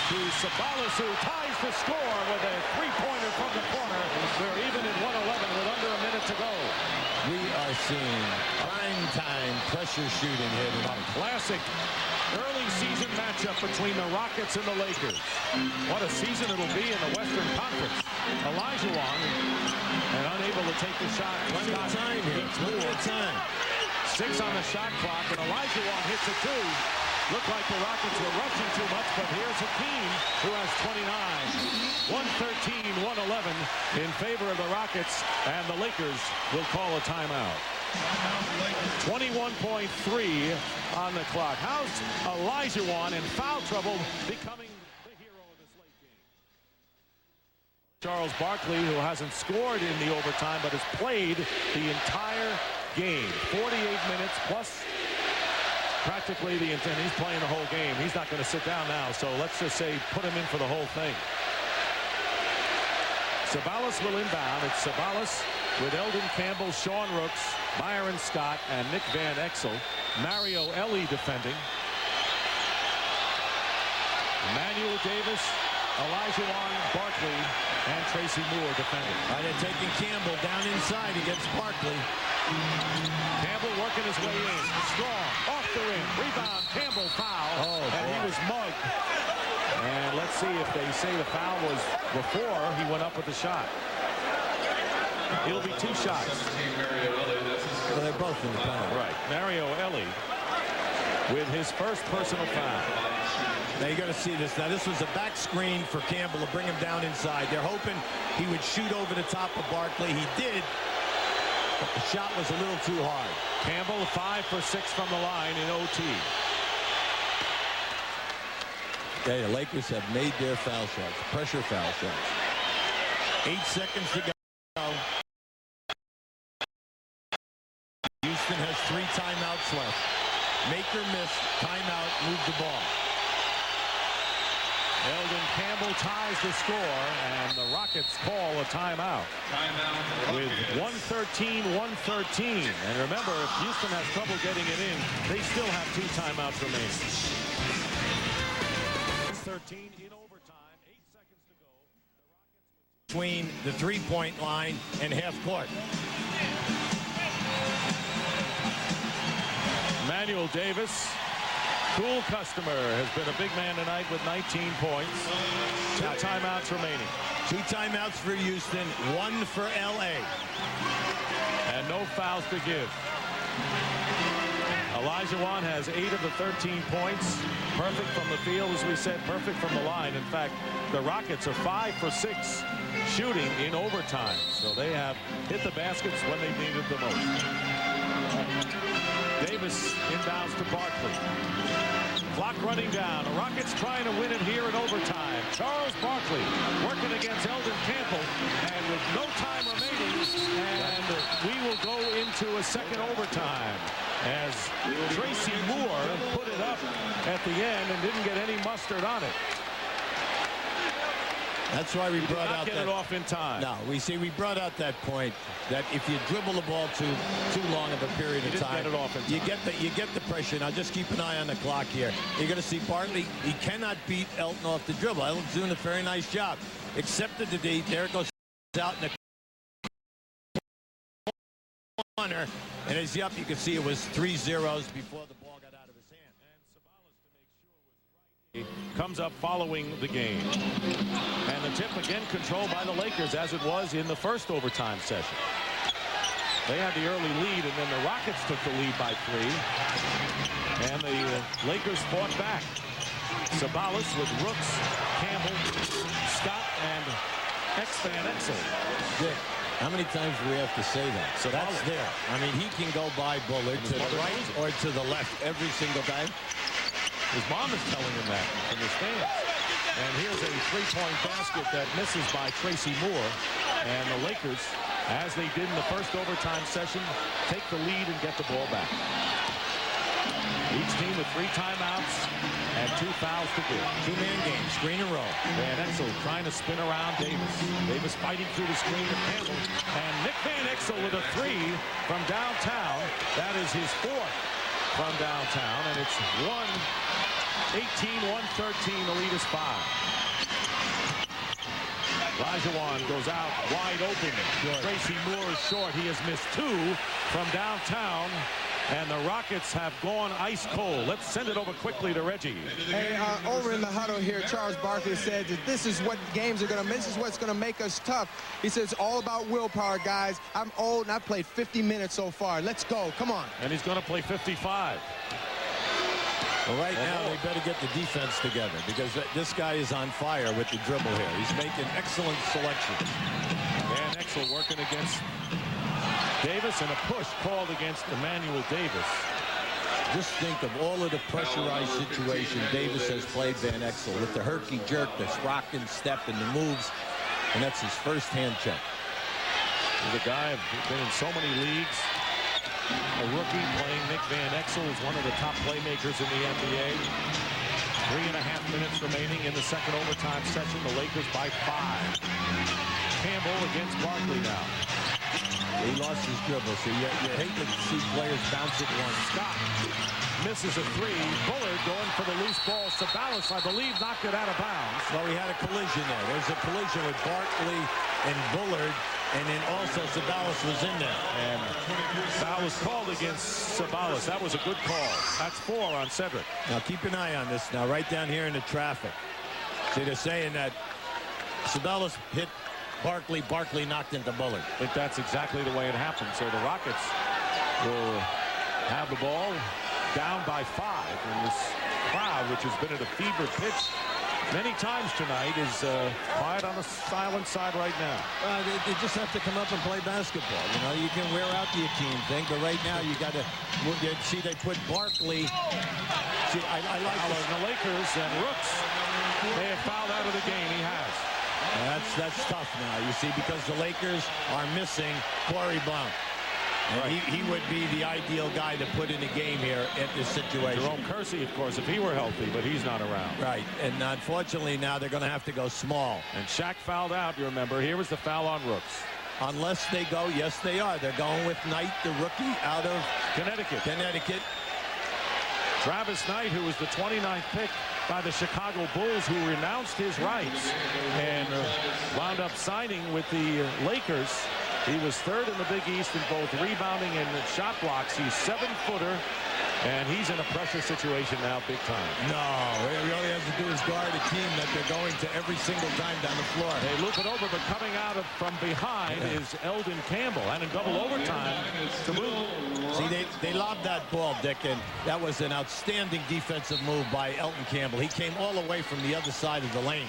to Sabalas, who ties the score with a 3-pointer from the corner. They're even at 111 with under a minute to go. We are seeing prime-time pressure shooting here tonight. Classic early season matchup between the Rockets and the Lakers. What a season it'll be in the Western Conference. Olajuwon and unable to take the shot. Plenty of time here. Plenty of time. 6 on the shot clock, and Olajuwon hits it 2. Looked like the Rockets were rushing too much, but here's Hakeem, who has 29. 113-111 in favor of the Rockets, and the Lakers will call a timeout. 21.3 on the clock. How's Olajuwon in foul trouble becoming the hero of this late game? Charles Barkley, who hasn't scored in the overtime, but has played the entire game. 48 minutes plus practically the intent. He's playing the whole game. He's not going to sit down now, so let's just say put him in for the whole thing. Sabalas will inbound. It's Sabalas with Eldon Campbell, Sean Rooks, Byron Scott, and Nick Van Exel. Mario Elie defending. Emmanuel Davis Olajuwon, Barkley, and Tracy Moore defending. They're taking Campbell down inside against Barkley. Campbell working his way in. Strong, off the rim. Rebound, Campbell foul. And he was mugged. And let's see if they say the foul was before he went up with the shot. It'll be 2 shots. Well, they're both in the penalty. Right. Mario Elie with his first personal foul. Now you got to see this. Now this was a back screen for Campbell to bring him down inside. They're hoping he would shoot over the top of Barkley. He did, but the shot was a little too hard. Campbell 5 for 6 from the line in OT. Yeah, the Lakers have made their foul shots, pressure foul shots. 8 seconds to go. Houston has 3 timeouts left. Make or miss, timeout, move the ball. Eldon Campbell ties the score, and the Rockets call a timeout. With 1:13. And remember, if Houston has trouble getting it in, they still have 2 timeouts remaining. 13 in overtime, 8 seconds to go. Between the three-point line and half court. Emmanuel Davis, cool customer, has been a big man tonight with 19 points. 2 timeouts remaining. 2 timeouts for Houston, 1 for LA. And no fouls to give. Olajuwon has 8 of the 13 points. Perfect from the field, as we said, perfect from the line. In fact, the Rockets are 5 for 6 shooting in overtime. So they have hit the baskets when they needed the most. Davis inbounds to Barkley. Clock running down. The Rockets trying to win it here in overtime. Charles Barkley working against Eldon Campbell, and with no time remaining, and we will go into a second overtime as Tracy Moore put it up at the end and didn't get any mustard on it. That's why we brought out get it off in time. No, we brought out that point that if you dribble the ball too long of a period of time, get it off in time. you get the pressure. Now just keep an eye on the clock here. You're going to see Barkley. He cannot beat Elton off the dribble. Elton's doing a very nice job. Accepted the D. There it goes out in the corner, and as up, you can see it was 3 zeros before the ball got out of his hand. Comes up following the game. And the tip again controlled by the Lakers as it was in the first overtime session. They had the early lead, and then the Rockets took the lead by 3. And the Lakers fought back. Sabalas with Rooks, Campbell, Scott, and Van Exel. Dick, how many times do we have to say that? So that's there. I mean, he can go by Bullard to the right or to the left every single time. His mom is telling him that from the stands. And here's a 3-point basket that misses by Tracy Moore. And the Lakers, as they did in the first overtime session, take the lead and get the ball back. Each team with 3 timeouts and 2 fouls to give. 2-man game, screen and roll. Van Exel trying to spin around Davis. Davis fighting through the screen to Campbell. And Nick Van Exel with a 3 from downtown. That is his 4th from downtown. And it's 1-18-113. The lead is 5. Olajuwon goes out wide open. Tracy Moore is short. He has missed 2 from downtown. And the Rockets have gone ice cold. Let's send it over quickly to Reggie. Hey, over in the huddle here, Charles Barkley said that this is what games are going to, this is what's going to make us tough. He says it's all about willpower, guys. I'm old and I've played 50 minutes so far. Let's go. Come on. And he's going to play 55. Well, right now, they better get the defense together because this guy is on fire with the dribble here. He's making excellent selections. Van Exel working against Davis, and a push called against Emmanuel Davis. Just think of all of the pressurized situation Davis has played Van Exel with the herky jerk, this rock and step and the moves, and that's his first hand check. He's a guy who's been in so many leagues. A rookie playing Nick Van Exel is one of the top playmakers in the NBA. 3.5 minutes remaining in the second overtime session. The Lakers by 5. Campbell against Barkley now. He lost his dribble, so you hate to see players bounce it once. Scott misses a three. Bullard going for the loose ball. Sabalas, I believe, knocked it out of bounds. Well, we had a collision there. There's a collision with Barkley and Bullard, and then also Sabalas was in there. And foul was called against Sabalas. That was a good call. That's 4 on Cedric. Now keep an eye on this now, right down here in the traffic. See, they're saying that Sabalas hit Barkley. Barkley knocked into Bullard. I think that's exactly the way it happened. So the Rockets will have the ball down by 5. And this crowd, which has been at a fever pitch many times tonight, is quiet on the silent side right now. They just have to come up and play basketball. You know, you can wear out the Akeem thing, but right now you got to see they put Barkley. See, I like the Lakers and Rooks. They have fouled out of the game. He has. That's tough now, you see, because the Lakers are missing Corey Blount. And right. he would be the ideal guy to put in the game here at this situation. Jerome Kersey, of course, if he were healthy, but he's not around. Right, and unfortunately now they're going to have to go small. And Shaq fouled out, you remember. Here was the foul on Rooks. Unless they go, yes they are. They're going with Knight, the rookie, out of Connecticut. Travis Knight, who was the 29th pick by the Chicago Bulls, who renounced his rights and wound up signing with the Lakers. He was 3rd in the Big East in both rebounding and shot blocks. He's 7-footer, and he's in a pressure situation now big time. No, all he has to do is guard a team that they're going to every single time down the floor. They loop it over, but coming out from behind is Eldon Campbell, and in double overtime to move. See, they lobbed that ball, Dick, and that was an outstanding defensive move by Elton Campbell. He came all the way from the other side of the lane.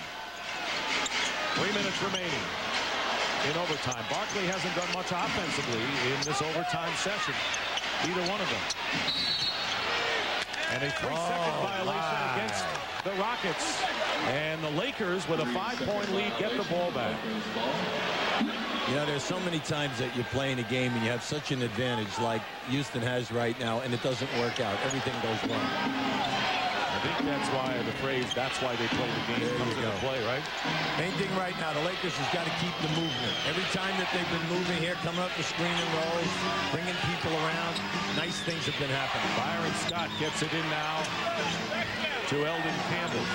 3 minutes remaining in overtime. Barkley hasn't done much offensively in this overtime session, either one of them. And a 3-second violation against the Rockets. And the Lakers, with a 5-point lead, get the ball back. You know, there's so many times that you're playing a game and you have such an advantage like Houston has right now, and it doesn't work out. Everything goes wrong. I think that's why the phrase, that's why they play the game, comes into play, right? Main thing right now, the Lakers has got to keep the movement. Every time that they've been moving here, coming up the screen and rolls, bringing people around, nice things have been happening. Byron Scott gets it in now to Eldon Campbell.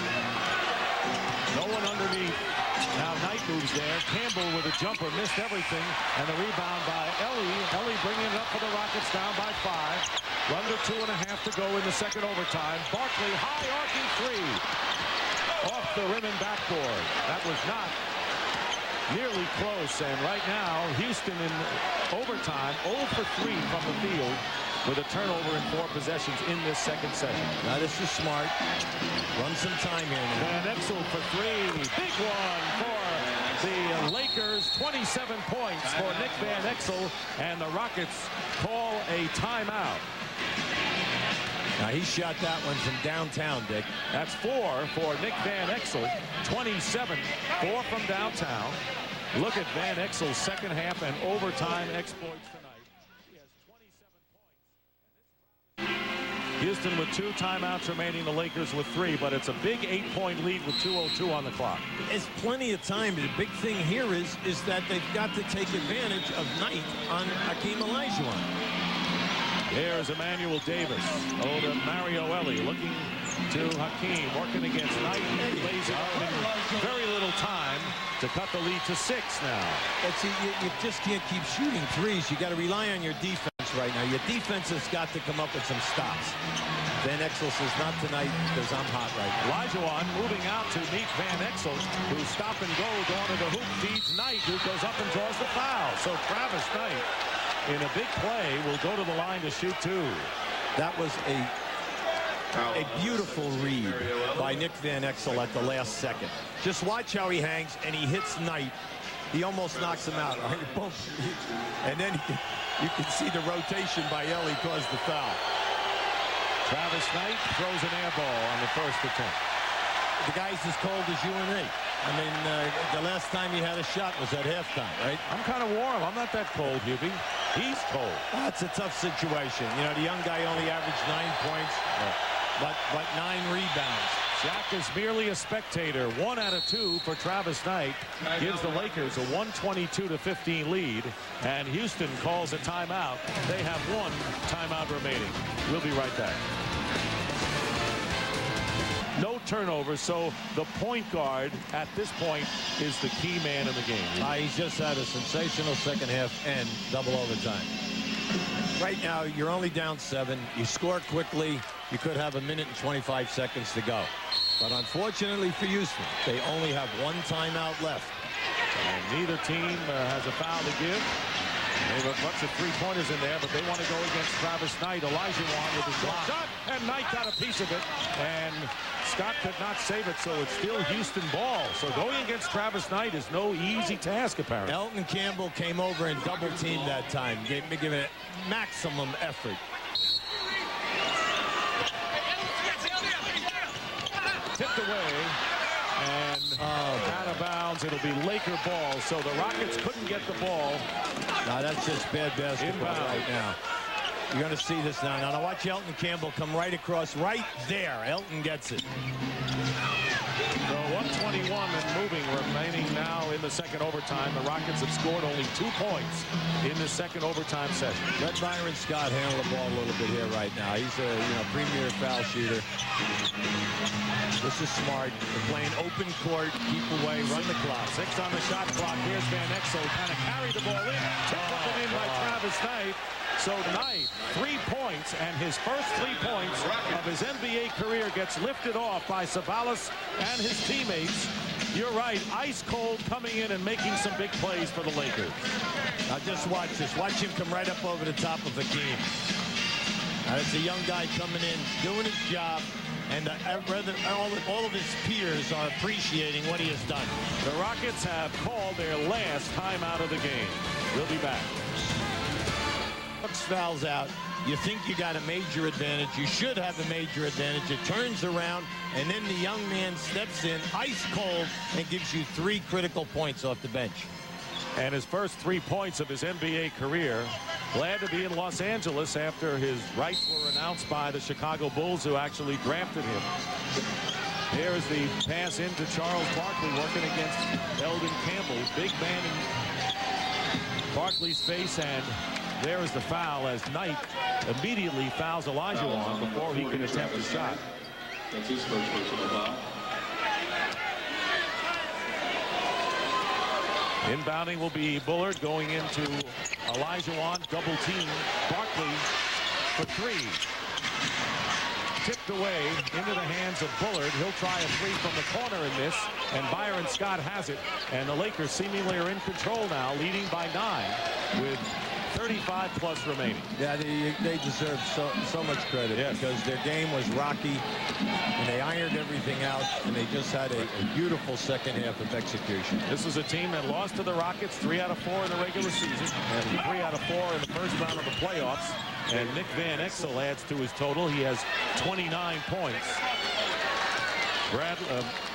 No one underneath. Now Knight moves there. Campbell with a jumper, missed everything. And the rebound by Ellie. Ellie bringing it up for the Rockets, down by 5. Under 2.5 to go in the second overtime. Barkley, high arcing 3. Off the rim and backboard. That was not nearly close. And right now, Houston in overtime, 0 for 3 from the field, with a turnover in 4 possessions in this second session. Now this is smart. Run some time here now. Van Exel for 3. Big one for the Lakers. 27 points for Nick Van Exel. And the Rockets call a timeout. Now he shot that one from downtown, Dick. That's 4 for Nick Van Exel. 27, 4 from downtown. Look at Van Exel's second half and overtime exploits tonight. He has 27 points. Houston with 2 timeouts remaining, the Lakers with 3, but it's a big 8-point lead with 2:02 on the clock. There's plenty of time. The big thing here is that they've got to take advantage of Knight on Hakeem Olajuwon. There's Emmanuel Davis. Oh, to Mario Ellie, looking to Hakeem, working against Knight. He lays it up in very little time to cut the lead to 6 now. But see, you just can't keep shooting threes. You got to rely on your defense right now. Your defense has got to come up with some stops. Van Exel says, not tonight, because I'm hot right now. Olajuwon moving out to meet Van Exel, who stop and go going to the hoop, feeds Knight, who goes up and draws the foul. So Travis Knight, in a big play, will go to the line to shoot 2. That was a beautiful read by Nick Van Exel at the last second. Just watch how he hangs, and he hits Knight. He almost knocks him out. And then you can see the rotation by Ellie caused the foul. Travis Knight throws an air ball on the first attempt. The guy's as cold as you and me. I mean, the last time he had a shot was at halftime, right? I'm kind of warm. I'm not that cold, Hubie. He's cold. That's a tough situation. You know, the young guy only averaged 9 points, but 9 rebounds. Shaq is merely a spectator. 1 out of 2 for Travis Knight gives the Lakers a 122-15 lead, and Houston calls a timeout. They have 1 timeout remaining. We'll be right back. No turnovers, so the point guard at this point is the key man in the game. He's just had a sensational second half and double overtime. Right now, you're only down 7. You score quickly. You could have 1 minute and 25 seconds to go. But unfortunately for Houston, they only have 1 timeout left. And neither team has a foul to give. They have a bunch of three-pointers in there, but they want to go against Travis Knight. Olajuwon with his block shot, and Knight got a piece of it. And Scott could not save it, so it's still Houston ball. So going against Travis Knight is no easy task, apparently. Elton Campbell came over and double-teamed that time, giving it maximum effort. Tipped away, and out of bounds. It'll be Laker ball, so the Rockets couldn't get the ball. No, that's just bad basketball right now. You're going to see this now. Now watch Elton Campbell come right across, right there. Elton gets it. So 121 and moving remaining now in the second overtime. The Rockets have scored only 2 points in the second overtime session. Let Byron Scott handle the ball a little bit here right now. He's a premier foul shooter. This is smart. They're playing open court, keep away, run the clock. 6 on the shot clock. Here's Van Exel. Kind of carried the ball in. Tipped it in by Travis Knight. So Knight, 3 points, and his first 3 points of his NBA career gets lifted off by Sabalas and his teammates. You're right, ice cold coming in and making some big plays for the Lakers. Now just watch this. Watch him come right up over the top of Hakeem. Now it's a young guy coming in, doing his job, and all of his peers are appreciating what he has done. The Rockets have called their last timeout of the game. We'll be back. Brooks fouls out. You think you got a major advantage. You should have a major advantage. It turns around, and then the young man steps in, ice cold, and gives you 3 critical points off the bench. And his first 3 points of his NBA career. Glad to be in Los Angeles after his rights were announced by the Chicago Bulls, who actually drafted him. Here is the pass into Charles Barkley working against Eldon Campbell. Big man in Barkley's face, and there is the foul as Knight immediately fouls Olajuwon before he can attempt a shot. That's his first personal foul. Inbounding will be Bullard going into Olajuwon, double team Barkley for 3. Tipped away into the hands of Bullard. He'll try a 3 from the corner in this, and Byron Scott has it. And the Lakers seemingly are in control now, leading by 9 with 35 plus remaining. Yeah, they deserve so much credit, yes, because their game was rocky and they ironed everything out, and they just had a beautiful second half of execution. This is a team that lost to the Rockets 3 out of 4 in the regular season and 3 out of 4 in the first round of the playoffs. And Nick Van Exel adds to his total. He has 29 points.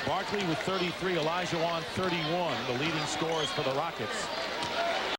Barkley with 33, Olajuwon 31, the leading scorers for the Rockets.